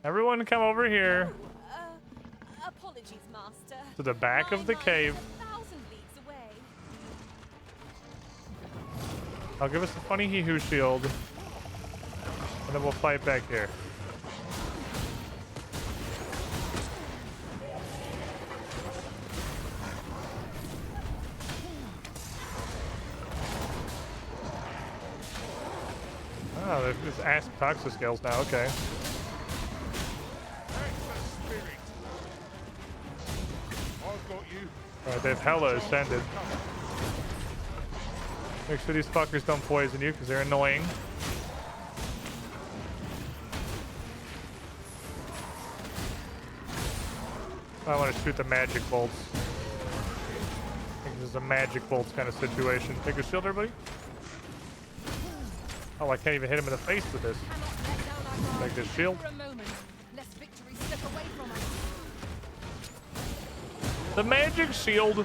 Everyone come over here. Apologies, Master. To the back of the cave. 1,000 leagues away. I'll give us a funny hee-hoo shield. And then we'll fight back here. Oh, there's asp toxoscales now, okay. Alright, they've hella ascended. Make sure these fuckers don't poison you, because they're annoying. I want to shoot the magic bolts. I think this is a magic bolts kind of situation. Take a shield, everybody. Oh, I can't even hit him in the face with this. Take this shield. The magic shield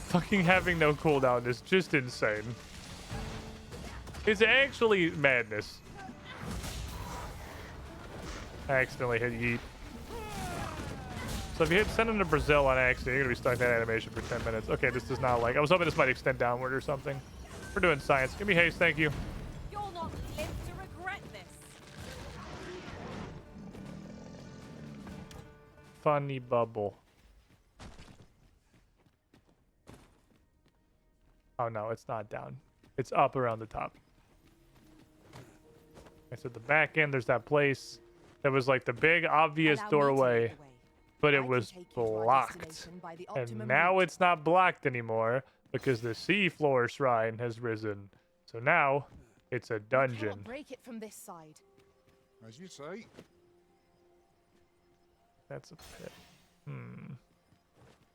fucking having no cooldown is just insane. It's actually madness. I accidentally hit yeet. So if you hit send him to Brazil on accident, you're gonna be stuck in that animation for 10 minutes. Okay, this does not like. I was hoping this might extend downward or something. We're doing science. Give me haste, thank you. You'll not live to regret this. Funny bubble. Oh no, it's not down. It's up around the top. Okay, so the back end, there's that place that was like the big obvious doorway, but it was blocked. And now it's not blocked anymore because the seafloor shrine has risen. So now it's a dungeon. Break it from this side. As you say. That's a pit.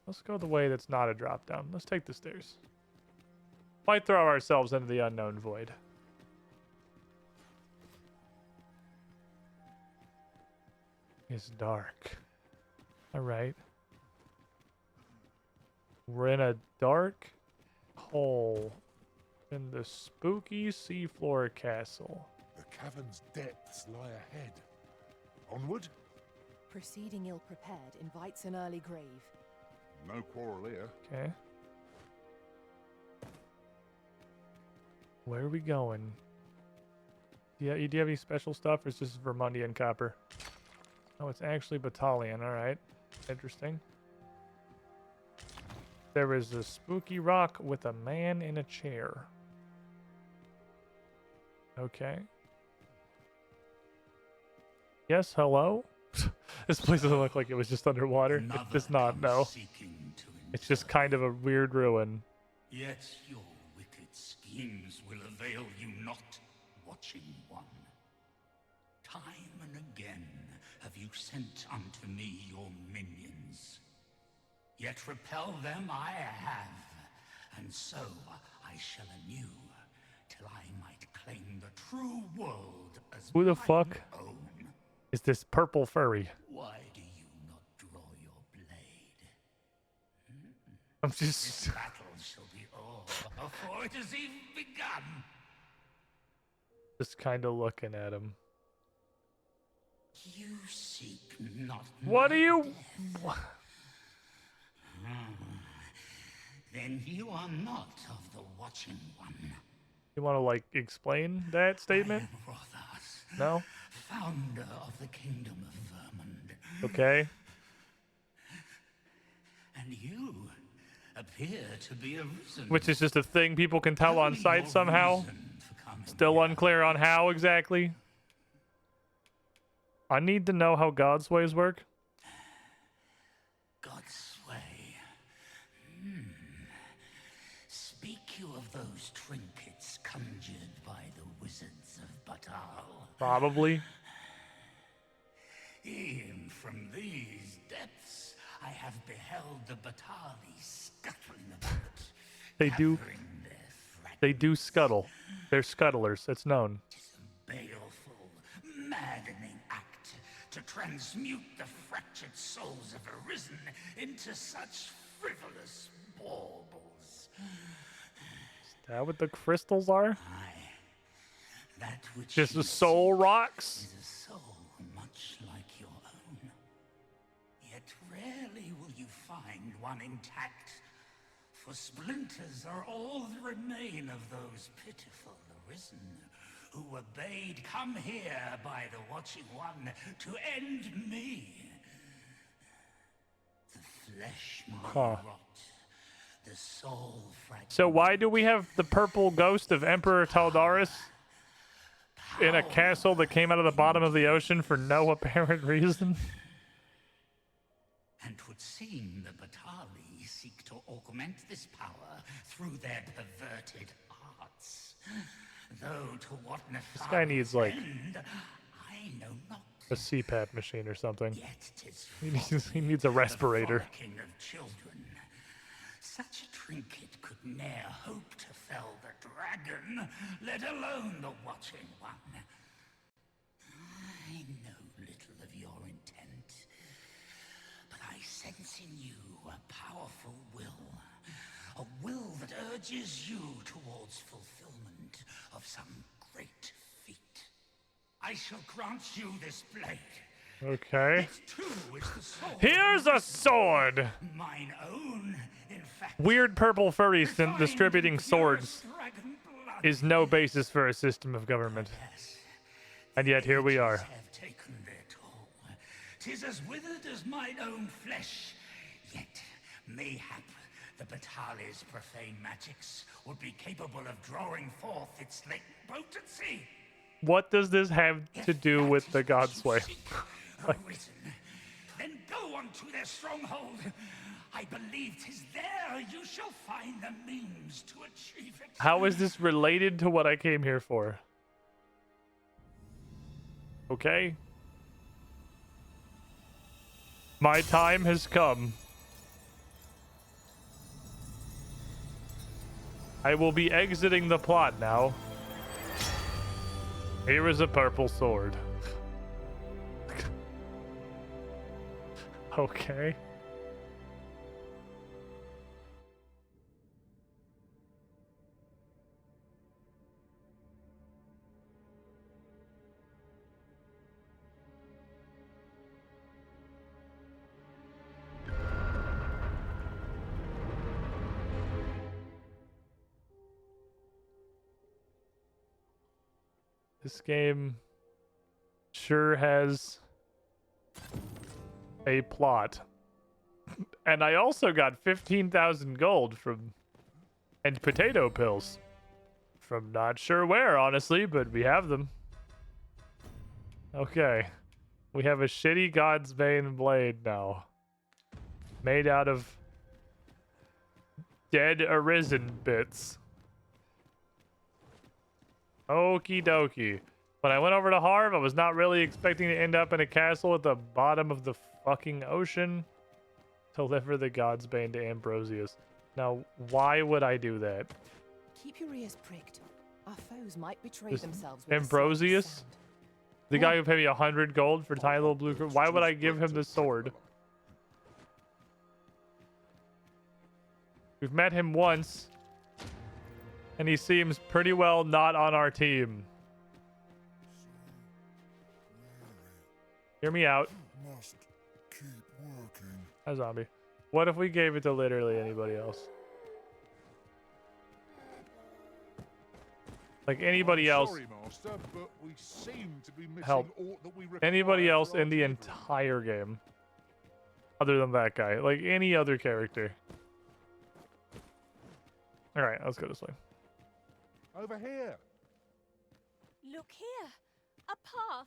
Let's go the way that's not a drop down. Let's take the stairs. Might throw ourselves into the unknown void. It's dark. All right. We're in a dark hole in the spooky seafloor castle. The cavern's depths lie ahead. Onward? Proceeding ill-prepared invites an early grave. No quarrel here. Okay. Where are we going? Yeah, do you have any special stuff, or is this Vermundian copper? Oh, it's actually Battalion. All right. Interesting. There is a spooky rock with a man in a chair. Okay. Yes, hello? This place doesn't look like it was just underwater. It does not, no. It's just kind of a weird ruin. Yet your wicked schemes will avail you not, Watching One. Time and again have you sent unto me your minions. Yet repel them I have, and so I shall anew, till I might claim the true world as Who the mine fuck own. is this purple furry? Why do you not draw your blade? I'm just... This battle shall be o'er before it has even begun. Just kind of looking at him. You seek not What my do you... death. Then you are not of the Watching One. You want to, like, explain that statement? No? Founder of the Kingdom of Vermund. Okay. And you appear to be arisen. Which is just a thing people can tell on sight somehow. Still unclear on how exactly. I need to know how God's ways work. God's way. Speak you of those trinkets conjured by the wizards of Batal? Probably. E'en from these depths, I have beheld the Batali scuttling about. They do. They do scuttle. They're scuttlers. It's known. Baleful, maddening act to transmute the fractured souls of Arisen into such frivolous baubles. Is that what the crystals are? That which Just the you soul seek rocks? is a soul much like your own. Yet rarely will you find one intact, for splinters are all that remain of those pitiful Arisen who were bade come here by the Watching One to end me. The flesh may rot, the soul fragment. So why do we have the purple ghost of Emperor Taldaris in a castle that came out of the bottom of the ocean for no apparent reason? And 'twould seem the Batali seek to augment this power through their perverted arts. Though to what nefarious This guy needs like end, I know not. a CPAP machine or something. Yet 'tis He needs a respirator. The frolicking of children. Such a trinket could ne'er hope to fell the dragon, let alone the Watching One. I know little of your intent, but I sense in you a powerful will. A will that urges you towards fulfillment of some great feat. I shall grant you this blade. Okay. It too is the sword. Here's a sword! Mine own, in fact. Weird purple furries distributing swords is no basis for a system of government. And yet here we are. Have taken their toll. 'Tis as withered as mine own flesh. Yet, mayhap, the Batali's profane magics would be capable of drawing forth its latent potency. What does this have to do with the God's way? Arisen. Then go unto their stronghold. I believe 'tis there you shall find the means to achieve it. How is this related to what I came here for? Okay. My time has come. I will be exiting the plot now. Here is a purple sword. Okay. This game sure has a plot. And I also got 15,000 gold from and potato pills from not sure where, honestly, but we have them. Okay. We have a shitty God's Bane blade now. Made out of dead Arisen bits. Okie dokie. When I went over to Harv, I was not really expecting to end up in a castle at the bottom of the fucking ocean. Deliver the God's Bane to Ambrosius. Now, why would I do that? Keep your ears pricked. Our foes might betray Is themselves with Ambrosius? The guy who paid me 100 gold for tiny little blue... Why would I give him the sword? We've met him once. And he seems pretty well not on our team. Hear me out. Must keep working. Hi, zombie. What if we gave it to literally anybody else? Like anybody else. Sorry, Master, but we seem to be missing Help. aught that we Anybody require else for our in the delivery. entire game. Other than that guy. Like any other character. Alright, let's go this way. Over here. Look here. A path.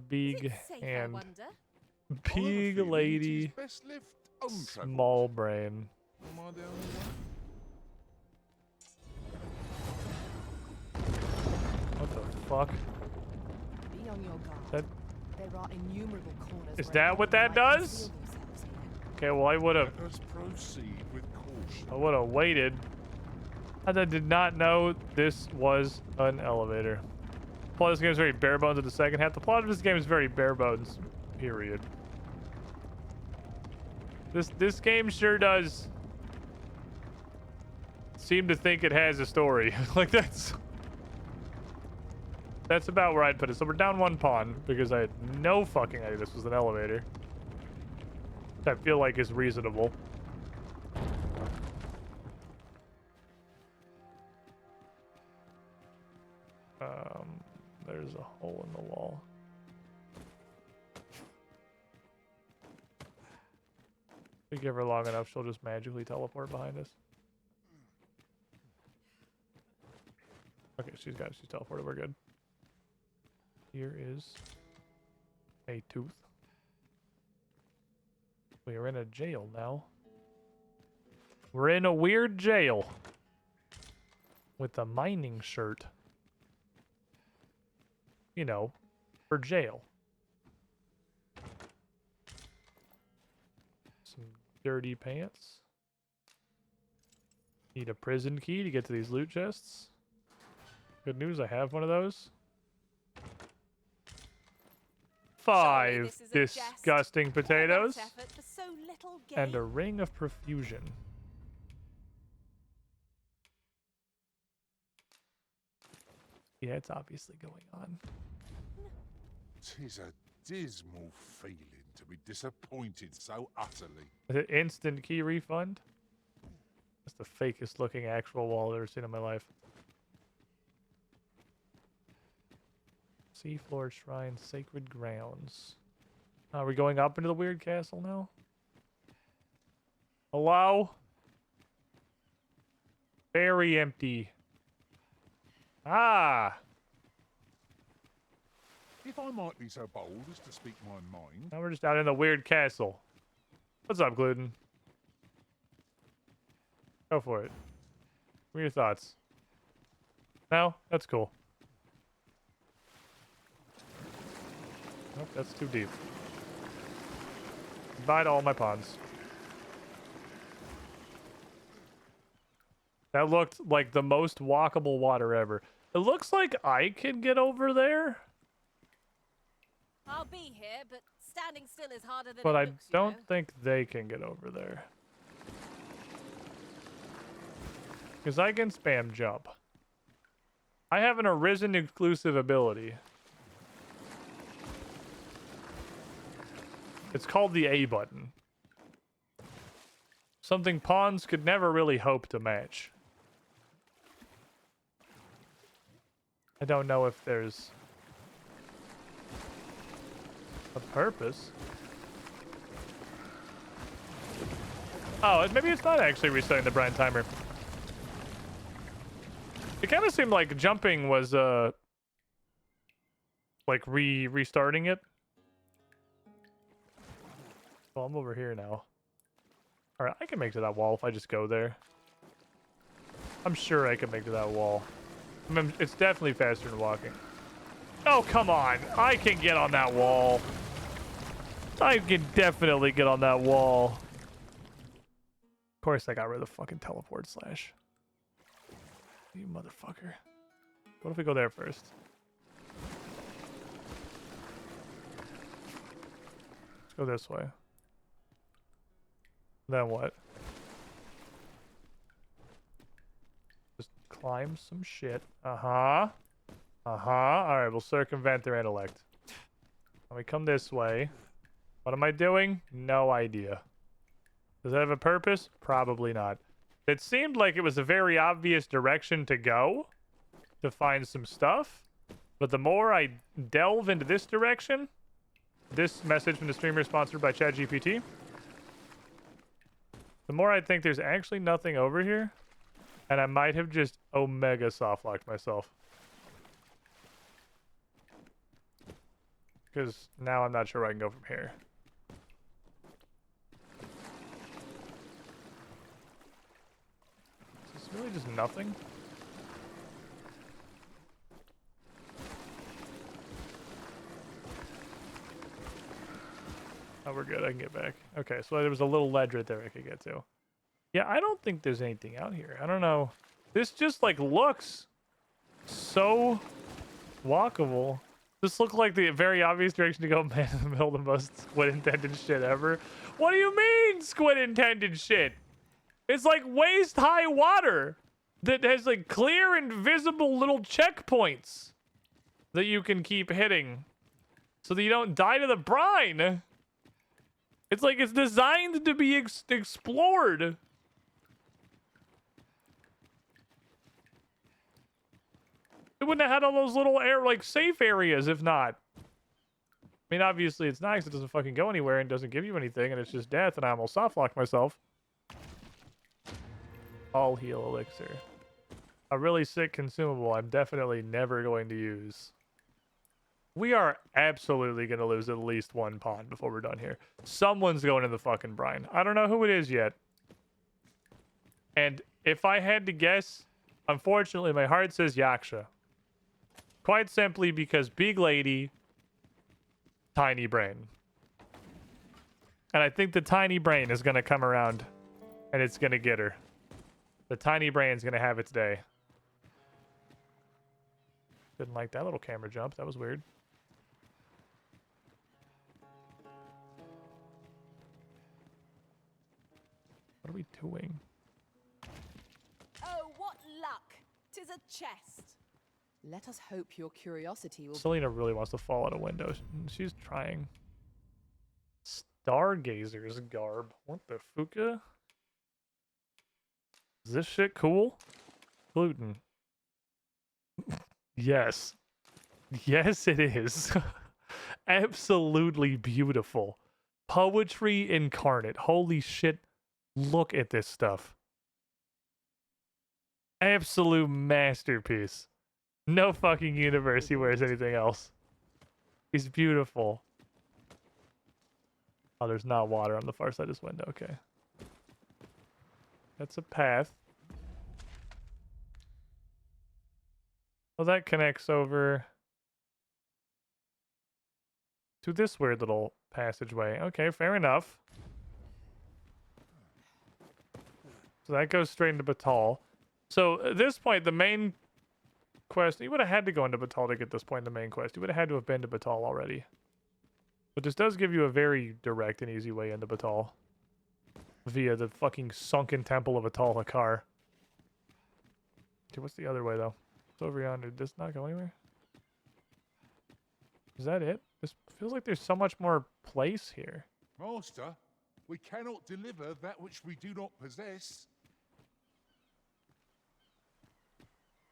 Big Safe, I hand. wonder. Big lady. Best left untraveled. Small brain. Am I the only one? What the fuck? Be on your guard. That, There are innumerable corners. is where that anyone what that might does? conceal themselves here. Okay, well I would have. Let us proceed with caution. I would have waited. I did not know this was an elevator. The plot of this game is very bare bones in the second half. The plot of this game is very bare bones. Period. This game sure does seem to think it has a story. Like that's about where I'd put it. So we're down one pawn because I had no fucking idea this was an elevator. Which I feel like is reasonable. There's a hole in the wall. If we give her long enough, she'll just magically teleport behind us. Okay, she's teleported. We're good. Here is a tooth. We are in a jail now. We're in a weird jail with a mining shirt. You know, for jail. Some dirty pants. Need a prison key to get to these loot chests. Good news, I have one of those. 5 disgusting potatoes. And a ring of profusion. Yeah, it's obviously going on. 'Tis a dismal feeling to be disappointed so utterly. Is it instant key refund? That's the fakest looking actual wall I've ever seen in my life. Seafloor Shrine, Sacred Grounds. Are we going up into the weird castle now? Hello? Very empty. Ah! If I might be so bold as to speak my mind. Now we're just out in the weird castle. What's up, Gluten? Go for it. What are your thoughts? No? That's cool. Nope, that's too deep. Goodbye to all my pawns. That looked like the most walkable water ever. It looks like I can get over there. I'll be here, but standing still is harder than But it I looks, don't you know? think they can get over there. Because I can spam jump. I have an Arisen exclusive ability. It's called the A button. Something pawns could never really hope to match. I don't know if there's a purpose. Oh, maybe it's not actually restarting the Brian timer. It kind of seemed like jumping was like restarting it. Well, I'm over here now. All right, I can make it to that wall if I just go there. I'm sure I can make it to that wall. I mean, it's definitely faster than walking. Oh, come on. I can get on that wall. I can definitely get on that wall. Of course, I got rid of the fucking teleport slash. You motherfucker. What if we go there first? Let's go this way. Then what? Just climb some shit. Uh-huh. Uh-huh. Alright, we'll circumvent their intellect. When we come this way. What am I doing? No idea. Does that have a purpose? Probably not. It seemed like it was a very obvious direction to go to find some stuff. But the more I delve into this direction, this message from the streamer sponsored by ChatGPT, The more I think there's actually nothing over here, and I might have just omega soft-locked myself. Because now I'm not sure where I can go from here. Is this really just nothing? Oh, we're good. I can get back. Okay, so there was a little ledge right there I could get to. Yeah, I don't think there's anything out here. I don't know. This just, like, looks so walkable. This looks like the very obvious direction to go, man, in the middle of the most squid-intended shit ever. What do you mean, squid-intended shit? It's like waist-high water that has, like, clear and visible little checkpoints that you can keep hitting so that you don't die to the brine. It's like it's designed to be explored. It wouldn't have had all those little safe areas if not. I mean, obviously it's nice. It doesn't fucking go anywhere and doesn't give you anything, and it's just death, and I almost soft-locked myself. All heal elixir. A really sick consumable I'm definitely never going to use. We are absolutely going to lose at least one pawn before we're done here. Someone's going in the fucking brine. I don't know who it is yet. And if I had to guess, unfortunately, my heart says Yaksha. Quite simply because big lady, tiny brain. And I think the tiny brain is going to come around and it's going to get her. The tiny brain's going to have its day. Didn't like that little camera jump. That was weird. What are we doing? Oh, what luck! 'Tis a chest. Let us hope your curiosity will. Selena really wants to fall out a window. She's trying. Stargazer's garb. What the fuka? Is this shit cool? Gluten. Yes. Yes, it is. Absolutely beautiful. Poetry incarnate. Holy shit. Look at this stuff. Absolute masterpiece. No fucking universe he wears anything else. He's beautiful. Oh, there's not water on the far side of this window. Okay. That's a path. Well, that connects over to this weird little passageway. Okay, fair enough. So that goes straight into Batal. So at this point, the main quest, you would have had to go into Batal to get this point in the main quest. You would have had to have been to Batal already. But this does give you a very direct and easy way into Batal. Via the fucking sunken temple of Batal Hakar. Okay, what's the other way though? It's over yonder. Did this not go anywhere? Is that it? This feels like there's so much more place here. Master, we cannot deliver that which we do not possess.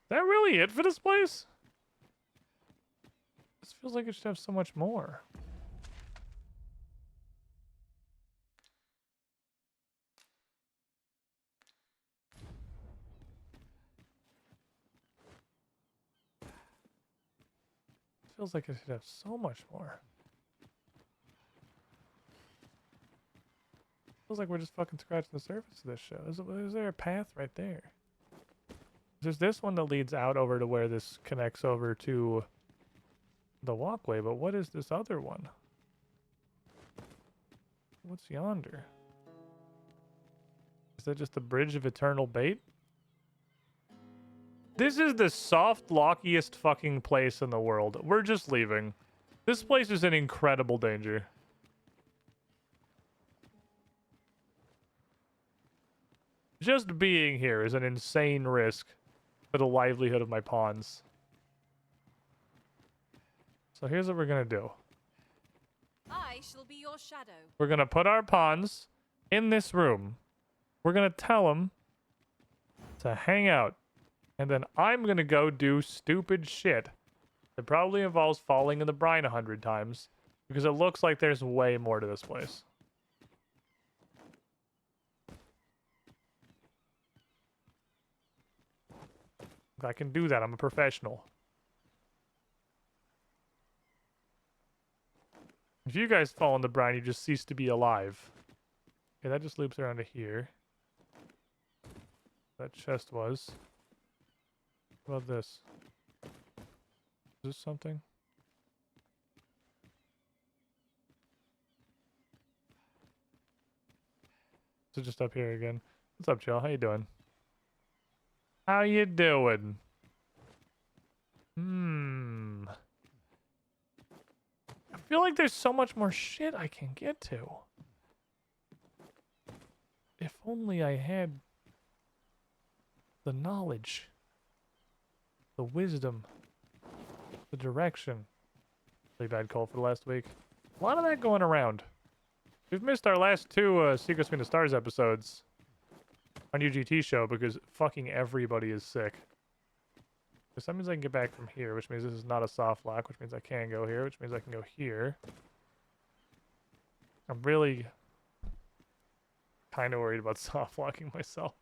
Is that really it for this place? This feels like it should have so much more. Feels like it should have so much more. Feels like we're just fucking scratching the surface of this show. Is there a path right there? There's this one that leads out over to where this connects over to the walkway, but what is this other one? What's yonder? Is that just the bridge of eternal bait? This is the soft lockiest fucking place in the world. We're just leaving. This place is in incredible danger. Just being here is an insane risk for the livelihood of my pawns. So here's what we're gonna do. I shall be your shadow. We're gonna put our pawns in this room. We're gonna tell them to hang out. And then I'm gonna go do stupid shit that probably involves falling in the brine 100 times. Because it looks like there's way more to this place. I can do that. I'm a professional. If you guys fall in the brine, you just cease to be alive. Okay, that just loops around to here. That chest was. What about this? Is this something? Is it just up here again? What's up, Jill? How you doing? How you doing? I feel like there's so much more shit I can get to. If only I had the knowledge, the wisdom, the direction. Really bad call for the last week. A lot of that going around. We've missed our last two Secrets Between the Stars episodes on UGT show because fucking everybody is sick. So that means I can get back from here, which means this is not a soft lock, which means I can go here, which means I can go here. I'm really kind of worried about soft locking myself.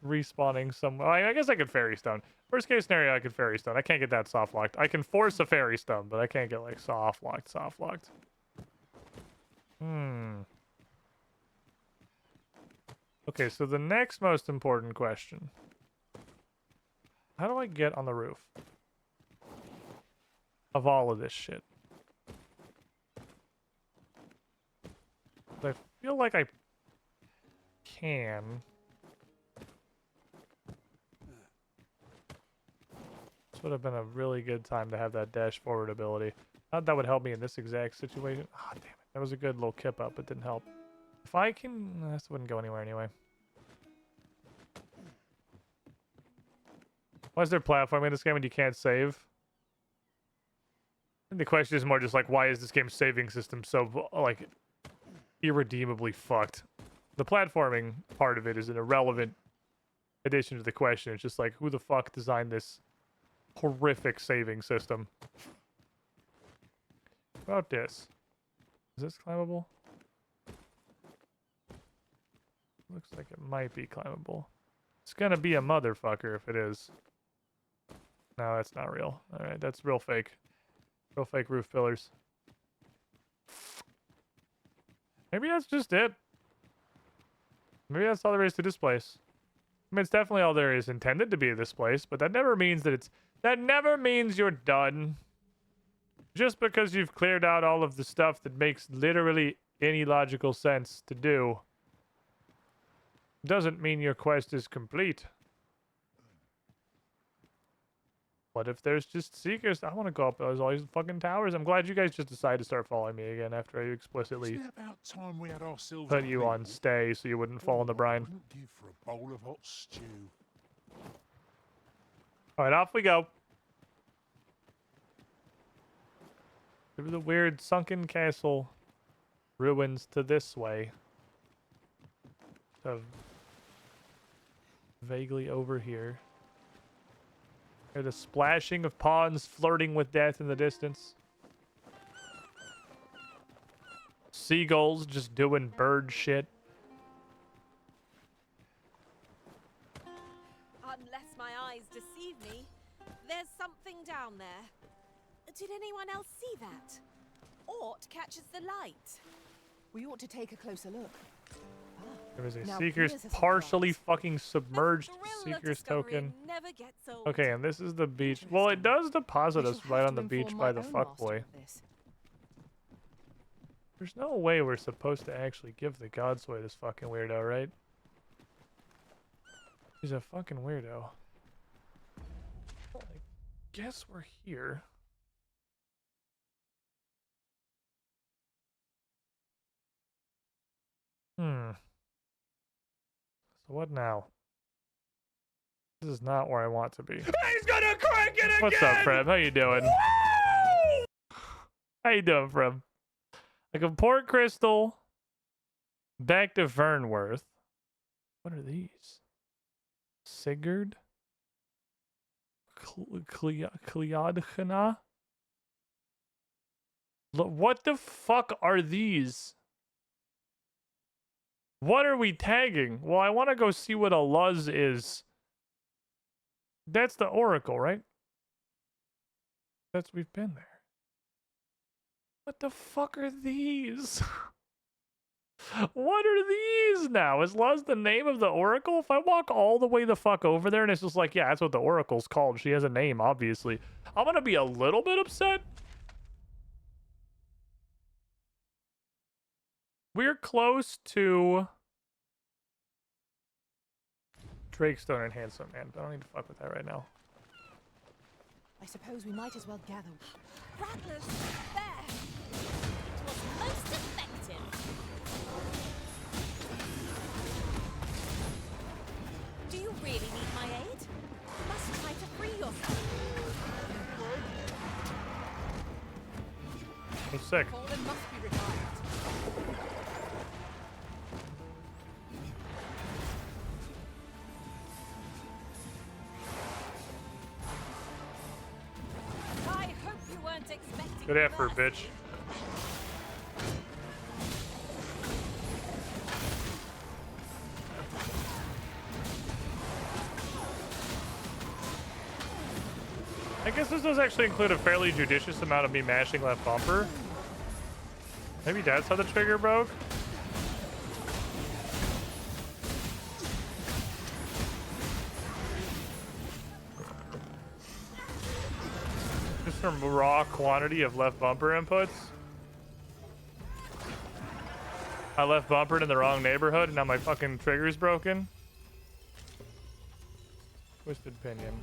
Respawning somewhere. I guess I could fairy stone. Worst case scenario, I could fairy stone. I can't get that soft locked. I can force a fairy stone, but I can't get like soft locked. Okay, so the next most important question. How do I get on the roof of all of this shit? I feel like I can. This would have been a really good time to have that dash forward ability. Not that would help me in this exact situation. Ah, damn it. That was a good little kip up. It didn't help. If I can... This wouldn't go anywhere anyway. Why is there platforming in this game when you can't save? I think the question is more just like, why is this game's saving system so, like, irredeemably fucked? The platforming part of it is an irrelevant addition to the question. It's just like, who the fuck designed this horrific saving system? What about this? Is this climbable? Looks like it might be climbable. It's gonna be a motherfucker if it is. No, that's not real. Alright, that's real fake. Real fake roof pillars. Maybe that's just it. Maybe that's all there is to this place. I mean, it's definitely all there is intended to be this place, but that never means that it's... That never means you're done. Just because you've cleared out all of the stuff that makes literally any logical sense to do doesn't mean your quest is complete. What if there's just secrets? I want to go up all these fucking towers. I'm glad you guys just decided to start following me again after I explicitly Isn't it about time we had ourselves put a you meal? on stay so you wouldn't fall in the brine. Wouldn't give for a bowl of hot stew. Alright, off we go. Through the weird sunken castle ruins to this way. So vaguely over here. Hear the splashing of pawns flirting with death in the distance. Seagulls just doing bird shit. Unless my eyes deceive me, there's something down there. Did anyone else see that? Ort catches the light. We ought to take a closer look. There was a Now Seeker's here's a partially fucking submerged Seeker's token. Never gets old. Okay, and this is the beach. Well, it does deposit us right on the beach by the fuckboy. There's no way we're supposed to actually give the gods away this fucking weirdo, right? He's a fucking weirdo. I guess we're here. So what now? This is not where I want to be. He's gonna crank it again! What's up, Freb? How you doing? Woo! How you doing, Freb? Like a Port Crystal. Back to Fernworth. What are these? Sigurd? Cleodchana? What the fuck are these? What are we tagging? Well, I want to go see what a Luz is. That's the Oracle, right? We've been there. What the fuck are these? What are these now? Is Luz the name of the Oracle? If I walk all the way the fuck over there and it's just like, yeah, that's what the Oracle's called. She has a name, obviously. I'm gonna be a little bit upset. We're close to Drakestone and Handsome Man, but I don't need to fuck with that right now. I suppose we might as well gather. Rattlers, there! It was most effective. Do you really need my aid? You must try to free yourself. I'm sick. Fallen must be revived. I hope you weren't expecting Good effort, bitch. I guess this does actually include a fairly judicious amount of me mashing left bumper. Maybe that's how the trigger broke. Just from raw quantity of left bumper inputs. I left bumpered in the wrong neighborhood and now my fucking trigger's broken. Twisted Pinion.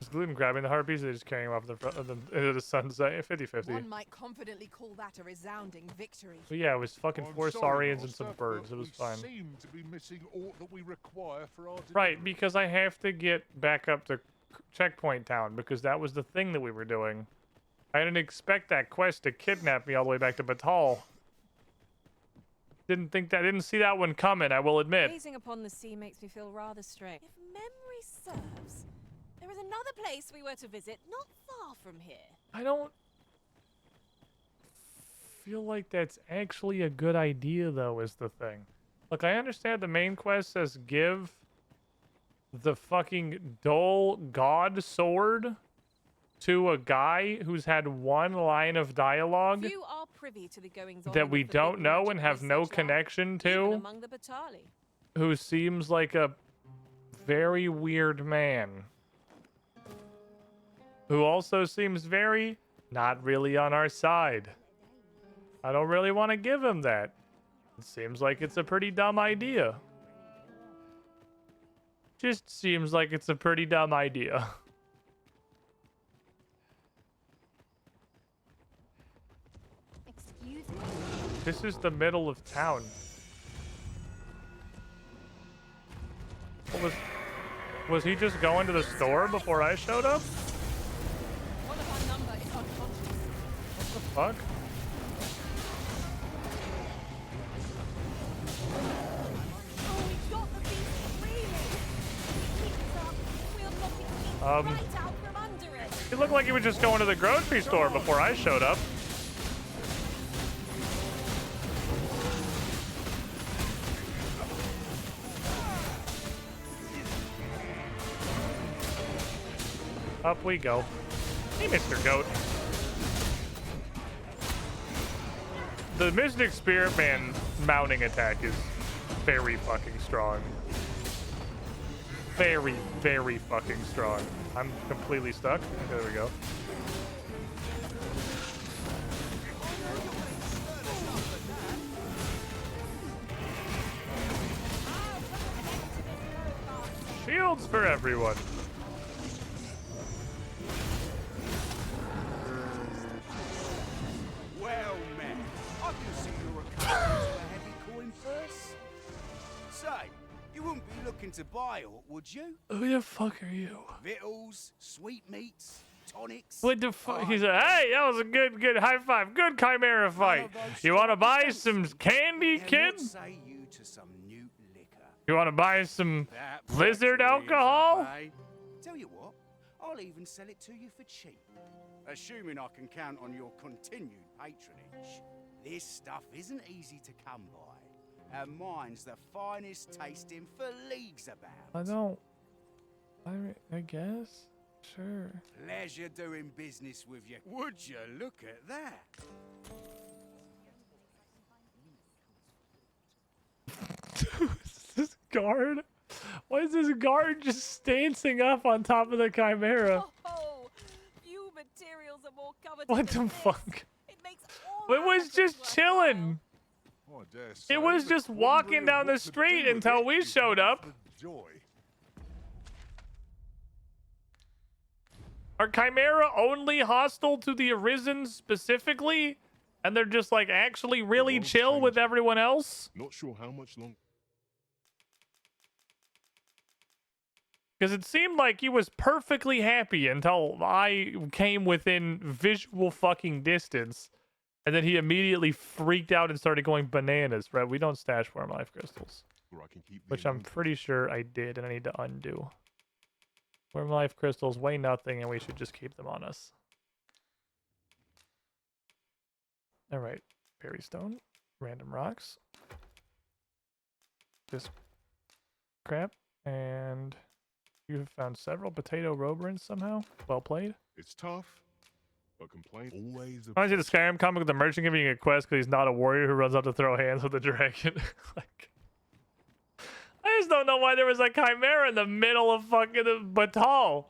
Is Gluten grabbing the harpies or just carrying them off the front of them into the sunset? 50-50. One might confidently call that a resounding victory. But yeah, it was fucking I'm 4 sorry, Saurians and Master, some birds. but It was we fine. seem to be missing all that we require for our Right, because I have to get back up to Checkpoint Town because that was the thing that we were doing. I didn't expect that quest to kidnap me all the way back to Batal. Didn't see that one coming, I will admit. Gazing upon the sea makes me feel rather strange. If memory serves, there is another place we were to visit not far from here. I don't feel like that's actually a good idea, though, is the thing. Look, I understand the main quest says give the fucking Dole God Sword to a guy who's had one line of dialogue Few are privy to the goings on that we of the don't big know magic and have no research lab, connection even to, among the Batali. who seems like a very weird man. Who also seems very not really on our side. I don't really want to give him that. It seems like it's a pretty dumb idea. Just seems like it's a pretty dumb idea. Excuse me? This is the middle of town. Was he just going to the store before I showed up? One of our number is unconscious. What the fuck? Oh, we got the beast reeling. If he keeps up, we'll knock it right out from under it. He looked like he was just going to the grocery store before I showed up. Up we go. Hey, Mr. Goat. The Mystic Spirit Man mounting attack is very fucking strong. Very, very fucking strong. I'm completely stuck. Okay, there we go. Shields for everyone. Well, man, I can see you're accustomed to a heavy coin purse. Say, you wouldn't be looking to buy aught, would you? Who the fuck are you? Victuals, sweetmeats, tonics. What the fuck? He said, hey, that was a good high five. Good Chimera fight. You want to buy some candy, kid? What say you to some new liquor? You want to buy some That blizzard factory is alcohol? up, eh? Tell you what, I'll even sell it to you for cheap. Assuming I can count on your continued patronage. This stuff isn't easy to come by. And mine's the finest tasting for leagues about. I guess. Sure. Pleasure doing business with you. Would you look at that? This guard? Why is this guard just stancing up on top of the Chimera? Oh, few materials are more coveted What than the this. fuck? It makes all It was just chilling. Oh, I dare say It was the just walking quandary down of the what to street do with until it we is showed half up. the joy. Are Chimera only hostile to the Arisen specifically? And they're just like actually really world's chill with changing. everyone else? Not sure how much longer. Because it seemed like he was perfectly happy until I came within visual fucking distance. And then he immediately freaked out and started going bananas, right? We don't stash Worm Life Crystals. Or I can keep Which I'm pretty sure I did, and I need to undo. Worm Life Crystals weigh nothing, and we should just keep them on us. Alright. Berry Stone. Random rocks. This crap. And you have found several potato roborants somehow. Well played. It's tough, but complaint always. I see the Skyrim comic with the merchant giving a quest because he's not a warrior who runs up to throw hands with a dragon. Like, I just don't know why there was a Chimera in the middle of fucking Batal.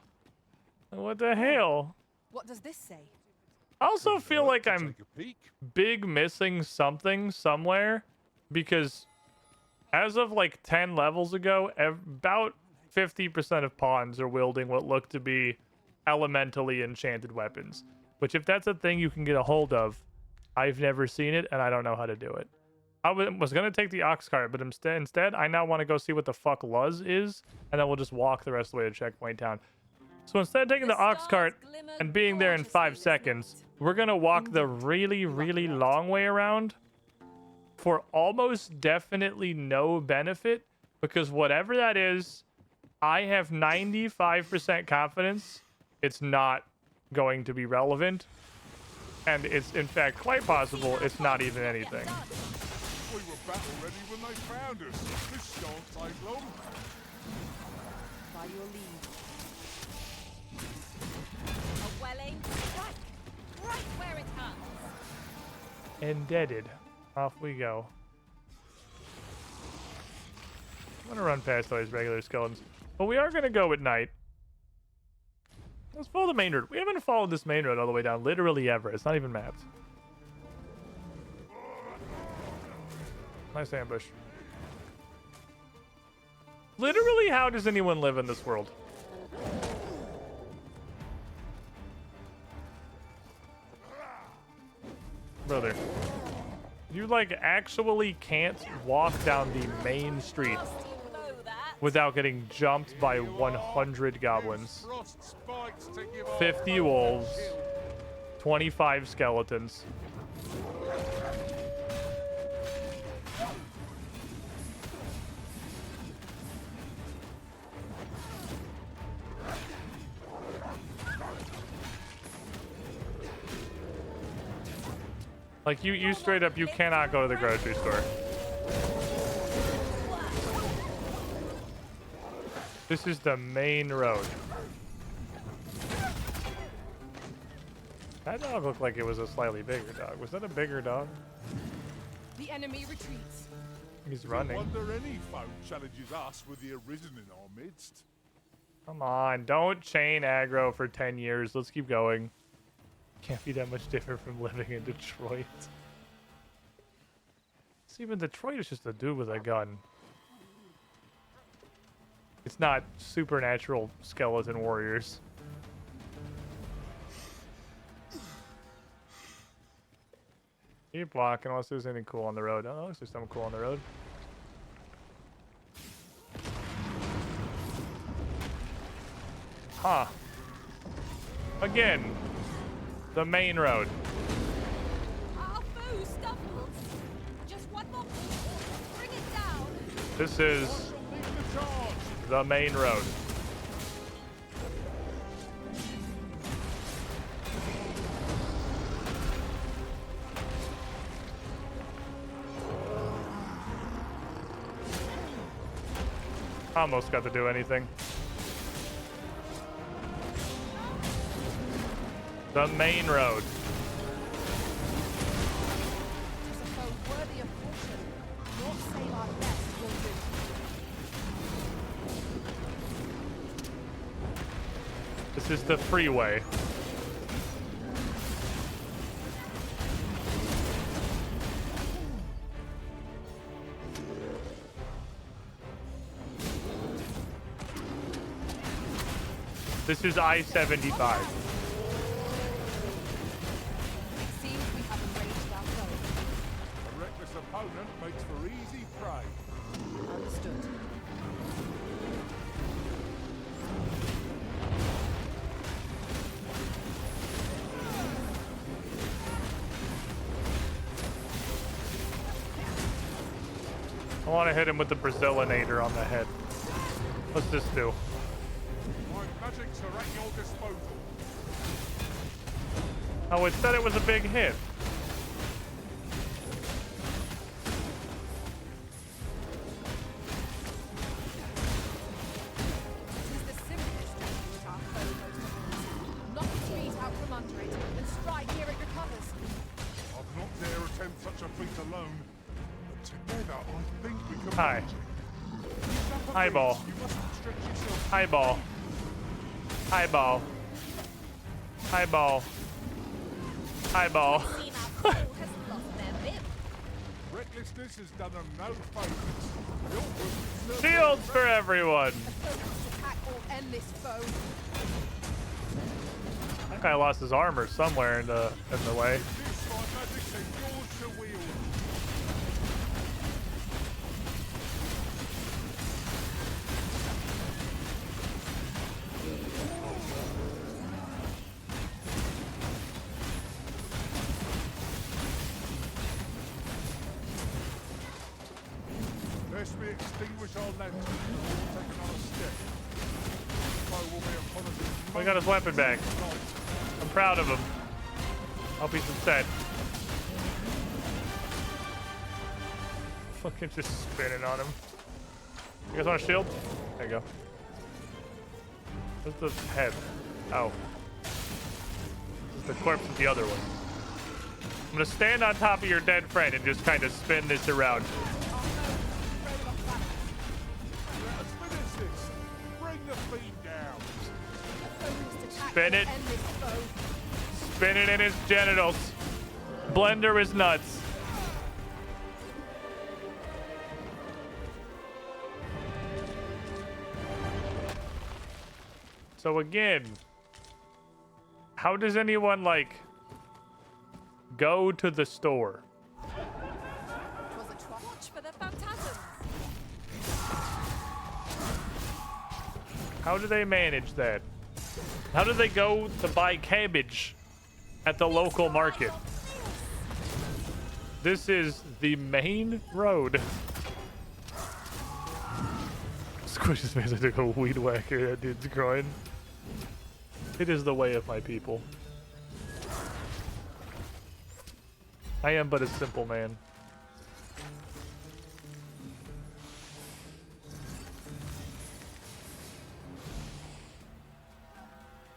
What the hell? What does this say? I also feel like I'm big missing something somewhere because as of like 10 levels ago, about 50% of pawns are wielding what look to be elementally enchanted weapons. Which, if that's a thing you can get a hold of, I've never seen it and I don't know how to do it. I was going to take the ox cart, but instead, I now want to go see what the fuck Luz is, and then we'll just walk the rest of the way to Checkpoint Town. So instead of taking the ox cart and being there in 5 seconds, we're going to walk the really, really long way around for almost definitely no benefit, because whatever that is, I have 95% confidence it's not going to be relevant, and it's in fact quite possible it's not even anything. We were battle ready when they found us. This shan't take long. By your lead. A welling, right where it hurts. Indebted. Off we go. I'm gonna run past all these regular skeletons, but we are gonna go at night. Let's follow the main road. We haven't followed this main road all the way down literally ever. It's not even mapped. Nice ambush. Literally, how does anyone live in this world? Brother. You, like, actually can't walk down the main street without getting jumped by 100 goblins. 50 wolves. 25 skeletons. Like, you straight up, you cannot go to the grocery store. This is the main road. That dog looked like it was a slightly bigger dog. Was that a bigger dog? The enemy retreats. He's running. No wonder any foe challenges us with the Arisen in our midst. Come on, don't chain aggro for 10 years. Let's keep going. Can't be that much different from living in Detroit. See, even Detroit is just a dude with a gun. It's not supernatural skeleton warriors. Keep walking unless there's anything cool on the road. Oh, unless there's something cool on the road. Huh. Again. The main road. Our foe stumbles. Just one more. Bring it down. This is the main road. Almost got to do anything. The main road. This is the freeway. This is I-75. A reckless opponent makes for easy prey. Understood. I want to hit him with the Brazilinator on the head. What's this do? My magics are at your disposal. Oh, it said it was a big hit. Knock its feet out from under it and strike here it recovers. I'd not dare attempt such a feat alone. But together, I think we can Hi. manage it. Highball. You mustn't stretch yourself. Highball. Highball. Highball. Highball. Recklessness has done them no favors. Shields for everyone. Attack will end this foe. That guy lost his armor somewhere in the way. This my magics and yours to wield. Lest we extinguish our lantern before taking another step. Foe will be upon us in We got his weapon back. I'm proud of him. Hope he's upset. Fucking just spinning on him. You guys want a shield? There you go. What's the head? Oh. This is the corpse of the other one. I'm gonna stand on top of your dead friend and just kind of spin this around. Bring the fiend down. Spin it. Spin it in his genitals. Blender his nuts. So again, how does anyone like go to the store? Watch for the phantasms. How do they manage that? How do they go to buy cabbage at the local market? This is the main road. Squishes me as I took a weed whacker that dude's groin. It is the way of my people. I am but a simple man.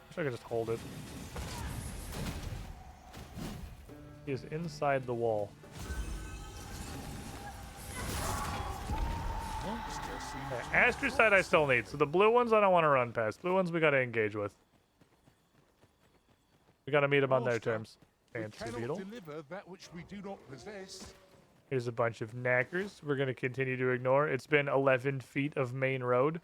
Wish I could just hold it. He is inside the wall. Okay, Astrocyte I still need. So the blue ones I don't want to run past. Blue ones we got to engage with. We got to meet them on their terms. Fancy beetle. Deliver that which we do not possess. Here's a bunch of knackers we're going to continue to ignore. It's been 11 feet of main road.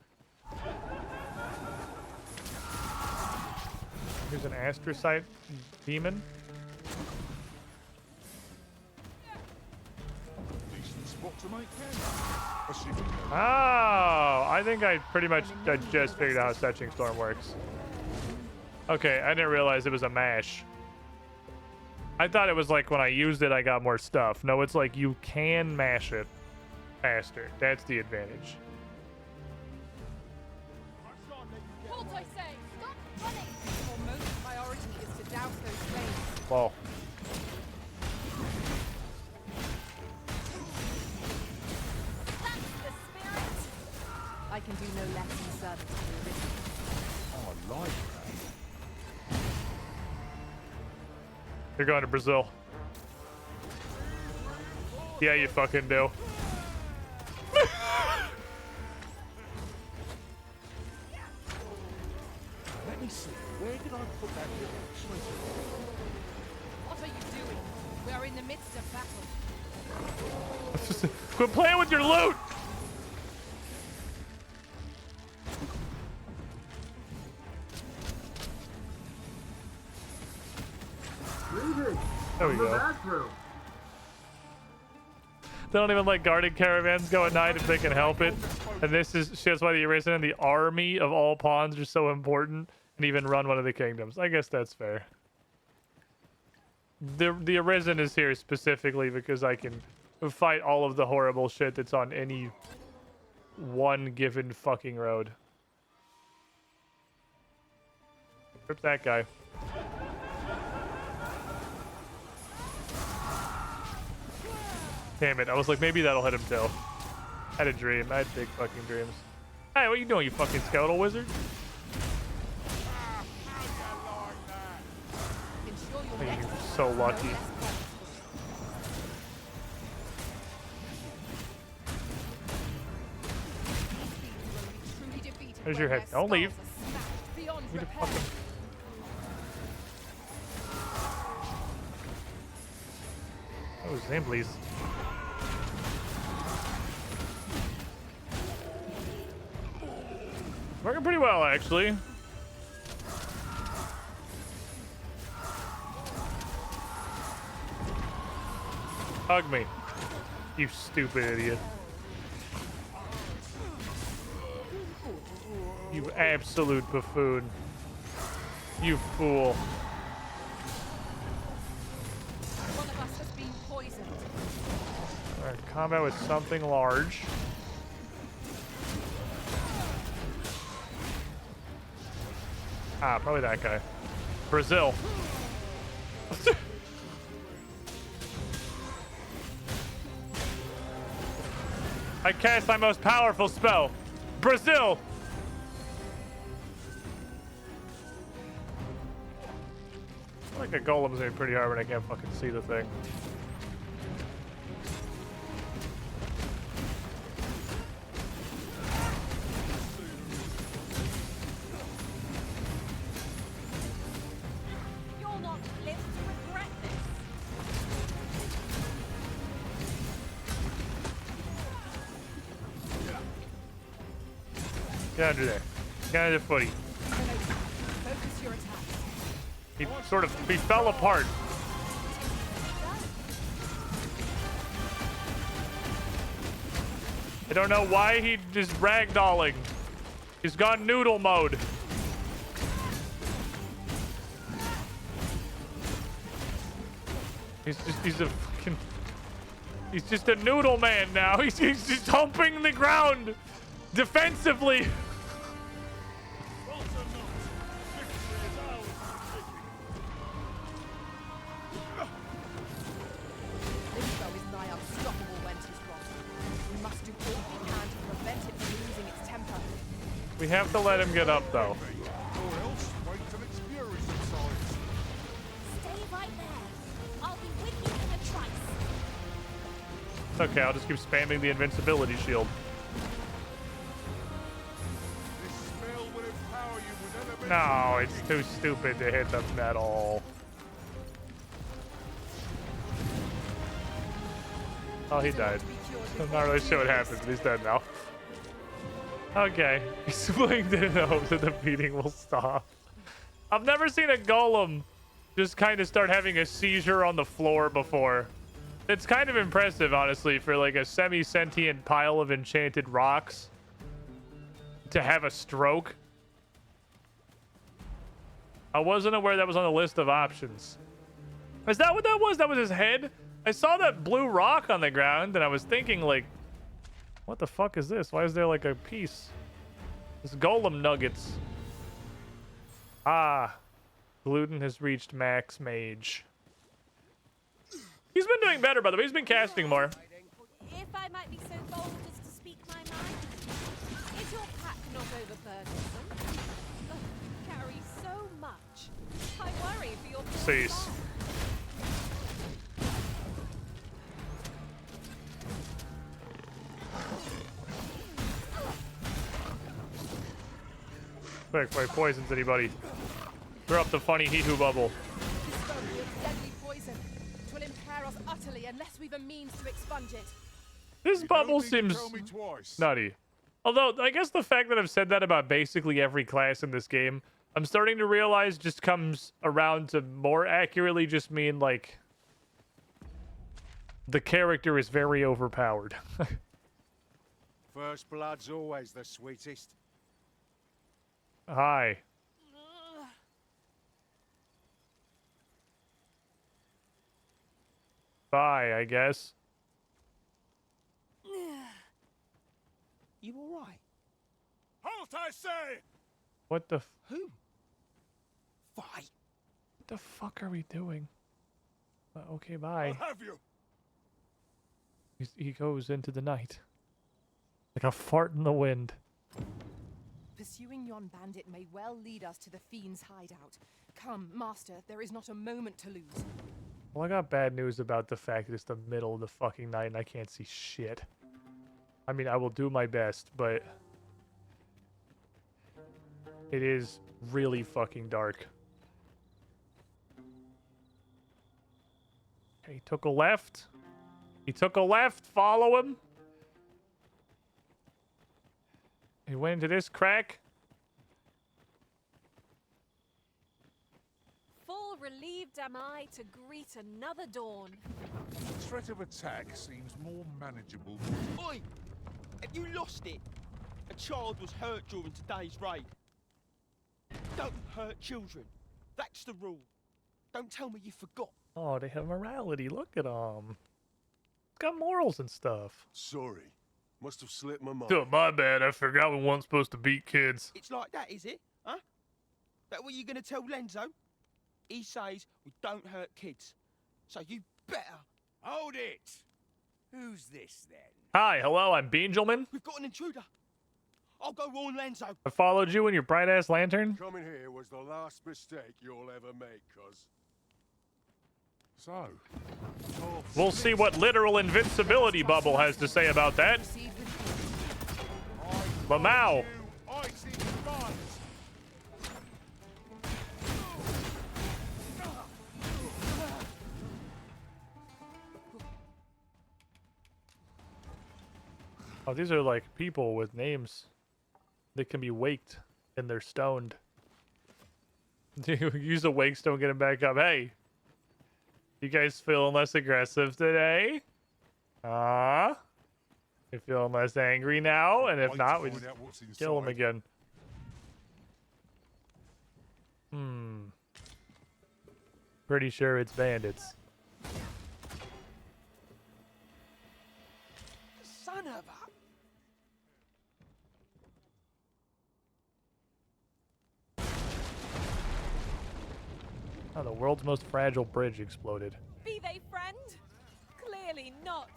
Here's an astrocyte demon. Decent spot to make Oh, I think I just figured out how Setching Storm works. Okay, I didn't realize it was a mash. I thought it was like when I used it, I got more stuff. No, it's like you can mash it faster. That's the advantage. Halt, I say! Stop running! Our most priority is to douse those flames. Well. I can do You're going to Brazil. Yeah, you fucking do. Let me see. Where did I put that little treasure? What are you doing? We are in the midst of battle. Quit playing with your loot! There we go. They don't even let guarded caravans go at night if they can help it. And this is that's why the Arisen and the army of all pawns are so important, and even run one of the kingdoms. I guess that's fair. The Arisen is here specifically because I can fight all of the horrible shit that's on any one given fucking road. Rip that guy. Damn it, I was like, maybe that'll hit him too. I had a dream. I had big fucking dreams. Hey, what you doing, you fucking skeletal wizard? Oh, you're so lucky. There's your head. Don't leave. Need to fucking... What was his name, please? Working pretty well, actually. Hug me. You stupid idiot. You absolute buffoon. You fool. One of us has been poisoned. Alright, combat with something large. Ah, probably that guy. Brazil. I cast my most powerful spell. Brazil! I feel like a golem's gonna be pretty hard when I can't fucking see the thing. You'll not live to regret this. Get under there. Get under the footy. Focus your attack. He fell apart. I don't know why he just ragdolling. He's gone noodle mode. He's just a noodle man now. He's just humping the ground defensively. This foe is nigh unstoppable when 'tis wrong. We must do all we can to prevent it from losing its temper. We have to let him get up, though. Or else wait till its fury subsides. Stay right there. I'll be with you in a trice. It's okay, I'll just keep spamming the invincibility shield. This spell will empower you with elemental. No, it's too stupid to hit the metal. Oh, he died. I'm not really sure what happened, but he's dead now. Okay. He's blinked in hopes that the beating will stop. I've never seen a golem just kind of start having a seizure on the floor before. It's kind of impressive, honestly, for like a semi-sentient pile of enchanted rocks to have a stroke. I wasn't aware that was on the list of options. Is that what that was? That was his head? I saw that blue rock on the ground, and I was thinking, like, what the fuck is this? Why is there, like, a piece? This golem nuggets. Ah. Gluten has reached max mage. He's been doing better, by the way. He's been casting more. If I might be so bold as to speak my mind, is your pack not overburdensome? Ugh, you carry so much. I worry for your poor Cease. health. Quick, before he poisons anybody. Throw up the funny hee-hoo bubble. This bogey of deadly poison. It will impair us utterly unless we've a means to expunge it. This bubble seems nutty. Although, I guess the fact that I've said that about basically every class in this game, I'm starting to realize just comes around to more accurately just mean, like, the character is very overpowered. First blood's always the sweetest. Hi. Bye, I guess. You alright? Halt, I say! What the Who? Fight. What the fuck are we doing? Okay, bye. I'll have you. He goes into the night. Like a fart in the wind. Pursuing yon bandit may well lead us to the fiend's hideout. Come, master, there is not a moment to lose. Well, I got bad news about the fact that it's the middle of the fucking night and I can't see shit. I mean, I will do my best, but it is really fucking dark. Okay, he took a left. He took a left. Follow him. He went into this crack. Full relieved am I to greet another dawn. The threat of attack seems more manageable. Oi! Have you lost it? A child was hurt during today's raid. Don't hurt children. That's the rule. Don't tell me you forgot. Oh, they have morality. Look at them. It's got morals and stuff. Sorry. Must have slipped my mind. Oh, my bad. I forgot we weren't supposed to beat kids. It's like that, is it? Huh? That what you gonna tell Lenzo? He says we don't hurt kids. So you better. Hold it! Who's this, then? Hi, hello, I'm Benjamin. We've got an intruder. I'll go warn Lenzo. I followed you in your bright-ass lantern. Coming here was the last mistake you'll ever make, cuz. So, We'll see what literal invincibility bubble has to say about that. Lamau. Oh, these are like people with names. They can be waked and they're stoned. Use a wake stone, get them back up. Hey, you guys feeling less aggressive today? You feeling less angry now? And if not, we just kill them again. Pretty sure it's bandits. Son of a... Oh, the world's most fragile bridge exploded. Be they friend? Clearly not.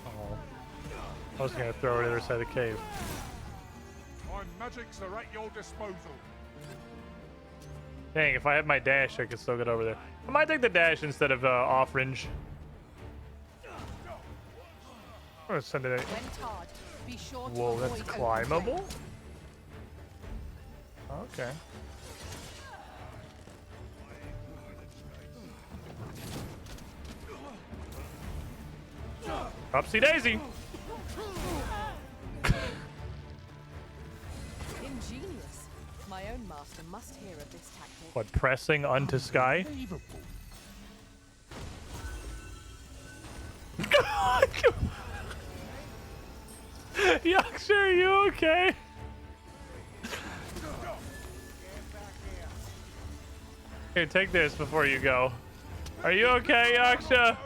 Oh, I was gonna throw it to the other side of the cave. my magics are at your disposal. Dang, if I had my dash, I could still get over there. I might take the dash instead of off range. I'm gonna send it. Whoa, that's climbable? Okay. Upsy daisy. Ingenious. My own master must hear of this tactic. What, pressing unto sky? Yaksha, are you okay? Here, take this before you go. Are you okay, Yaksha?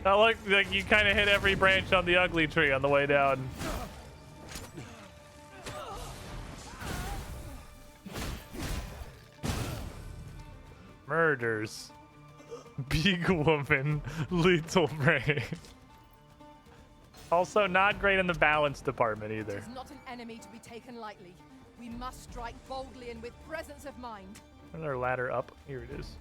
That looked like you kind of hit every branch on the ugly tree on the way down. Murders. Big woman, little brain. Also, not great in the balance department either. It is not an enemy to be taken lightly. We must strike boldly and with presence of mind. Another ladder up. Here it is.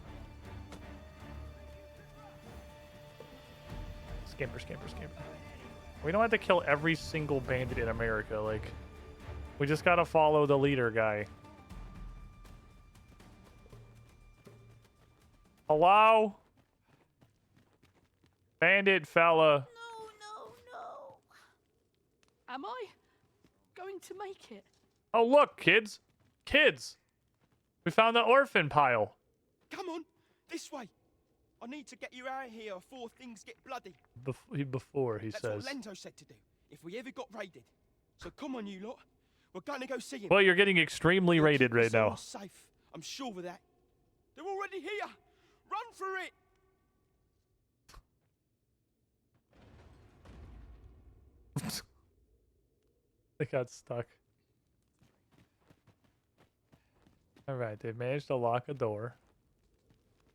Let's Scamper, scamper, scamper. We don't have to kill every single bandit in America. Like, we just gotta follow the leader guy. Hello? Bandit fella. Am I going to make it? Oh, look, kids. Kids. We found the orphan pile. Come on, this way. I need to get you out of here before things get bloody. Before, he That's says. what Lento said to do, if we ever got raided. So come on, you lot. We're going to go see him. Well, you're getting extremely raided right It's all now. safe. I'm sure of that. They're already here. Run for it. They got stuck. Alright, they managed to lock a door.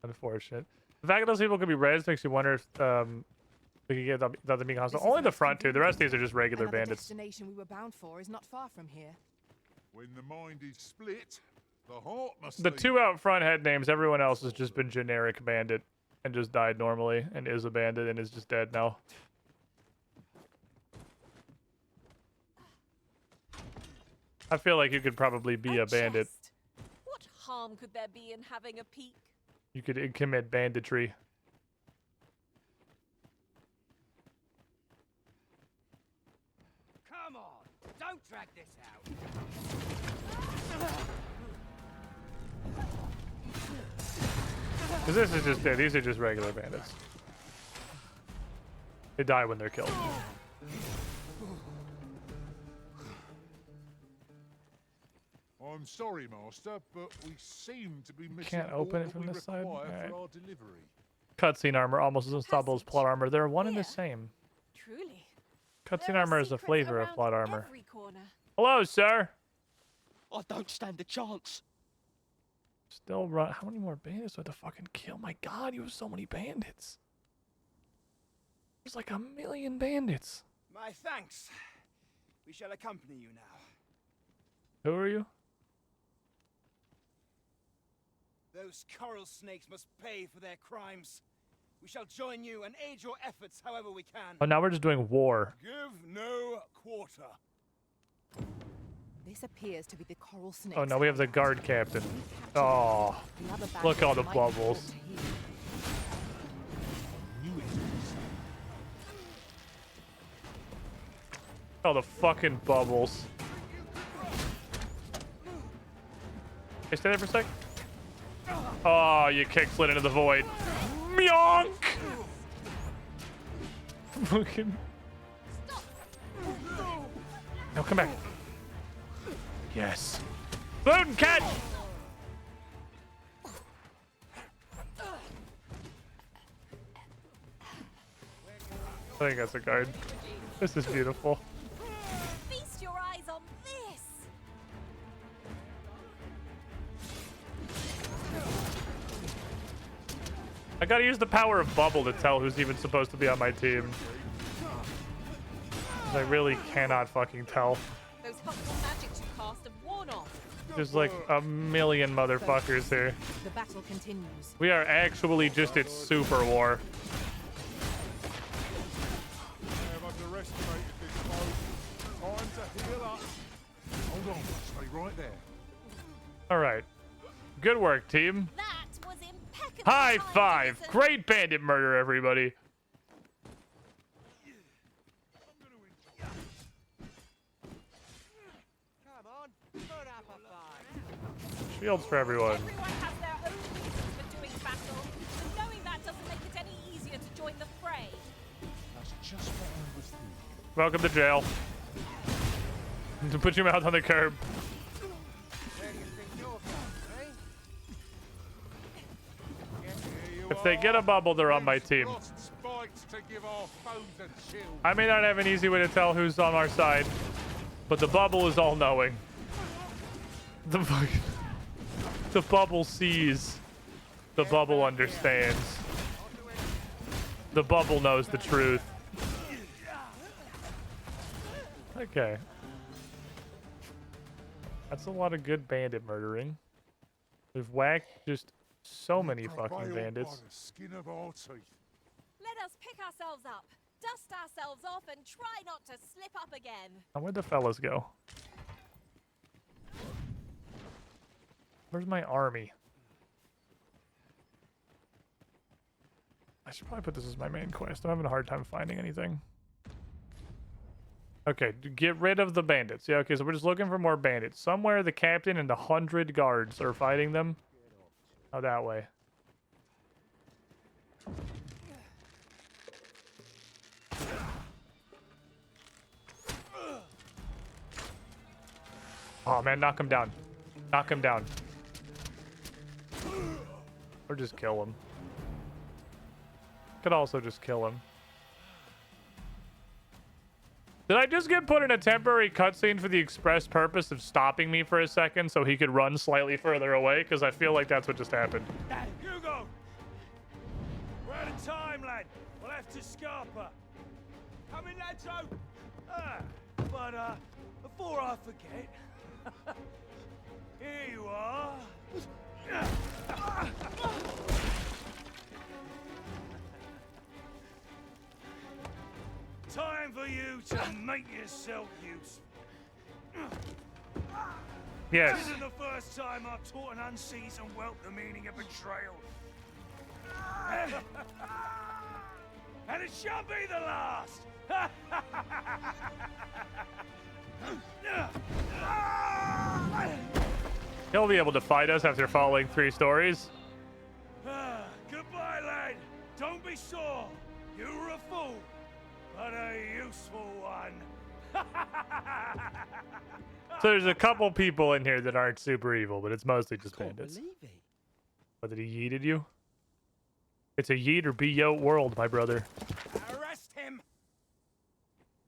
Unfortunate. The fact that those people could be res makes you wonder if we could get them being hostile. Only the front two. The rest of these are just regular Another bandits. destination we were bound for is not far from here. When the mind is split, the heart must The lead. two out front had names. Everyone else has just been generic bandit and just died normally and is a bandit and is just dead now. I feel like you could probably be a bandit. What harm could there be in having a peek? You could commit banditry. Come on, don't drag this out. Because this is just dead. These are just regular bandits. They die when they're killed. I'm sorry, Master, but we seem to be missing Can't all open it that from we this side? require Alright. for our delivery. Cutscene armor almost as unstoppable as plot armor. They're one and the same. Truly. Cutscene armor is a flavor of plot armor. Every corner. Hello, sir. I don't stand a chance. Still run. How many more bandits do I have to fucking kill? My god, you have so many bandits. There's like 1 million bandits. My thanks. We shall accompany you now. Who are you? Those coral snakes must pay for their crimes. We shall join you and aid your efforts however we can. Oh, now we're just doing war. Give no quarter. This appears to be the coral snakes. Oh, no, we have the guard captain. Oh, look all the bubbles. All the fucking bubbles. Hey, stay there for a sec. Oh, you kickflip into the void. Myonk! Fucking. No, come back. Yes. Float and catch! I think that's a guard. This is beautiful. Feast your eyes on this. I gotta use the power of bubble to tell who's even supposed to be on my team. 'Cause I really cannot fucking tell. Those helpful magics you cast have worn off. There's like 1 million motherfuckers here. The battle continues. We are actually just at Super War. I've underestimated this foe. Time to heal up. Hold on, stay right there. Alright. Good work, team. That was impeccable. High five! Great bandit murder, everybody. Come on, put up a fight. Shields for everyone. Everyone has their own reasons for doing battle, but knowing that doesn't make it any easier to join the fray. That's just what I was thinking. Welcome to jail. To put your mouth on the curb. Where do you think you're from, eh? If they get a bubble, they're on my team. Lost spikes to give our foes a chill. I may not have an easy way to tell who's on our side, but the bubble is all-knowing. The bubble sees. The bubble understands. The bubble knows the truth. Okay. That's a lot of good bandit murdering. We've whacked just so many fucking bandits. By the skin of our teeth. Let us pick ourselves up. dust ourselves off and try not to slip up again. Now, where'd the fellas go? Where's my army? I should probably put this as my main quest. I'm having a hard time finding anything. Okay, get rid of the bandits. Yeah, okay, so we're just looking for more bandits. Somewhere the captain and the 100 guards are fighting them. Oh, that way. Oh, man, knock him down. Knock him down. Or just kill him. Could also just kill him. Did I just get put in a temporary cutscene for the express purpose of stopping me for a second so he could run slightly further away? Because I feel like that's what just happened. Hugo! We're out of time, lad. We'll have to scarper. Come in, lads. But before I forget, here you are. Time for you to make yourself useful. Yes. This isn't the first time I've taught an unseasoned whelp the meaning of betrayal. And it shall be the last! He'll be able to fight us after falling 3 stories. Goodbye, lad. Don't be sore. You were a fool, but a useful one. So there's a couple people in here that aren't super evil, but it's mostly just bandits. What, did he yeeted you? It's a yeet or be yo world, my brother. Arrest him!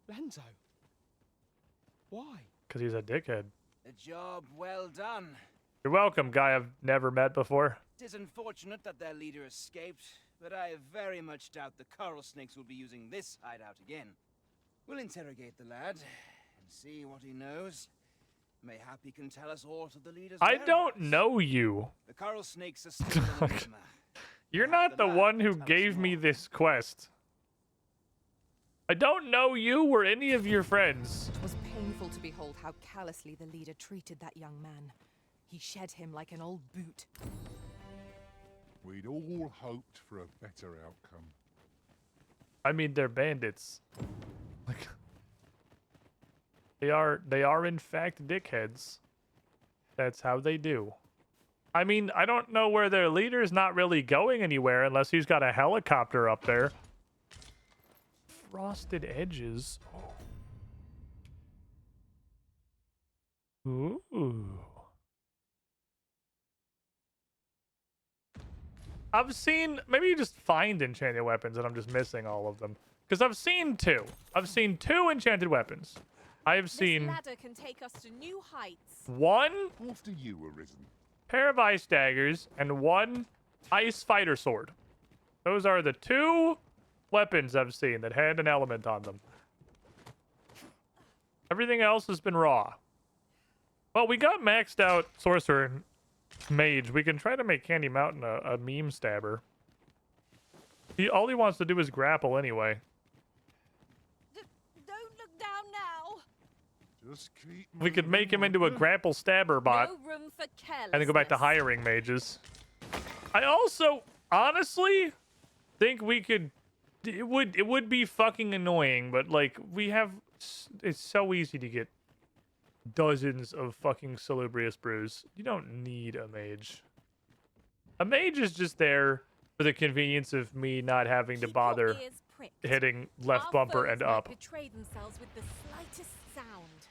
Lenzo. Why? Because he's a dickhead. A job well done. You're welcome, guy I've never met before. It is unfortunate that their leader escaped, but I very much doubt the coral snakes will be using this hideout again. We'll interrogate the lad and see what he knows. Mayhap he can tell us aught of the leader's I whereabouts. don't know you. The coral snakes are still an enigma. You're not the one who gave me this quest. I don't know you or any of your friends. It was painful to behold how callously the leader treated that young man. He shed him like an old boot. We'd all hoped for a better outcome. I mean, they're bandits. Like, they are in fact dickheads. That's how they do. I mean, I don't know where their leader's not really going anywhere unless he's got a helicopter up there. Frosted edges. Ooh. I've seen, maybe you just find enchanted weapons and I'm just missing all of them. Because I've seen 2. I've seen 2 enchanted weapons. I have seen This ladder can take us to new heights. 1 After you were risen. pair of ice daggers and 1 ice fighter sword. Those are the 2 weapons I've seen that had an element on them. Everything else has been raw. Well, we got maxed out sorcerer and mage. We can try to make Candy Mountain a meme stabber. All he wants to do is grapple anyway. Don't look down now. Just keep We could make him into a grapple stabber bot. No room for carelessness. And then go back to hiring mages. I also, honestly, think we could... It would be fucking annoying, but, like, we have... It's so easy to get dozens of fucking salubrious brews. You don't need a mage. A mage is just there for the convenience of me not having to bother hitting left bumper and up. Betray themselves with the slightest sound.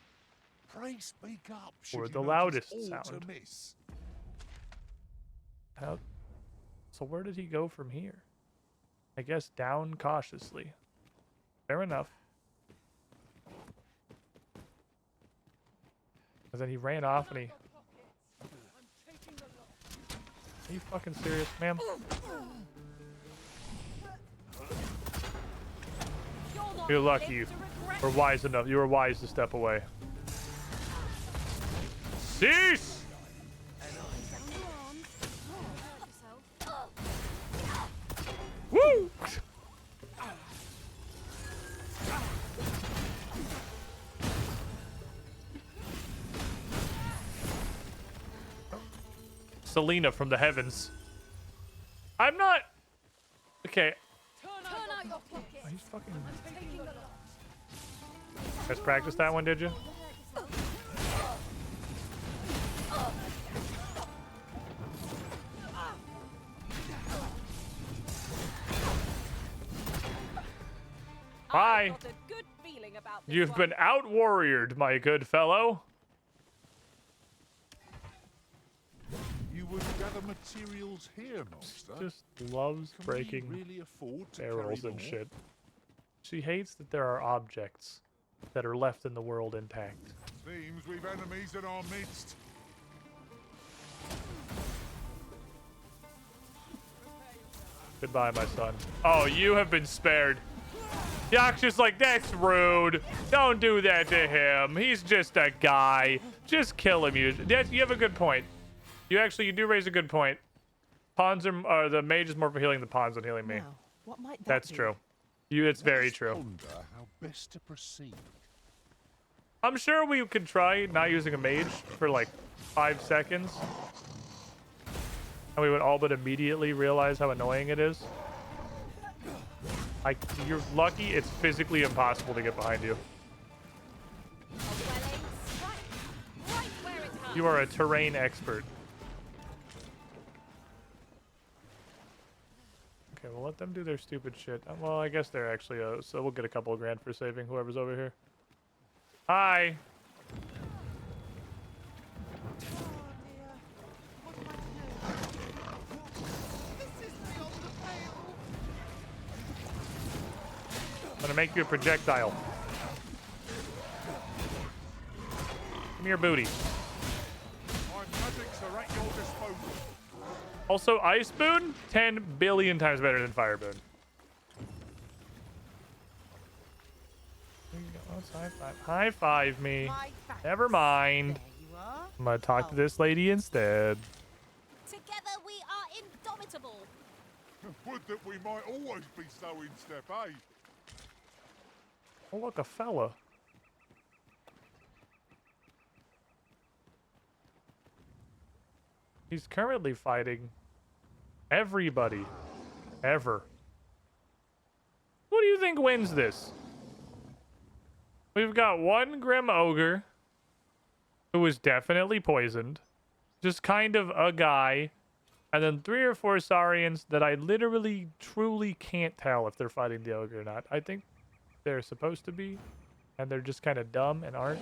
Pray speak up. Or should the you notice loudest aught sound. amiss. So where did he go from here? I guess down cautiously. Fair enough. And then he ran off and he... Are you fucking serious, ma'am? You're lucky you were wise enough. You were wise to step away. Cease! Woo! Selena from the heavens. I'm not... Okay. Turn out your pocket. He's fucking... I'm taking the lot. Guys practiced that one, did you? Hi. Got a good feeling about this You've one. been out-warriored, my good fellow. You would gather materials here, Master. Just loves Can breaking we really afford to barrels carry and more? shit. She hates that there are objects that are left in the world intact. Seems we've enemies in our midst. Goodbye, my son. Oh, you have been spared. Yaksha's like, that's rude. Don't do that to him. He's just a guy. Just kill him. You have a good point. You do raise a good point. Pawns are the mage is more for healing the pawns than healing me. Now, what might that That's be? true. It's very Let's true. Ponder how best to proceed. I'm sure we could try not using a mage for like 5 seconds. And we would all but immediately realize how annoying it is. You're lucky it's physically impossible to get behind you. You are a terrain expert. Okay, well, let them do their stupid shit. Well, I guess they're actually, so we'll get a couple of grand for saving whoever's over here. Hi. I'm gonna make you a projectile. Give me your booty. My magics are at your disposal. Also, Ice Boon, 10 billion times better than Fire Boon. Let's high five. High five me. Never mind. I'm gonna talk to this lady instead. Together we are indomitable. Would that we might always be so in step, eh? Oh, look, a fella. He's currently fighting everybody. Ever. Who do you think wins this? We've got one Grim Ogre who was definitely poisoned. Just kind of a guy. And then 3 or 4 Saurians that I literally, truly can't tell if they're fighting the Ogre or not. I think they're supposed to be. And they're just kind of dumb and aren't.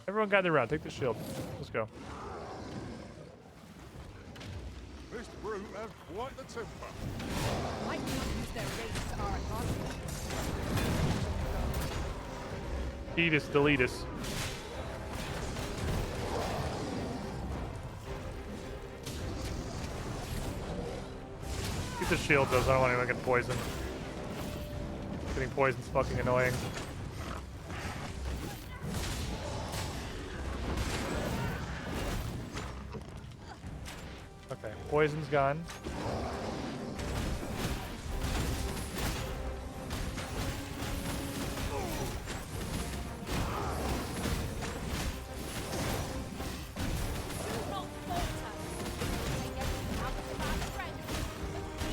Everyone gather around. Take the shield. Let's go. This brute has quite the temper. Might not use their race to our advantage. Eatus, deletus. Get the shield, though. I don't want anyone to get poisoned. Getting poisoned's fucking annoying. Okay, poison's gone.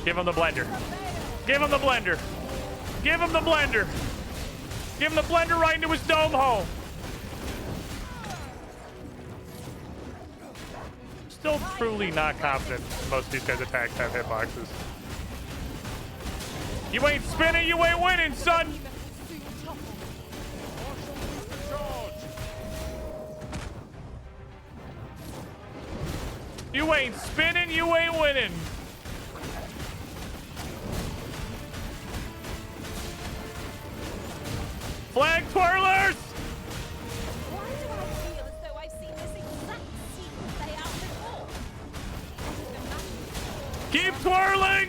Give him the blender. Give him the blender. Give him the blender. Give him the blender right into his dome hole. Still truly not confident most of these guys' attacks have hitboxes. You ain't spinning, you ain't winning, son. You ain't spinning, you ain't winning. Flag twirlers! Why do I feel as though I've seen this exact scene play out before? Keep twirling!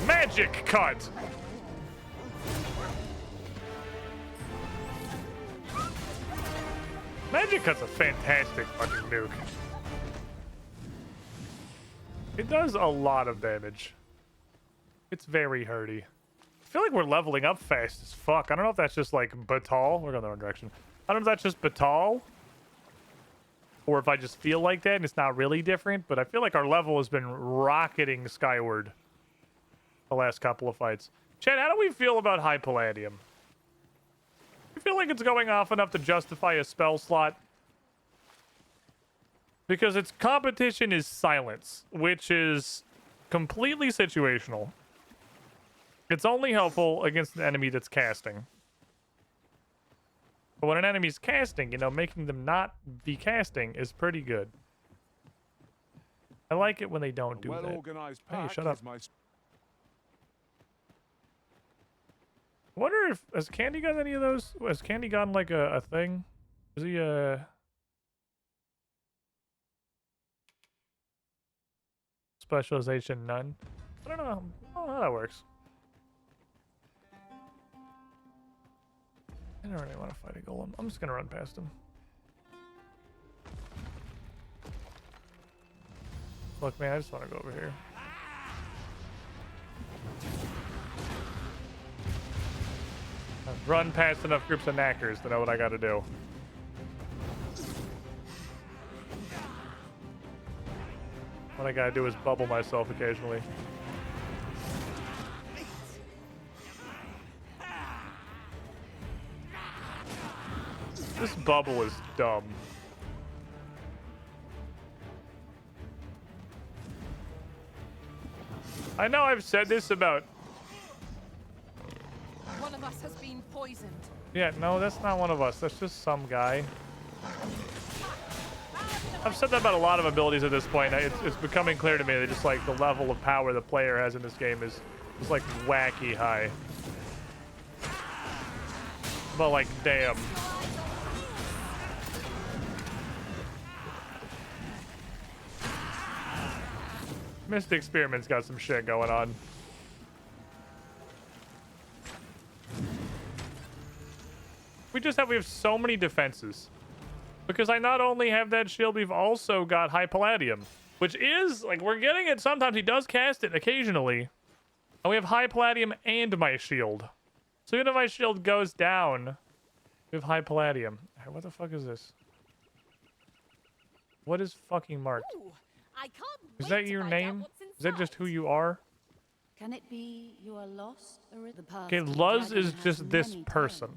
Magic cut! Magic cut's a fantastic fucking nuke. It does a lot of damage. It's very hurty. I feel like we're leveling up fast as fuck. I don't know if that's just like Batal. We're going the wrong direction. I don't know if that's just Batal. Or if I just feel like that and it's not really different. But I feel like our level has been rocketing skyward the last couple of fights. Chad, how do we feel about High Palladium? I feel like it's going off enough to justify a spell slot. Because its competition is Silence, which is completely situational. It's only helpful against an enemy that's casting. But when an enemy's casting, you know, making them not be casting is pretty good. I like it when they don't do that. Hey, shut up. I wonder if... Has Candy got any of those? Has Candy gotten like a thing? Is he Specialization none? I don't know. I don't know how that works. I don't really want to fight a golem. I'm just gonna run past him. Look, man, I just want to go over here. I've run past enough groups of knackers to know what I gotta do. What I gotta do is bubble myself occasionally. This bubble is dumb. I know I've said this about... One of us has been poisoned. Yeah, no, that's not one of us. That's just some guy. I've said that about a lot of abilities at this point. It's becoming clear to me that just like the level of power the player has in this game is just like wacky high. But like, damn. Missed Experiment's got some shit going on. We have so many defenses. Because I not only have that shield, we've also got High Palladium. Which is, like, we're getting it sometimes. He does cast it occasionally. And we have High Palladium and my shield. So even if my shield goes down, we have High Palladium. Hey, what the fuck is this? What is fucking marked? Ooh, I can't Is that your name? Is that just who you are? Can it be you are lost or the path? Okay, Luz is just this person.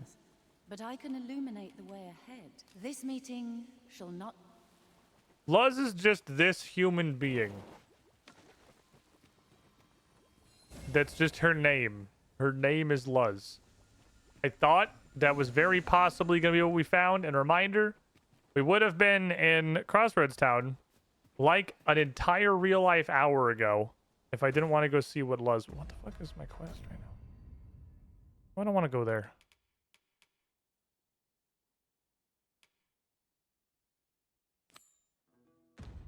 But I can illuminate the way ahead. This meeting shall not... Luz is just this human being. That's just her name. Her name is Luz. I thought that was very possibly going to be what we found. And reminder, we would have been in Crossroads Town like an entire real life hour ago if I didn't want to go see what Luz... What the fuck is my quest right now? I don't want to go there.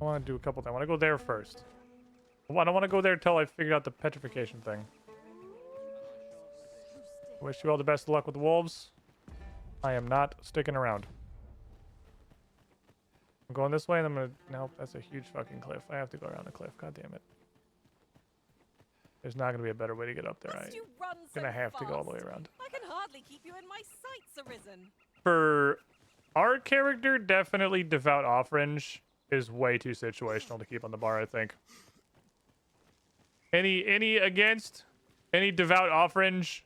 I want to do a couple things. I want to go there first. I don't want to go there until I figured out the petrification thing. I wish you all the best of luck with the wolves. I am not sticking around. I'm going this way and I'm going to... Nope, that's a huge fucking cliff. I have to go around the cliff. God damn it. There's not going to be a better way to get up there. I'm going to have to go all the way around. I can hardly keep you in my sights, Arisen. For our character, definitely Devout Offrange is way too situational to keep on the bar, I think. Any against? Any Devout Offrange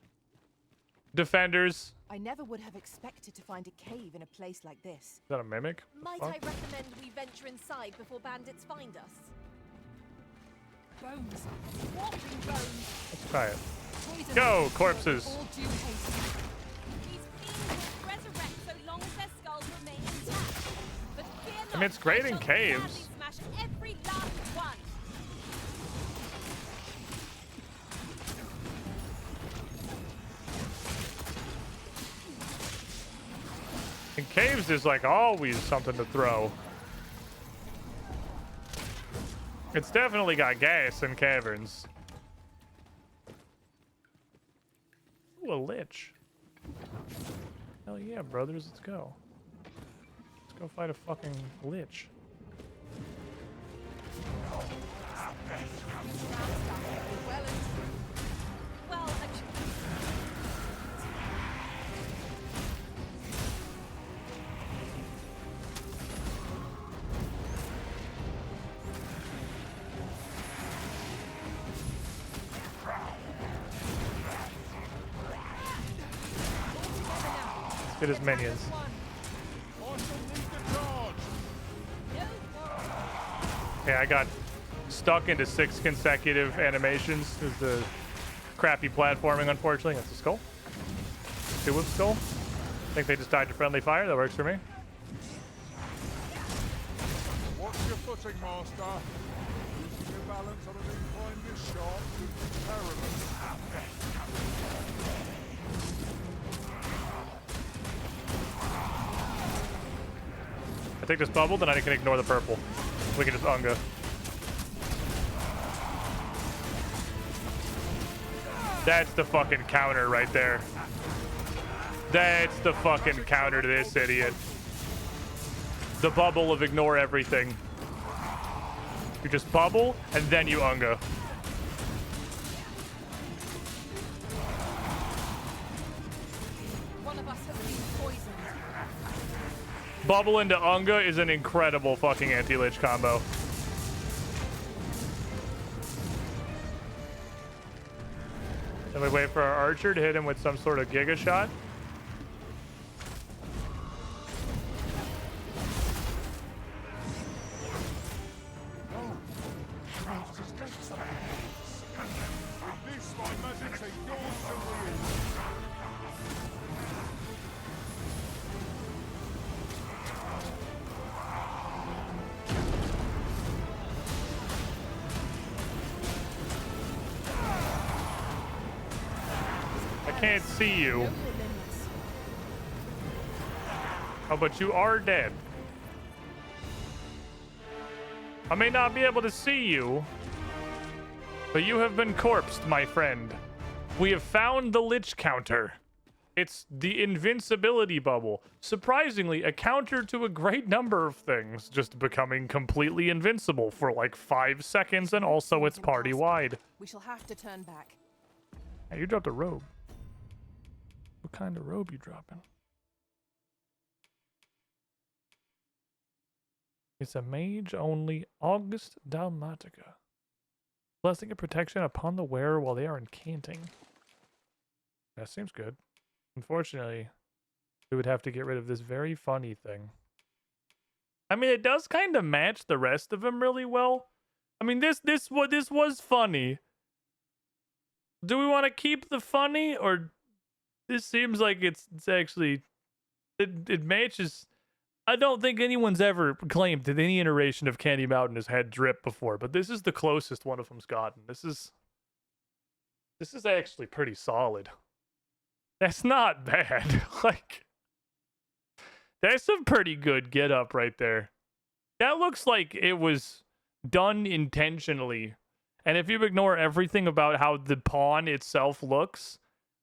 defenders? I never would have expected to find a cave in a place like this. Is that a mimic? Might I recommend we venture inside before bandits find us? Bones. Walking bones. Let's try it. Go, corpses. All due haste. These fiends will resurrect so long as their skulls remain intact. But fear not, I mean, it's great in I shall caves. gladly smash every last one. In caves, there's like always something to throw. It's definitely got gas in caverns. Ooh, a lich. Hell yeah, brothers, let's go. Let's go fight a fucking lich. Well, Let's get his minions. Yeah, I got stuck into 6 consecutive animations. This is the crappy platforming, unfortunately. That's a skull. 2 of skull. I think they just died to friendly fire. That works for me. Watch your footing, Master. Losing your balance on an incline this sharp could be perilous. I take this bubble, then I can ignore the purple. We can just Unga. That's the fucking counter right there. That's the fucking counter to this idiot. The bubble of ignore everything. You just bubble, and then you Unga. One of us has been poisoned. Bubble into Unga is an incredible fucking anti-lich combo. Then we wait for our archer to hit him with some sort of giga shot. Can't see you. Oh, but you are dead. I may not be able to see you, but you have been corpsed, my friend. We have found the lich counter. It's the invincibility bubble. Surprisingly, a counter to a great number of things, just becoming completely invincible for like 5 seconds, and also it's party-wide. We shall have to turn back. Hey, you dropped a robe. What kind of robe you dropping? It's a mage-only August Dalmatica. Blessing and protection upon the wearer while they are incanting. That seems good. Unfortunately, we would have to get rid of this very funny thing. I mean, it does kind of match the rest of them really well. I mean, this was funny. Do we want to keep the funny, or this seems like it's actually it matches? I don't think anyone's ever claimed that any iteration of Candy Mountain has had drip before, but this is the closest one of them's gotten. This is actually pretty solid. That's not bad. Like, that's a pretty good get up right there. That looks like it was done intentionally. And if you ignore everything about how the pawn itself looks,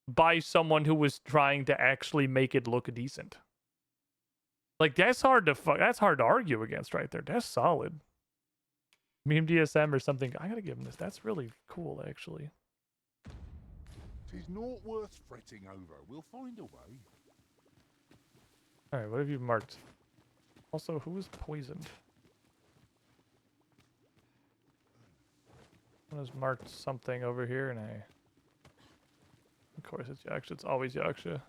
by someone who was trying to actually make it look decent. Like, that's hard to argue against right there. That's solid. Meme DSM or something. I gotta give him this. That's really cool, actually. 'Tis naught worth fretting over. We'll find a way. Alright, what have you marked? Also, who was poisoned? Someone has marked something over here, and of course it's Yaksha. It's always Yaksha.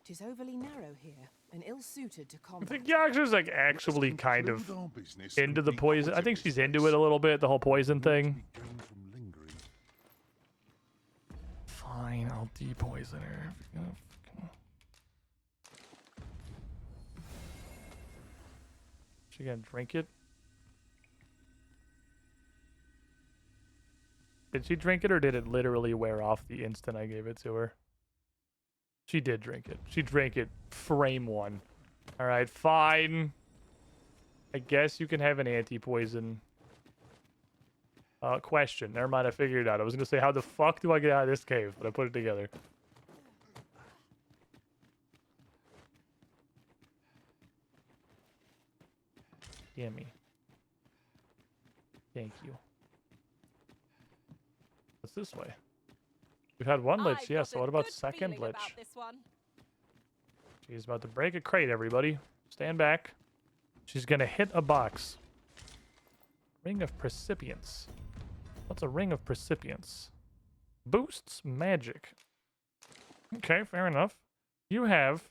Tis overly narrow here, and ill-suited to combat. I think Yaksha's like actually kind of into the poison. I think she's into it a little bit, the whole poison thing. Fine, I'll depoison her. She gonna drink it? Did she drink it, or did it literally wear off the instant I gave it to her? She did drink it. She drank it frame one. Alright, fine. I guess you can have an anti-poison. Question. Never mind, I figured it out. I was gonna say, how the fuck do I get out of this cave? But I put it together. Gimme. Thank you. What's this way? We've had one lich, yeah, so what about second lich? She's about to break a crate, everybody. Stand back. She's gonna hit a box. Ring of Precipience. What's a Ring of Precipience? Boosts magic. Okay, fair enough. You have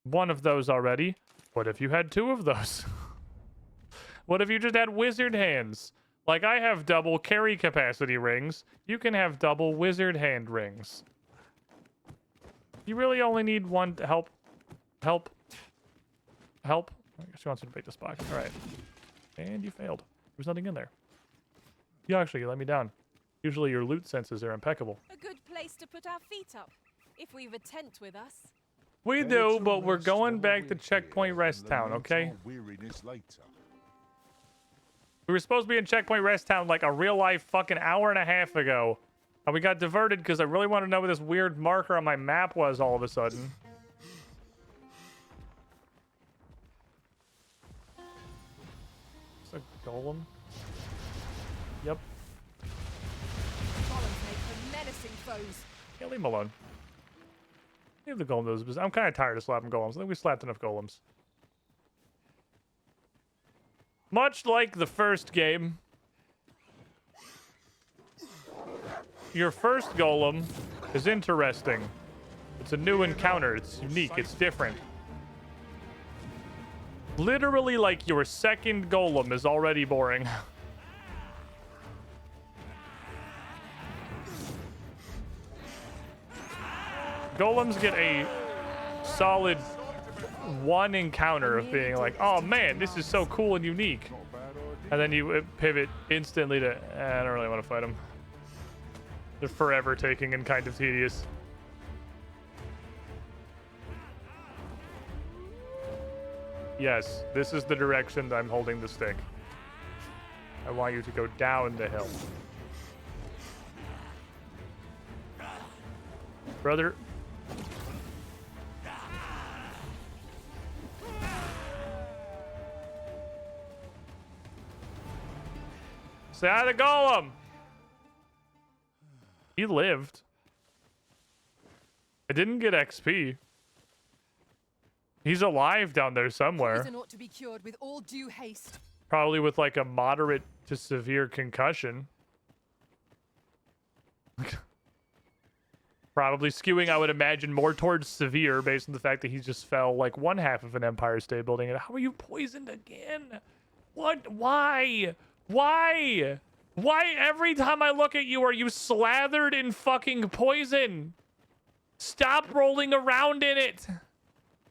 one of those already. What if you had two of those? What if you just had wizard hands? Like I have double carry capacity rings. You can have double wizard hand rings. You really only need one to help. Help. Help. She wants you to break this box. All right. And you failed. There's nothing in there. You actually let me down. Usually your loot senses are impeccable. A good place to put our feet up, if we've a tent with us. We do, but we're going back to Checkpoint Rest Town, okay? Weariness later. We were supposed to be in Checkpoint Rest Town like a real life fucking hour and a half ago. And we got diverted because I really wanted to know what this weird marker on my map was all of a sudden. It's a golem. Yep. Golems make for menacing foes. Yeah, leave him alone. Leave the golem those. I'm kind of tired of slapping golems. I think we slapped enough golems. Much like the first game, your first golem is interesting. It's a new encounter. It's unique. It's different. Literally, like, your second golem is already boring. Golems get a solid one encounter of being like, oh man, this is so cool and unique. And then you pivot instantly to, I don't really want to fight them. They're forever taking and kind of tedious. Yes, this is the direction that I'm holding the stick. I want you to go down the hill. Brother. Say hi to Golem! He lived. I didn't get XP. He's alive down there somewhere. Poison ought to be cured with all due haste. Probably with like a moderate to severe concussion. Probably skewing, I would imagine, more towards severe based on the fact that he just fell like one half of an Empire State Building. And how are you poisoned again? What? Why? Why? Why every time I look at you are you slathered in fucking poison? Stop rolling around in it.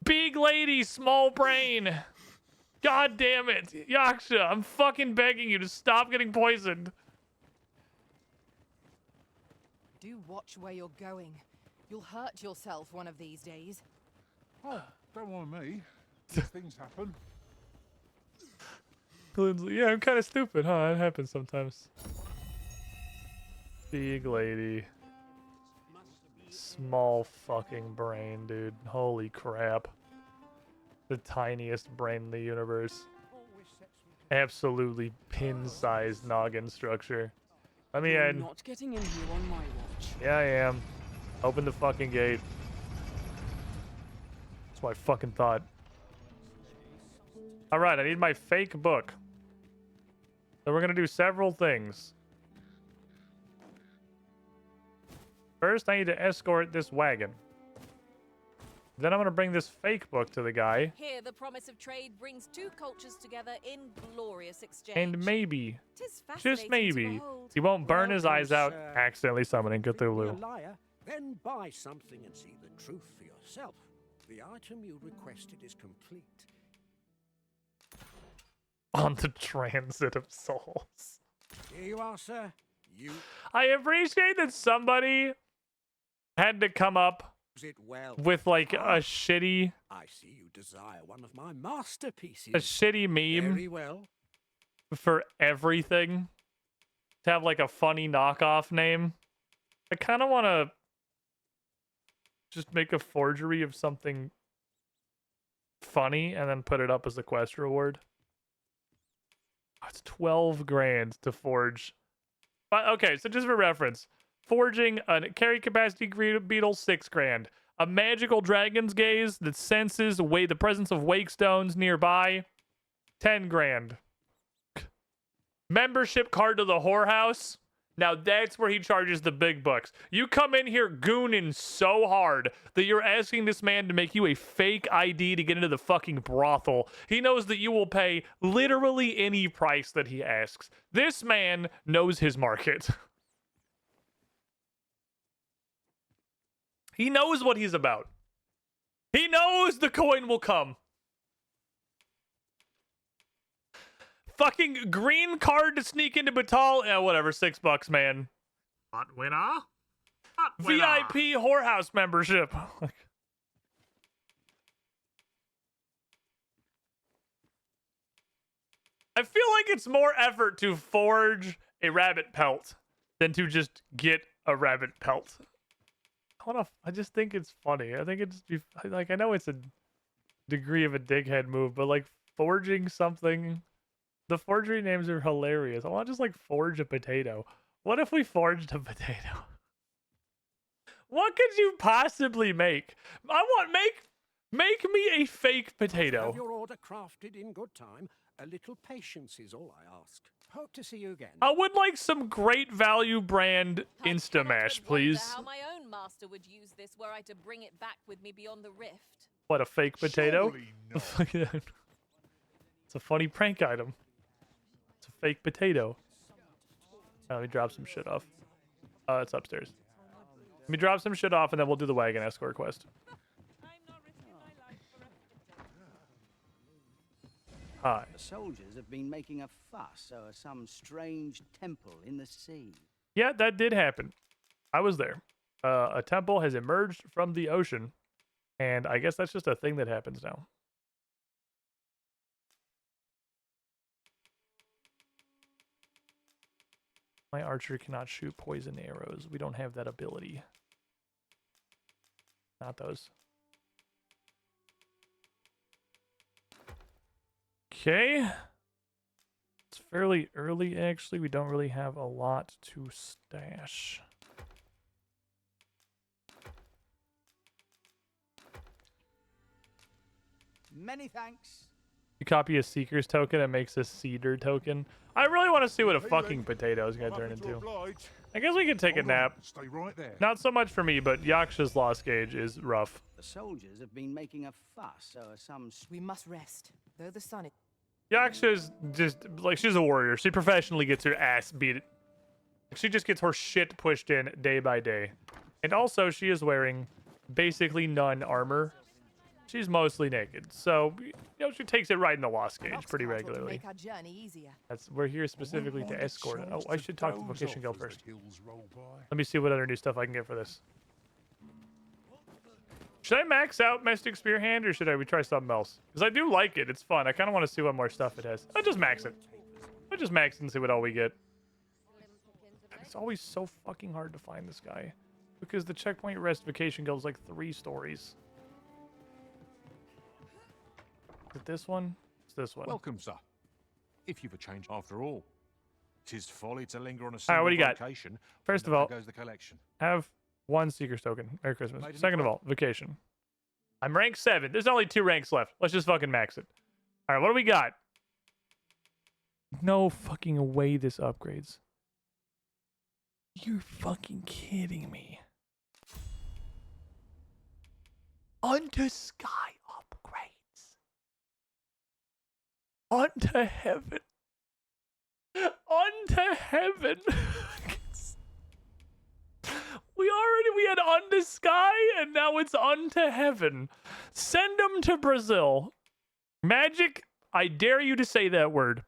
Big lady, small brain. God damn it. Yaksha, I'm fucking begging you to stop getting poisoned. Do watch where you're going. You'll hurt yourself one of these days. Oh, don't mind me. These things happen. Yeah, I'm kind of stupid, huh? It happens sometimes. Big lady. Small fucking brain, dude. Holy crap. The tiniest brain in the universe. Absolutely pin-sized noggin structure. Let me in. Not getting in here on my watch. Yeah, I am. Open the fucking gate. That's what I fucking thought. Alright, I need my fake book. So we're gonna do several things. First, I need to escort this wagon. Then I'm gonna bring this fake book to the guy. Here, the promise of trade brings two cultures together in glorious exchange. And maybe, Tis just fascinating maybe, to behold. he won't burn Well, his eyes out sir, accidentally summoning Be a Cthulhu. liar, then buy something and see the truth for yourself. The item you requested is complete. On the transit of souls. Here you are, sir. You I appreciate that somebody had to come up use it well. with like a shitty, I see you desire one of my masterpieces. a shitty meme Very well. for everything. To have like a funny knockoff name. I kind of want to just make a forgery of something funny and then put it up as the quest reward. Oh, it's 12 grand to forge. But okay, so just for reference, forging a carry capacity beetle, 6 grand. A magical dragon's gaze that senses the presence of wake stones nearby, 10 grand. Membership card to the whorehouse. Now that's where he charges the big bucks. You come in here gooning so hard that you're asking this man to make you a fake ID to get into the fucking brothel. He knows that you will pay literally any price that he asks. This man knows his market. He knows what he's about. He knows the coin will come. Fucking green card to sneak into Batal. Yeah, whatever. $6, man. Hot winner. Hot winner. VIP whorehouse membership. I feel like it's more effort to forge a rabbit pelt than to just get a rabbit pelt. I just think it's funny. I think it's like, I know it's a degree of a dickhead move, but like forging something, the forgery names are hilarious. I want to just like forge a potato. What if we forged a potato? What could you possibly make? I want make me a fake potato. Have your order crafted in good time. A little patience is all I ask. Hope to see you again. I would like some great value brand Instamash, please. How my own master would use this were I to bring it back with me beyond the rift. What, a fake potato? It's a funny prank item. It's a fake potato. Let me drop some shit off. It's upstairs. Let me drop some shit off and then we'll do the wagon escort quest. Hi. The soldiers have been making a fuss over some strange temple in the sea. Yeah, that did happen. I was there. A temple has emerged from the ocean, and I guess that's just a thing that happens now. My archer cannot shoot poison arrows. We don't have that ability. Not those. Okay. It's fairly early, actually. We don't really have a lot to stash. Many thanks. You copy a Seeker's token, it makes a Cedar token. I really want to see what a fucking potato is going to turn into. I guess we can take a nap. Stay right there. Not so much for me, but Yaksha's lost gauge is rough. The soldiers have been making a fuss over some... We must rest, though the sun is... Yaksha's just, like, she's a warrior. She professionally gets her ass beat. She just gets her shit pushed in day by day. And also, she is wearing basically none armor. She's mostly naked. So, you know, she takes it right in the lost gauge pretty regularly. Make our journey easier. We're here specifically to escort it. Oh, I should talk to Vocation Guild first. Let me see what other new stuff I can get for this. Should I max out Mystic Spear Hand, or should we try something else? Because I do like it. It's fun. I kind of want to see what more stuff it has. I'll just max it. I'll just max it and see what all we get. It's always so fucking hard to find this guy. Because the Checkpoint Rest Vacation Guild is like 3 stories. Is it this one? It's this one. Welcome, sir. If you've a change after all. 'Tis folly to linger on a All right, what do you got? vacation. First of all, There goes the collection. have 1 Seeker's token. Merry Christmas. Made in Second of the all, vacation. I'm rank 7. There's only 2 ranks left. Let's just fucking max it. All right, what do we got? No fucking way this upgrades. You're fucking kidding me. Unto sky upgrades. Unto heaven. Unto heaven. We had unto sky, and now it's unto heaven. Send them to Brazil. Magic, I dare you to say that word.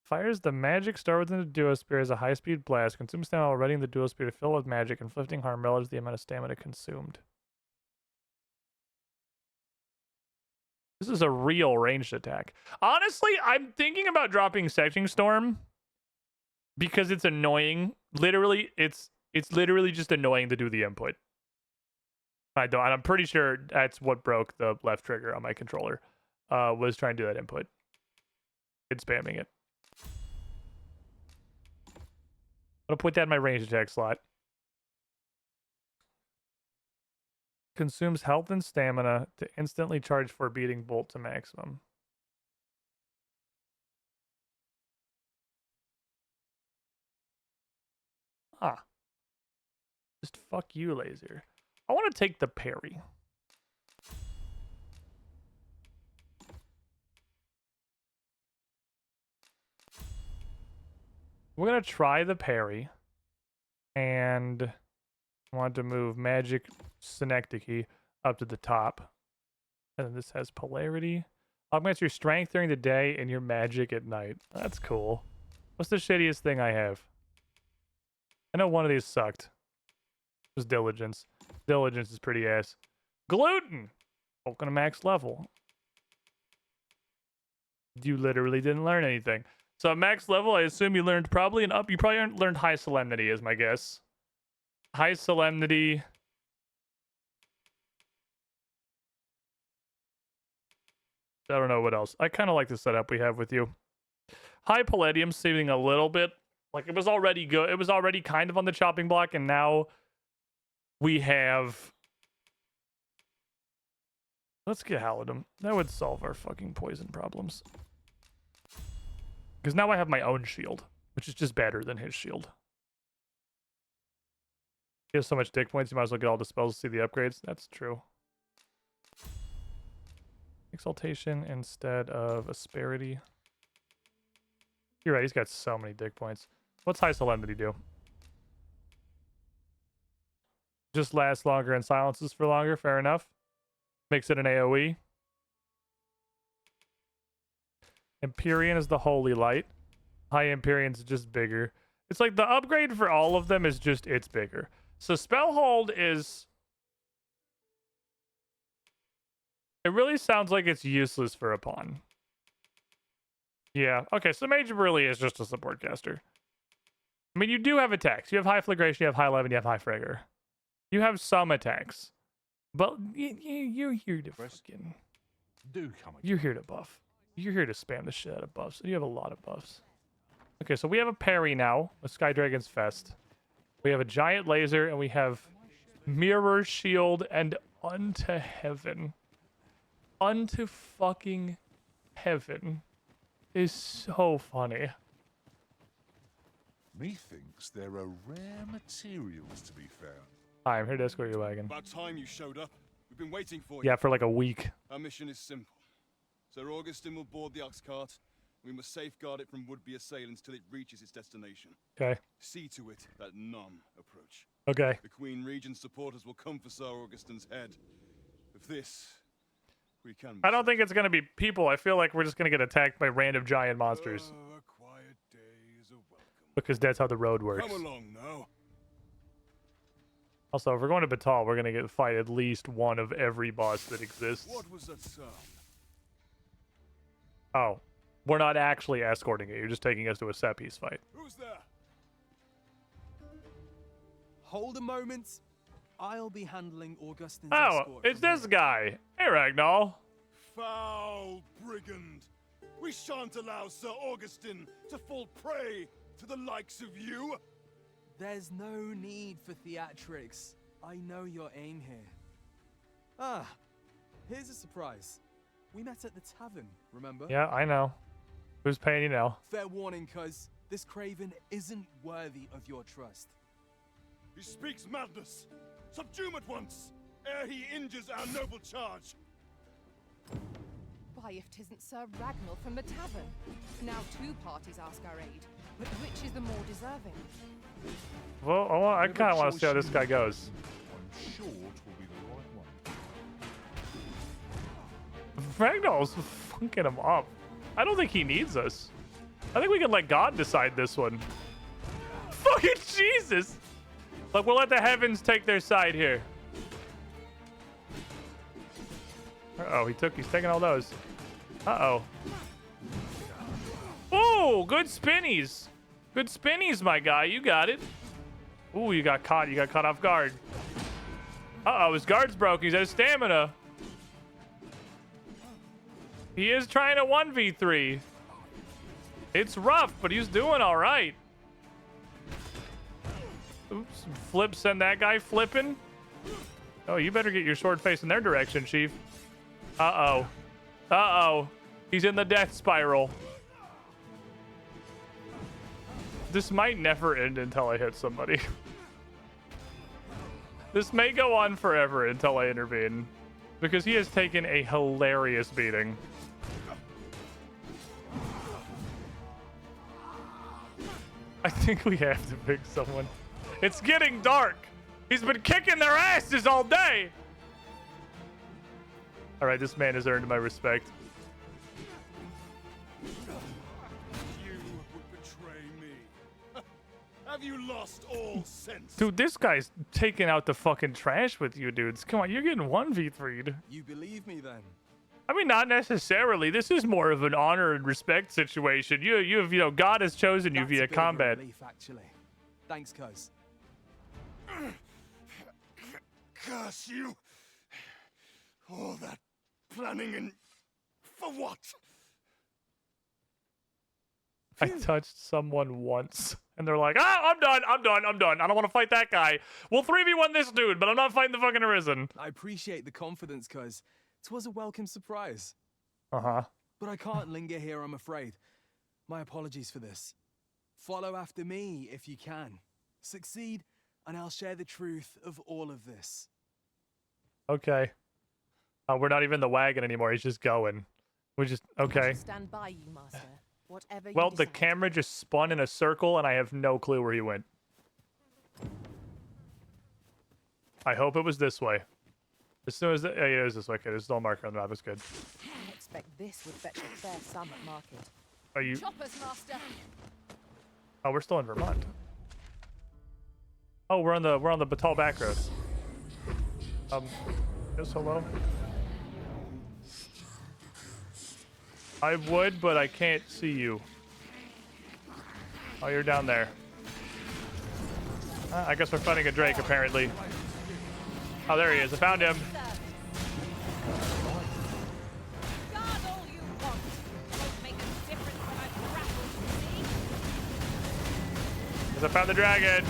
Fires the magic star within the duo spear as a high-speed blast. Consumes stamina while readying the duo spear to fill with magic. Inflicting harm relative to the amount of stamina consumed. This is a real ranged attack. Honestly, I'm thinking about dropping Searching Storm because it's annoying. Literally, it's literally just annoying to do the input. And I'm pretty sure that's what broke the left trigger on my controller. Was trying to do that input. It's spamming it. I'm gonna put that in my range attack slot. Consumes health and stamina to instantly charge for beating bolt to maximum. Ah. Just fuck you, laser. I want to take the parry. We're going to try the parry. And I want to move Magic Synecdoche up to the top. And then this has polarity. Augments your strength during the day and your magic at night. That's cool. What's the shittiest thing I have? I know one of these sucked. It was Diligence. Diligence is pretty ass. Gluten! Open a max level. You literally didn't learn anything. So at max level, I assume you learned probably you probably learned High Solemnity is my guess. High Solemnity. I don't know what else. I kind of like the setup we have with you. High Palladium saving a little bit. Like, it was already good. It was already kind of on the chopping block, and now we have... Let's get Halidom. That would solve our fucking poison problems. Because now I have my own shield, which is just better than his shield. He has so much dick points, you might as well get all the spells to see the upgrades. That's true. Exaltation instead of Asperity. You're right, he's got so many dick points. What's High Solemnity do? Just lasts longer and silences for longer, fair enough. Makes it an AoE. Empyrean is the Holy Light. High Empyrean's just bigger. It's like the upgrade for all of them is just, it's bigger. So Spellhold is... It really sounds like it's useless for a pawn. Yeah, okay, so Mage really is just a support caster. I mean, you do have attacks. You have High Flagration, you have High Levin, you have High Fragor. You have some attacks. But you're here to fucking... You're here to buff. You're here to spam the shit out of buffs. You have a lot of buffs. Okay, so we have a parry now with Sky Dragon's Fest. We have a giant laser, and we have Mirror Shield and Unto Heaven. Unto fucking Heaven is so funny. Methinks there are rare materials to be found. Hi, I'm here to escort your wagon. About time you showed up. We've been waiting for you. Yeah, for like a week. Our mission is simple. Sir Augustin will board the ox cart. We must safeguard it from would-be assailants till it reaches its destination. Okay. See to it that none approach. Okay. The Queen Regent's supporters will come for Sir Augustin's head. If this, we can... I don't think it's going to be people. I feel like we're just going to get attacked by random giant monsters. A quiet day is a welcome. Because that's how the road works. Come along now. Also, if we're going to Batal, we're going to get fight at least one of every boss that exists. What was that sound? Oh, we're not actually escorting it. You're just taking us to a set piece fight. Who's there? Hold a moment. I'll be handling Augustin's Oh, escort it's from this here. guy. Hey, Ragnall. Foul brigand! We shan't allow Sir Augustin to fall prey to the likes of you! There's no need for theatrics. I know your aim here. Ah, here's a surprise. We met at the tavern, remember? Yeah, I know. Who's paying you now? Fair warning, cuz this craven isn't worthy of your trust. He speaks madness! Subdue him at once, ere he injures our noble charge! Why, if 'tisn't Sir Ragnall from the tavern? Now two parties ask our aid, but which is the more deserving? Well, I kind of want to see how this guy goes. I'm sure it will be the right one. Ragnall's funking him up. I don't think he needs us. I think we can let God decide this one. Fucking Jesus! Look, we'll let the heavens take their side here. Uh-oh, he's taking all those. Uh-oh. Ooh, good spinnies. Good spinnies, my guy. You got it. Ooh, you got caught. You got caught off guard. Uh-oh, his guard's broke. He's out of stamina. He is trying a 1v3. It's rough, but he's doing all right. Oops. Flip, send that guy flipping. Oh, you better get your sword facing their direction, Chief. Uh-oh. Uh-oh. He's in the death spiral. This might never end until I hit somebody. This may go on forever until I intervene, because he has taken a hilarious beating. I think we have to pick someone. It's getting dark. He's been kicking their asses all day. All right, this man has earned my respect. You would betray me. Have you lost all sense? Dude, this guy's taking out the fucking trash with you dudes. Come on, you're getting 1v3'd. You believe me then? I mean, not necessarily. This is more of an honor and respect situation. You know, God has chosen you via combat. Relief, actually. Thanks, cuz. Curse you! All that planning and for what? I touched someone once, and they're like, "Ah, I'm done. I don't want to fight that guy. We'll 3v1 this dude, but I'm not fighting the fucking Arisen." I appreciate the confidence, cuz. It was a welcome surprise. Uh-huh. But I can't linger here, I'm afraid. My apologies for this. Follow after me if you can. Succeed, and I'll share the truth of all of this. Okay. We're not even in the wagon anymore. He's just going. We just okay. Stand by you, Master. Whatever Well, you the decide. camera just spun in a circle, and I have no clue where he went. I hope it was this way. As soon as yeah, it was this way. Okay, there's no marker on the map. It's good. I expect this would fetch a fair sum at market. Are you? Choppers, Master. Oh, we're still in Vermont. Oh, we're on the Batal back road. Yes, hello. I would, but I can't see you. Oh, you're down there. I guess we're fighting a Drake, apparently. Oh, there he is. I found him. Guard all you want. Won't make a difference when I've grappled, see? Because I found the dragon.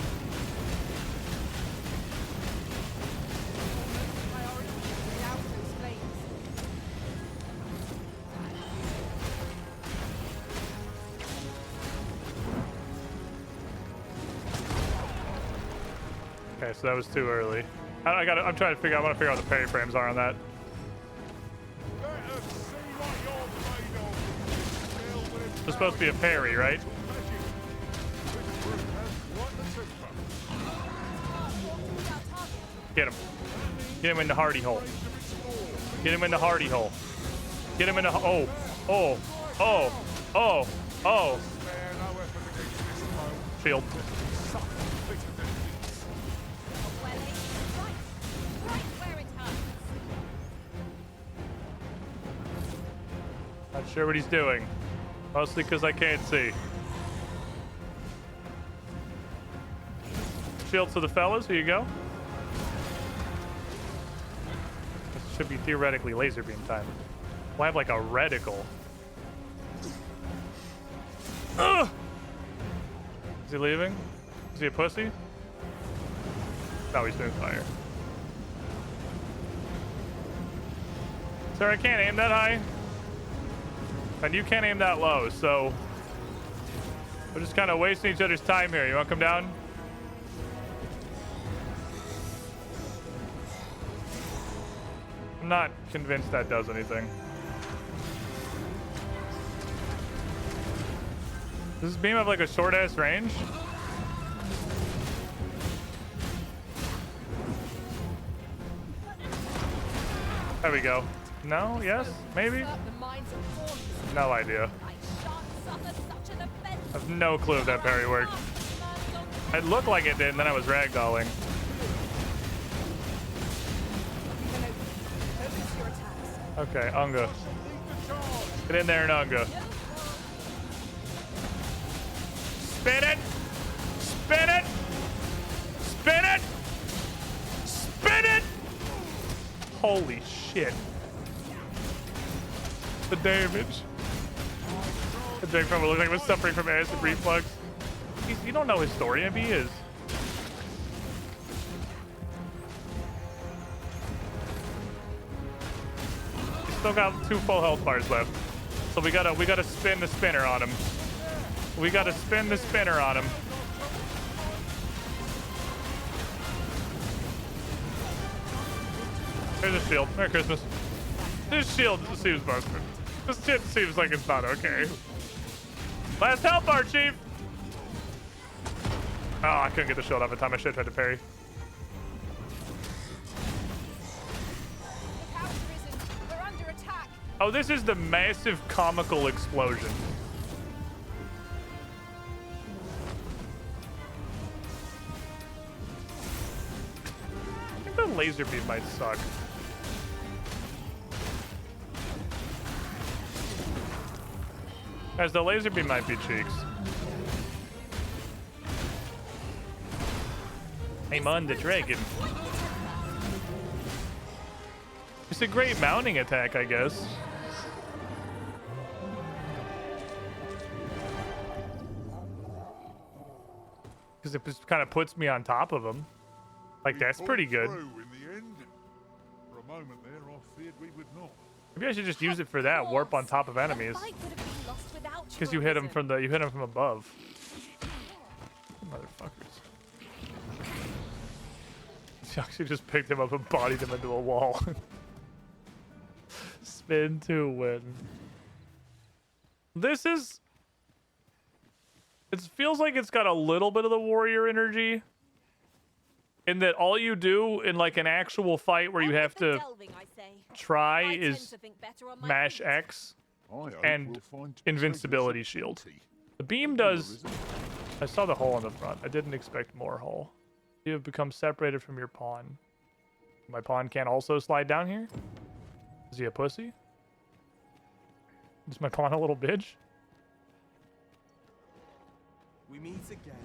Okay, so that was too early. I'm trying to figure out. I want to figure out what the parry frames are on that. It's supposed to be a parry, right? Get him. Get him in the hardy hole. Get him in the hardy hole. Get him in the oh. Shield. Not sure what he's doing. Mostly because I can't see. Shield to the fellas. Here you go. This should be theoretically laser beam time. We'll have like a reticle. Ugh! Is he leaving? Is he a pussy? No, he's doing fire. Sir, I can't aim that high. And you can't aim that low, so we're just kind of wasting each other's time here. You want to come down? I'm not convinced that does anything. Does this beam have like a short-ass range? There we go. No? Yes? Maybe? No idea. I have no clue if that parry worked. It looked like it did, and then I was ragdolling. Okay, Unga. Get in there and Unga. Spin it! Spin it! Spin it! Spin it! Holy shit. The damage. The drink from it looked like he was suffering from acid reflux. You don't know his story, maybe he is. He's still got 2 full health bars left. So we gotta spin the spinner on him. We gotta spin the spinner on him. Here's a shield. Merry Christmas. This shield seems busted. This shit seems like it's not okay. Last health bar, Chief! Oh, I couldn't get the shield off in time. I should have tried to parry. We're under attack. Oh, this is the massive comical explosion. I think the laser beam might suck. Guys, the laser beam might be cheeks. I'm on the dragon. It's a great mounting attack, I guess. Because it just kind of puts me on top of him. Like, that's pretty good. In the end. For a moment there, I feared we would not. Maybe I should just use it for that. Warp on top of enemies. Because you hit him from above. Motherfuckers. She actually just picked him up and bodied him into a wall. Spin to win. This is... It feels like it's got a little bit of the warrior energy. In that all you do in like an actual fight where you have to try is mash X and invincibility shield. The beam does... I saw the hole in the front. I didn't expect more hole. You have become separated from your pawn. My pawn can't also slide down here? Is he a pussy? Is my pawn a little bitch? We meet again.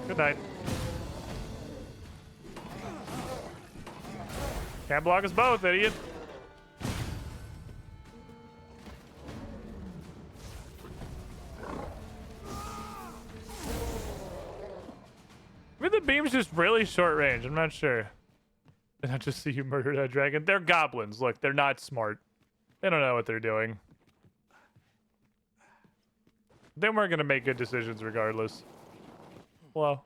Good night. Can't block us both, idiot. Maybe the beam's just really short range. I'm not sure. Did I just see you murder that dragon? They're goblins. Look, they're not smart. They don't know what they're doing. They weren't going to make good decisions regardless. Hello.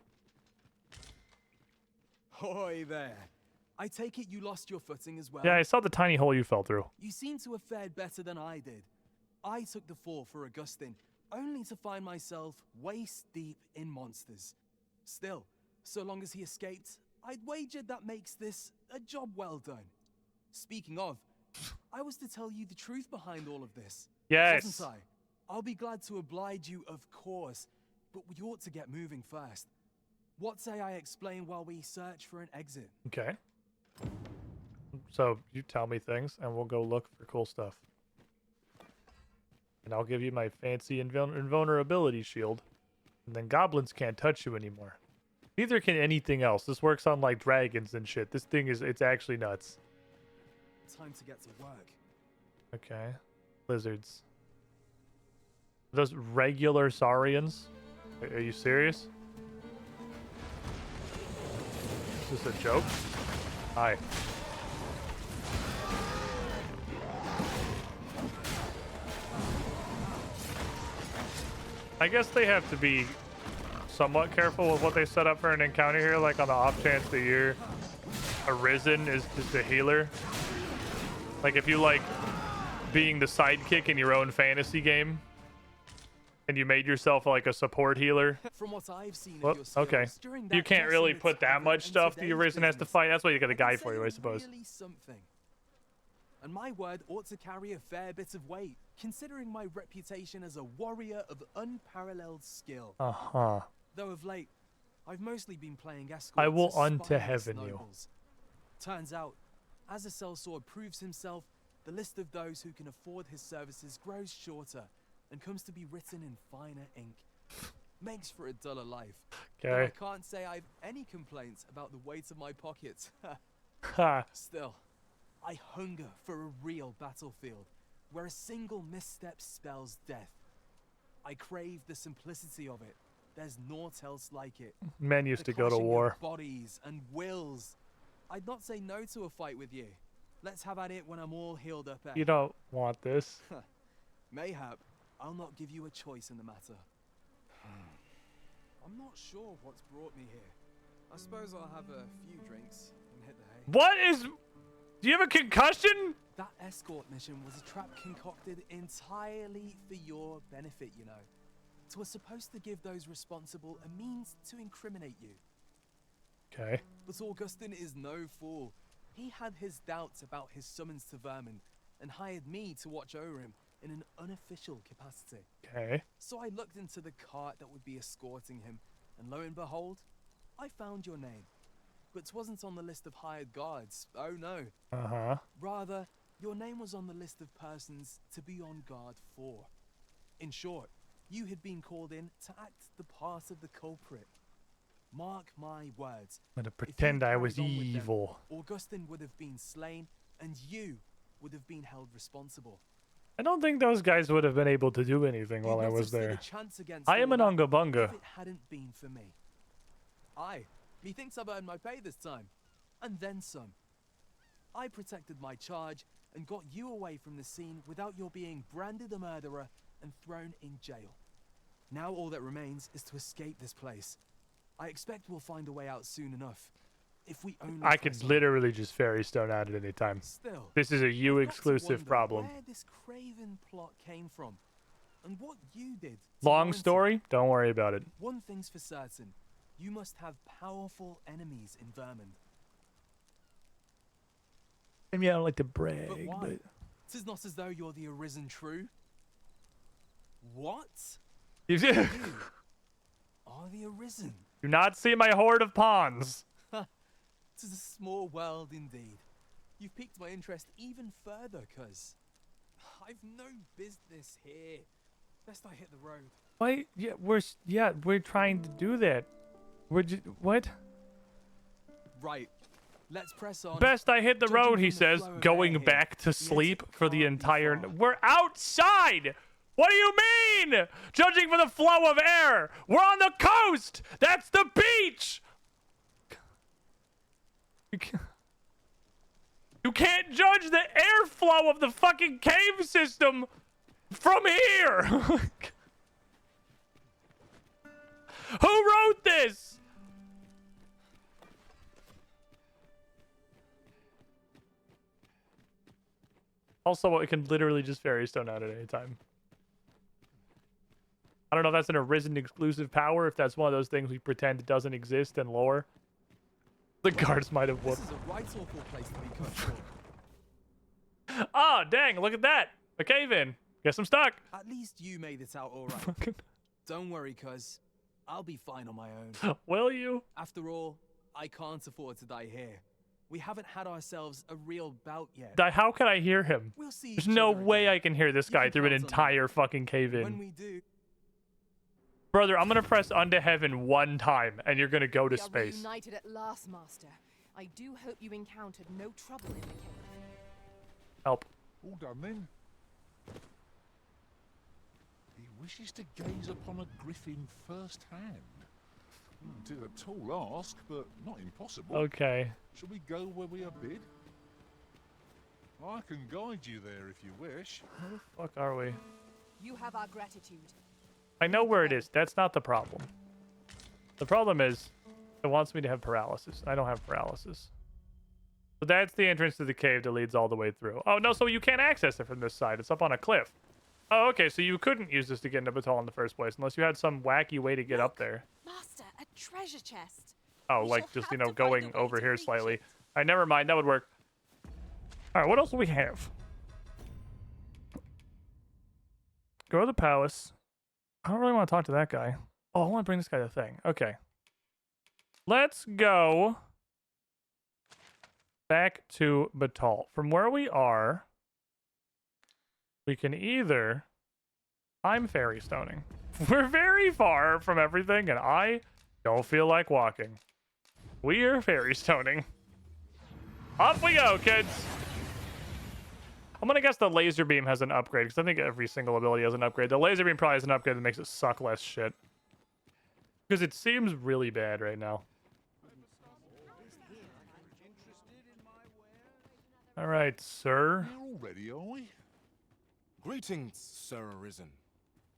Hoy there. I take it you lost your footing as well? Yeah, I saw the tiny hole you fell through. You seem to have fared better than I did. I took the fall for Augustine, only to find myself waist deep in monsters. Still, so long as he escaped, I'd wagered that makes this a job well done. Speaking of, I was to tell you the truth behind all of this. Yes. Wasn't I? I'll be glad to oblige you, of course, but we ought to get moving first. What say I explain while we search for an exit? Okay. So you tell me things and we'll go look for cool stuff. And I'll give you my fancy invulnerability shield. And then goblins can't touch you anymore. Neither can anything else. This works on like dragons and shit. This thing it's actually nuts. Time to get to work. Okay. Lizards. Are those regular saurians? Are you serious? Is this a joke? Hi. I guess they have to be somewhat careful with what they set up for an encounter here, like on the off chance that you're arisen is the healer. Like if you like being the sidekick in your own fantasy game and you made yourself like a support healer. From what I've seen Well, okay. You can't really put that much stuff the arisen has to fight. That's why you got a guide for you, I suppose. Really something. And my word ought to carry a fair bit of weight, considering my reputation as a warrior of unparalleled skill. Uh-huh. Though of late, I've mostly been playing escort. I will unto heaven you. Turns out, as a sellsword proves himself, the list of those who can afford his services grows shorter and comes to be written in finer ink. makes for a duller life. Okay. And I can't say I've any complaints about the weight of my pockets. Ha. Still, I hunger for a real battlefield where a single misstep spells death. I crave the simplicity of it. There's naught else like it. Men used to go to clashing of war. Bodies and wills. I'd not say no to a fight with you. Let's have at it when I'm all healed up. You don't want this. Mayhap, I'll not give you a choice in the matter. I'm not sure what's brought me here. I suppose I'll have a few drinks and hit the hay. What is... Do you have a concussion? That escort mission was a trap concocted entirely for your benefit, you know. It was supposed to give those responsible a means to incriminate you. Okay. But Augustin is no fool. He had his doubts about his summons to Vermin and hired me to watch over him in an unofficial capacity. Okay. So I looked into the cart that would be escorting him, and lo and behold, I found your name. But 'twasn't on the list of hired guards. Oh no. Uh-huh. Rather, your name was on the list of persons to be on guard for. In short, you had been called in to act the part of the culprit. Mark my words. I'm gonna pretend I was evil. Them, Augustin would have been slain, and you would have been held responsible. I don't think those guys would have been able to do anything while I was there. I am an Unga Bunga. If it hadn't been for me. Aye, methinks I've earned my pay this time. And then some. I protected my charge and got you away from the scene without your being branded a murderer and thrown in jail. Now all that remains is to escape this place. I expect we'll find a way out soon enough. If we only I could literally just fairy stone out at any time. Still, this is a you exclusive problem. Where this craven plot came from, and what you did. Long story? Don't worry about it. One thing's for certain: you must have powerful enemies in Vermin. I mean, I don't like to brag, But why? but... Tis not as though you're the arisen true. What? You are the arisen. Do not see my horde of pawns. Tis a small world indeed. You've piqued my interest even further, cuz I've no business here. Best I hit the road. Why? Yeah, we're trying to do that. What? Right. Let's press on. Best I hit the road, he says, going back to sleep for the entire... We're outside! What do you mean? Judging from the flow of air, we're on the coast! That's the beach! You can't judge the airflow of the fucking cave system from here! Who wrote this? Also, it can literally just fairy stone out at any time. I don't know if that's an Arisen exclusive power, if that's one of those things we pretend it doesn't exist in lore. The guards might have whooped. This is a right awful place to be cut short. Ah, dang, look at that. A cave in. Guess I'm stuck. At least you made it out all right. Don't worry, cuz I'll be fine on my own. Will you? After all, I can't afford to die here. We haven't had ourselves a real bout yet. How can I hear him? We'll see. There's no way I can hear this guy through an entire fucking cave in. When we do, brother, I'm gonna press unto heaven one time, and you're gonna go to space. Reunited at last, Master. I do hope you encountered no trouble in the cave. Help. All done then. He wishes to gaze upon a griffin firsthand. Tis a tall ask, but not impossible. Okay. Shall we go where we are bid? I can guide you there if you wish. Where the fuck are we? You have our gratitude. I know where it is. That's not the problem. The problem is, it wants me to have paralysis. I don't have paralysis. So that's the entrance to the cave that leads all the way through. Oh, no, so you can't access it from this side. It's up on a cliff. Oh, okay, so you couldn't use this to get into Batal in the first place, unless you had some wacky way to get up there. Master, a treasure chest. Oh, like just, you know, going over here slightly. All right, never mind. That would work. All right, what else do we have? Go to the palace. I don't really want to talk to that guy. Oh, I want to bring this guy the thing. Okay. Let's go back to Batal. From where we are, we can either... I'm fairy stoning. We're very far from everything, and I don't feel like walking. We are fairy stoning. Up we go, kids. I'm gonna guess the laser beam has an upgrade, because I think every single ability has an upgrade. The laser beam probably has an upgrade that makes it suck less shit. Because it seems really bad right now. All right, sir. You're all ready, are we? Greetings, Sir Arisen.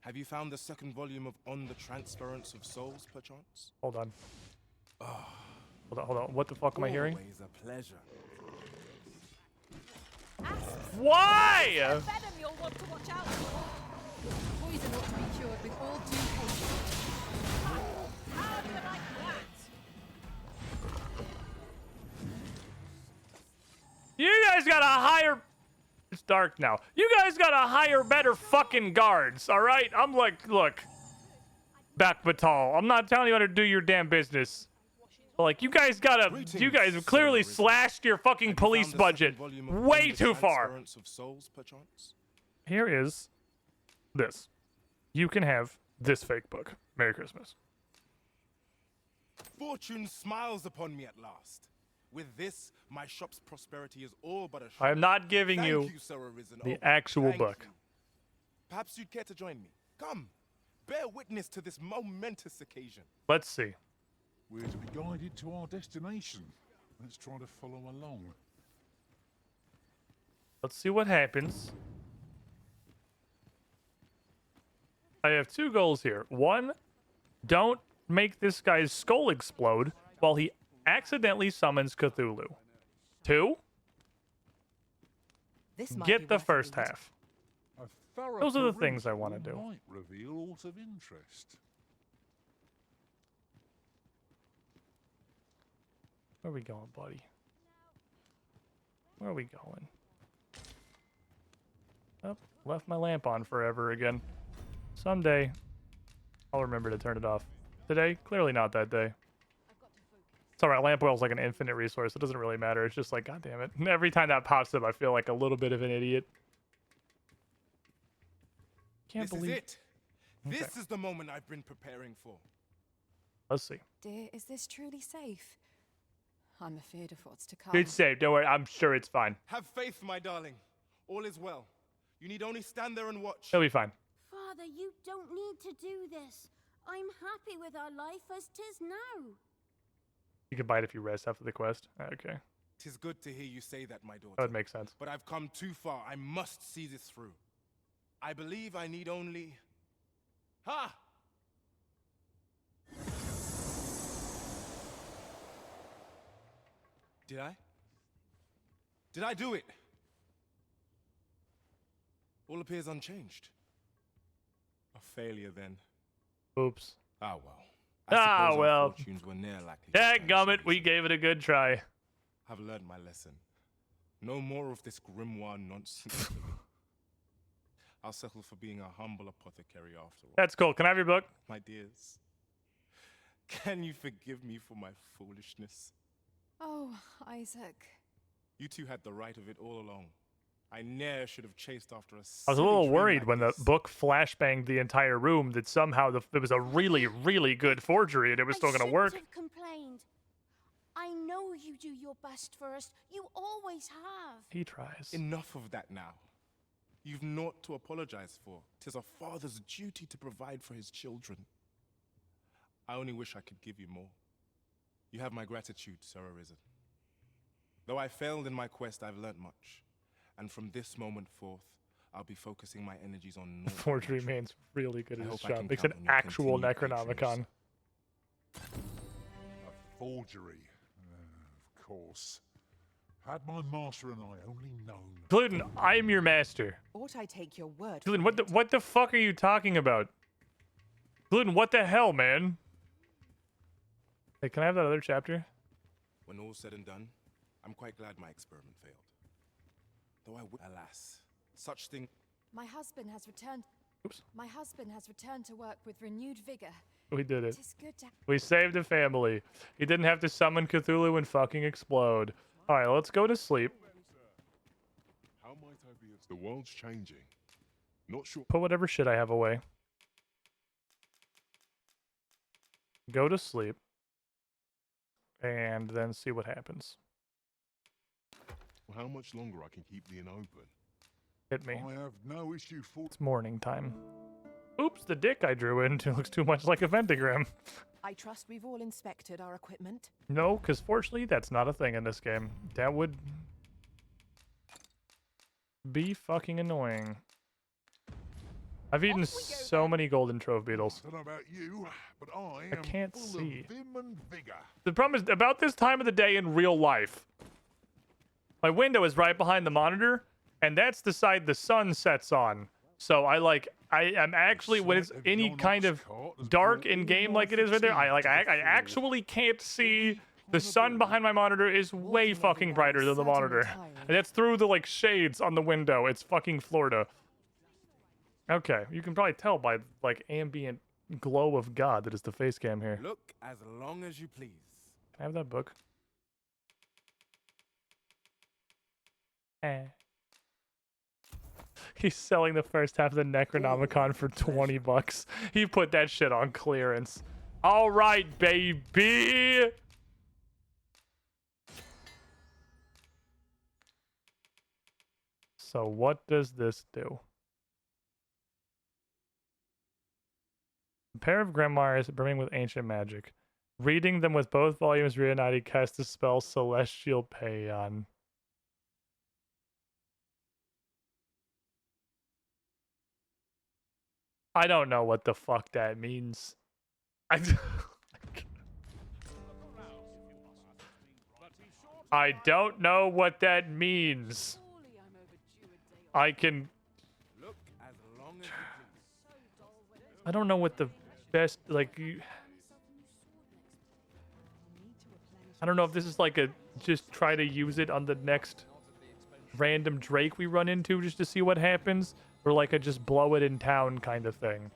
Have you found the second volume of On the Transference of Souls, perchance? Hold on. Hold on. What the fuck am I hearing? Always a pleasure. Why? Venom you'll want to watch out for. Poison ought to be cured with all due haste. How do you like that? You guys gotta hire... It's dark now. You guys gotta hire better fucking guards, all right? I'm like, look. Back Batal. I'm not telling you how to do your damn business. But like, you guys gotta... You guys have clearly slashed your fucking police budget way too far. Here is this. You can have this fake book. Merry Christmas. Fortune smiles upon me at last. With this, my shop's prosperity is all but assured. I am not giving Thank you Sir Arisen. the Oh, actual thank book. you. Perhaps you'd care to join me. Come, bear witness to this momentous occasion. Let's see. We're to be guided to our destination. Let's try to follow along. Let's see what happens. I have two goals here. One, don't make this guy's skull explode while he accidentally summons Cthulhu. Two, get the first half. Those are the things I want to do. Might reveal aught of interest. Where are we going, buddy? Where are we going? Oh, left my lamp on forever again. Someday, I'll remember to turn it off. Today, clearly not that day. It's alright, lamp oil is like an infinite resource. It doesn't really matter. It's just like, god damn it. Every time that pops up, I feel like a little bit of an idiot. Can't This believe is it. This is the moment I've been preparing for. Let's see. Dear, is this truly safe? I'm afeard of what's to come. It's safe. Don't worry. I'm sure it's fine. Have faith, my darling. All is well. You need only stand there and watch. It'll be fine. Father, you don't need to do this. I'm happy with our life as 'tis now. You can bite if you rest after the quest. Okay. 'Tis good to hear you say that, my daughter. That would make sense. But I've come too far. I must see this through. I believe I need only... Ha! Did I? Did I do it? All appears unchanged. A failure, then. Oops. Ah, well. I suppose our well. fortunes were near likely. Dadgummit, we gave it a good try. I've learned my lesson. No more of this grimoire nonsense. I'll settle for being a humble apothecary after all. That's cool. Can I have your book? My dears, can you forgive me for my foolishness? Oh, Isaac. You two had the right of it all along. I ne'er should have chased after a I was a little worried when the book flashbanged the entire room that somehow there was a really, really good forgery and it was still going to work. I shouldn't have complained. I know you do your best for us. You always have. He tries. Enough of that now. You've naught to apologize for. 'Tis a father's duty to provide for his children. I only wish I could give you more. You have my gratitude, Sir Arisen. Though I failed in my quest, I've learnt much. And from this moment forth, I'll be focusing my energies on... Forgery man's really good at I his hope I job. can Makes an count on your actual continued Necronomicon. A forgery. Of course. Had my master and I only known. Gluten, I am your master. Ought I take your word? Gluten, what the fuck are you talking about? Gluten, what the hell, man? Hey, can I have that other chapter? When all's said and done, I'm quite glad my experiment failed. Though I would, alas, such thing. My husband has returned. Oops. My husband has returned to work with renewed vigor. We did it. It is good to... We saved a family. He didn't have to summon Cthulhu and fucking explode. All right, let's go to sleep. How might I be? The world's changing. Not sure. Put whatever shit I have away. go to sleep, and then see what happens. Well, how much longer I can keep the inn open? Hit me. I have no issue for... It's morning time. Oops, the dick I drew into looks too much like a pentagram. I trust we've all inspected our equipment. No, because fortunately that's not a thing in this game. That would be fucking annoying. I've eaten so many golden trove beetles. I don't know about you, but I am can't full see. of vim and vigor. The problem is, about this time of the day in real life, my window is right behind the monitor, and that's the side the sun sets on. So I am actually, when it's any kind of dark in game like it is right there, I actually can't see. The sun behind my monitor is way fucking brighter than the monitor. And that's through the like shades on the window. It's fucking Florida. Okay, you can probably tell by like ambient glow of God that it's the face cam here. Look as long as you please. Can I have that book? He's selling the first half of the Necronomicon for 20 bucks. He put that shit on clearance. All right, baby. So what does this do? A pair of grimoires brimming with ancient magic. Reading them with both volumes reunited cast the spell Celestial Paeon. I don't know what the fuck that means. I don't know what that means. I can... I don't know what the best, like... I don't know if this is like a... Just try to use it on the next random Drake we run into just to see what happens. Or like a just blow it in town kind of thing.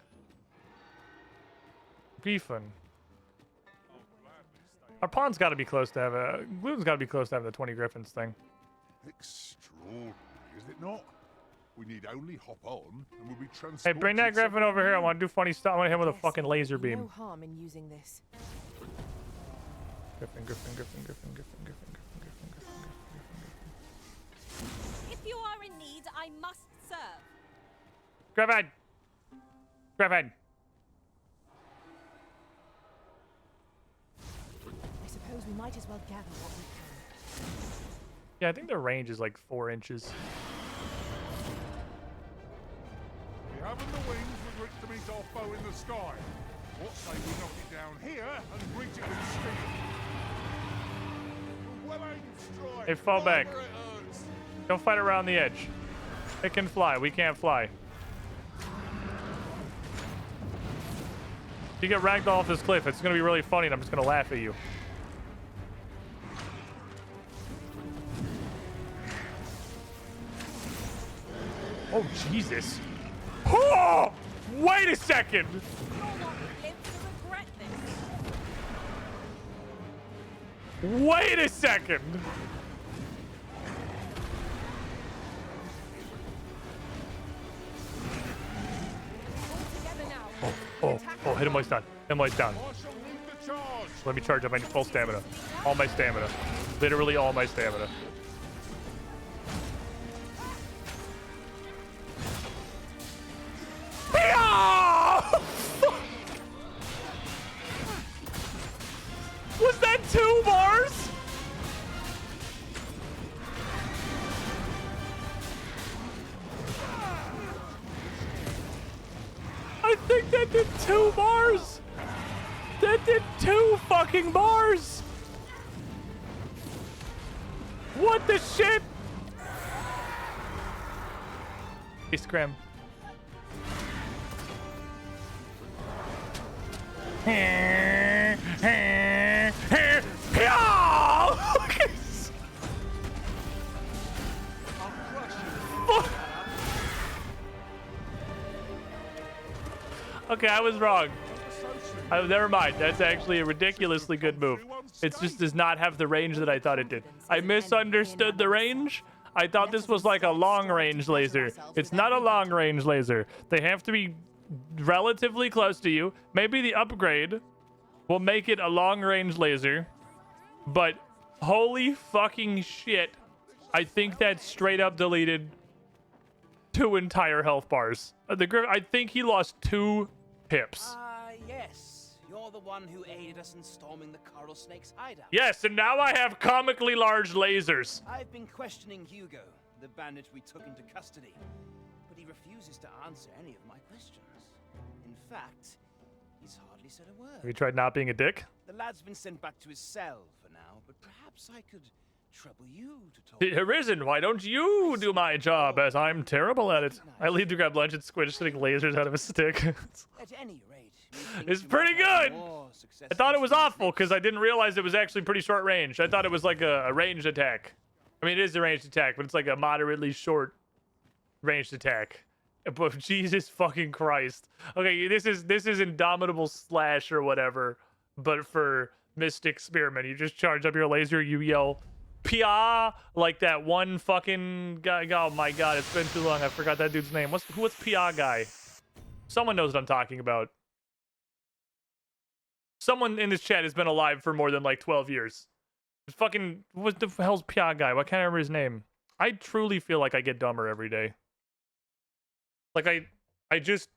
Beefin. Our pawn's got to be close to have a... Gluten's got to be close to having the 20 Griffins thing. Extraordinary, is it not? We need only hop on, and we'll be transported... Hey, bring that Griffin over here. I want to do funny stuff. I want to hit him with a fucking laser beam. No harm in using this. Griffin, Griffin, Griffin, Griffin, Griffin, Griffin, Griffin, Griffin, Griffin, Griffin. If you are in need, I must serve. Griffin! Griffin! I suppose we might as well gather what we can. Yeah, I think their range is like 4 inches. We haven't the wings with which to meet our foe in the sky. What say we knock it down here and greet it with steel? Well-aimed strike. Hey, fall back. Don't fight around the edge. It can fly. We can't fly. If you get ragdolled off this cliff, it's going to be really funny and I'm just going to laugh at you. Oh, Jesus. Oh! Wait a second! Wait a second! Oh, hit him while he's down. Hit him while he's down. Let me charge up my full stamina. All my stamina. Literally all my stamina. Was that 2 bars? I think that did 2 bars. That did 2 fucking bars. What the shit? Hey, Scram. Okay, I was wrong. Never mind. That's actually a ridiculously good move. It just does not have the range that I thought it did. I misunderstood the range. I thought this was like a long-range laser. It's not a long-range laser. They have to be relatively close to you. Maybe the upgrade will make it a long-range laser, but holy fucking shit, I think that straight up deleted 2 entire health bars. I think he lost 2 pips. Yes. You're the one who aided us in storming the Coral Snake's hideout. Yes, and now I have comically large lasers. I've been questioning Hugo, the bandit we took into custody, but he refuses to answer any of my questions. In fact, he's hardly said a word. Have you tried not being a dick? The lad's been sent back to his cell for now, but perhaps I could trouble you to talk. Arisen, why don't you do my job, as I'm terrible at it? I leave to grab lunch and squish shooting lasers out of a stick. At any rate, It's pretty good! I thought it was awful, because I didn't realize it was actually pretty short range. I thought it was like a ranged attack. I mean, it is a ranged attack, but it's like a moderately short ranged attack. But Jesus fucking Christ. Okay, this is Indomitable Slash or whatever, but for Mystic Spearman. You just charge up your laser, you yell, Pia, like that one fucking guy. Oh my god, it's been too long. I forgot that dude's name. What's Pia guy? Someone knows what I'm talking about. Someone in this chat has been alive for more than like 12 years. Fucking, what the hell's Pia guy? Why can't I remember his name? I truly feel like I get dumber every day. Like I just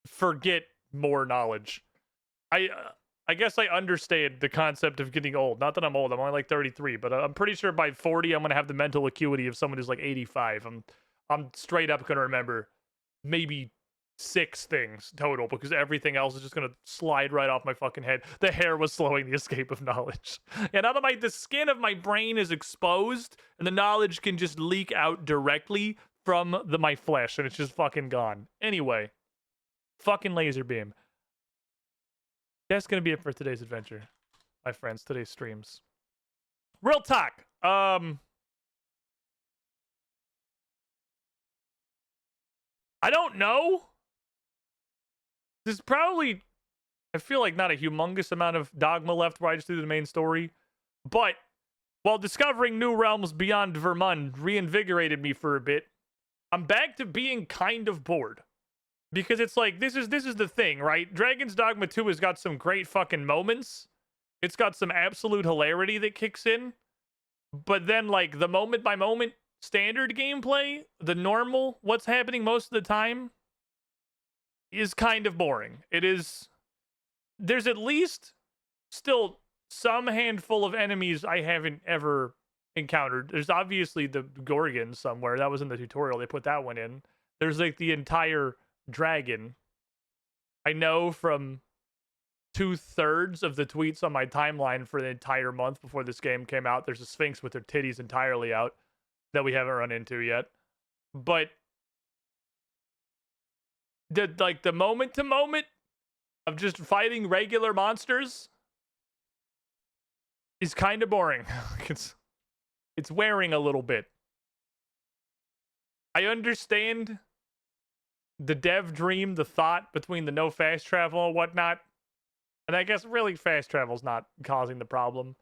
forget more knowledge. I guess I understand the concept of getting old. Not that I'm old. I'm only like 33, but I'm pretty sure by 40 I'm gonna have the mental acuity of someone who's like 85. I'm straight up gonna remember maybe 6 things total, because everything else is just gonna slide right off my fucking head. The hair was slowing the escape of knowledge. Yeah, now that the skin of my brain is exposed and the knowledge can just leak out directly from my flesh, and it's just fucking gone. Anyway, fucking laser beam. That's gonna be it for today's adventure, my friends. Today's streams. Real talk. I don't know. This is probably, I feel like, not a humongous amount of Dogma left where I just do the main story. But while discovering new realms beyond Vermund reinvigorated me for a bit, I'm back to being kind of bored. Because it's like, this is the thing, right? Dragon's Dogma 2 has got some great fucking moments. It's got some absolute hilarity that kicks in. But then, like, the moment-by-moment standard gameplay, the normal, what's happening most of the time, is kind of boring. It is... There's at least still some handful of enemies I haven't ever encountered. There's obviously the Gorgon somewhere. That was in the tutorial. They put that one in. There's, like, the entire dragon. I know from 2/3 of the tweets on my timeline for the entire month before this game came out, there's a Sphinx with her titties entirely out that we haven't run into yet. But the moment to moment of just fighting regular monsters is kind of boring. It's wearing a little bit. I understand the dev dream, the thought between the no fast travel and whatnot. And I guess really fast travel's not causing the problem.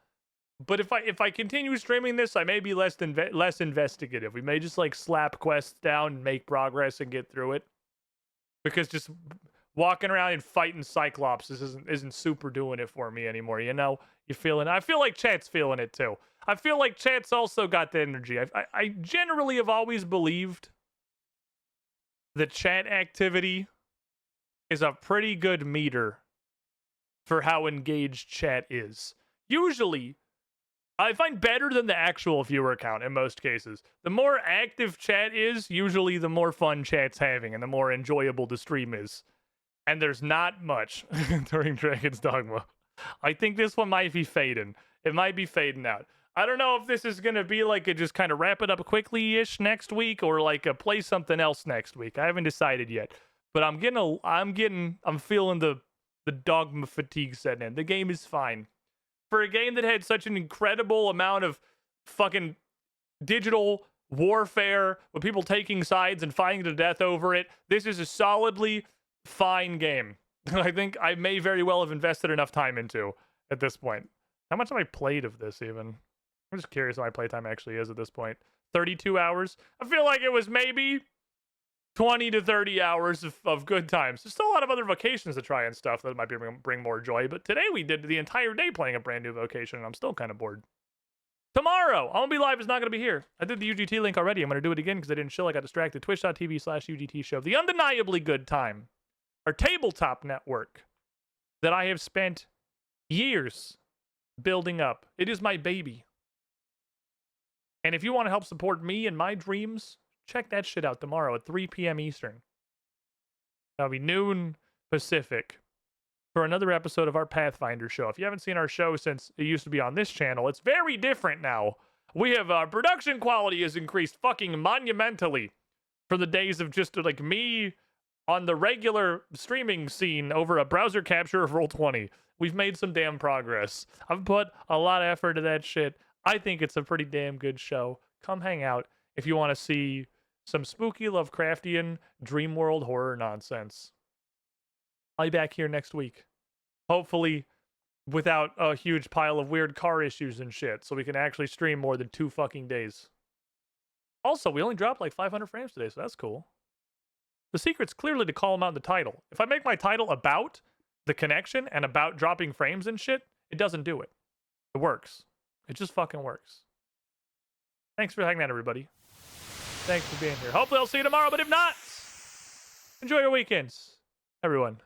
But if I continue streaming this, I may be less investigative. We may just like slap quests down and make progress and get through it. Because just walking around and fighting Cyclops isn't super doing it for me anymore, you know? You feeling? I feel like chat's feeling it too. I feel like chat's also got the energy. I generally have always believed that chat activity is a pretty good meter for how engaged chat is. Usually, I find better than the actual viewer count in most cases. The more active chat is, usually the more fun chat's having and the more enjoyable the stream is. And there's not much during Dragon's Dogma. I think this one might be fading. It might be fading out. I don't know if this is going to be like a just kind of wrap it up quickly-ish next week or like a play something else next week. I haven't decided yet. But I'm feeling the Dogma fatigue setting in. The game is fine. For a game that had such an incredible amount of fucking digital warfare with people taking sides and fighting to death over it, this is a solidly fine game. I think I may very well have invested enough time into at this point. How much have I played of this even? I'm just curious what my playtime actually is at this point. 32 hours? I feel like it was maybe 20 to 30 hours of good times. There's still a lot of other vocations to try and stuff that might bring more joy, but today we did the entire day playing a brand new vocation, and I'm still kind of bored. Tomorrow, I Won't Be Live is not going to be here. I did the UGT link already. I'm going to do it again because I didn't chill. I got distracted. Twitch.tv/UGT show. The undeniably good time. Our tabletop network that I have spent years building up. It is my baby. And if you want to help support me and my dreams, check that shit out tomorrow at 3 p.m. Eastern. That'll be noon Pacific for another episode of our Pathfinder show. If you haven't seen our show since it used to be on this channel, it's very different now. We have production quality has increased fucking monumentally from the days of just like me on the regular streaming scene over a browser capture of Roll20. We've made some damn progress. I've put a lot of effort into that shit. I think it's a pretty damn good show. Come hang out if you want to see some spooky Lovecraftian dream world horror nonsense. I'll be back here next week. Hopefully without a huge pile of weird car issues and shit, so we can actually stream more than 2 fucking days. Also, we only dropped like 500 frames today, so that's cool. The secret's clearly to call them out in the title. If I make my title about the connection and about dropping frames and shit, it doesn't do it. It works. It just fucking works. Thanks for hanging out, everybody. Thanks for being here. Hopefully I'll see you tomorrow, but if not, enjoy your weekends, everyone.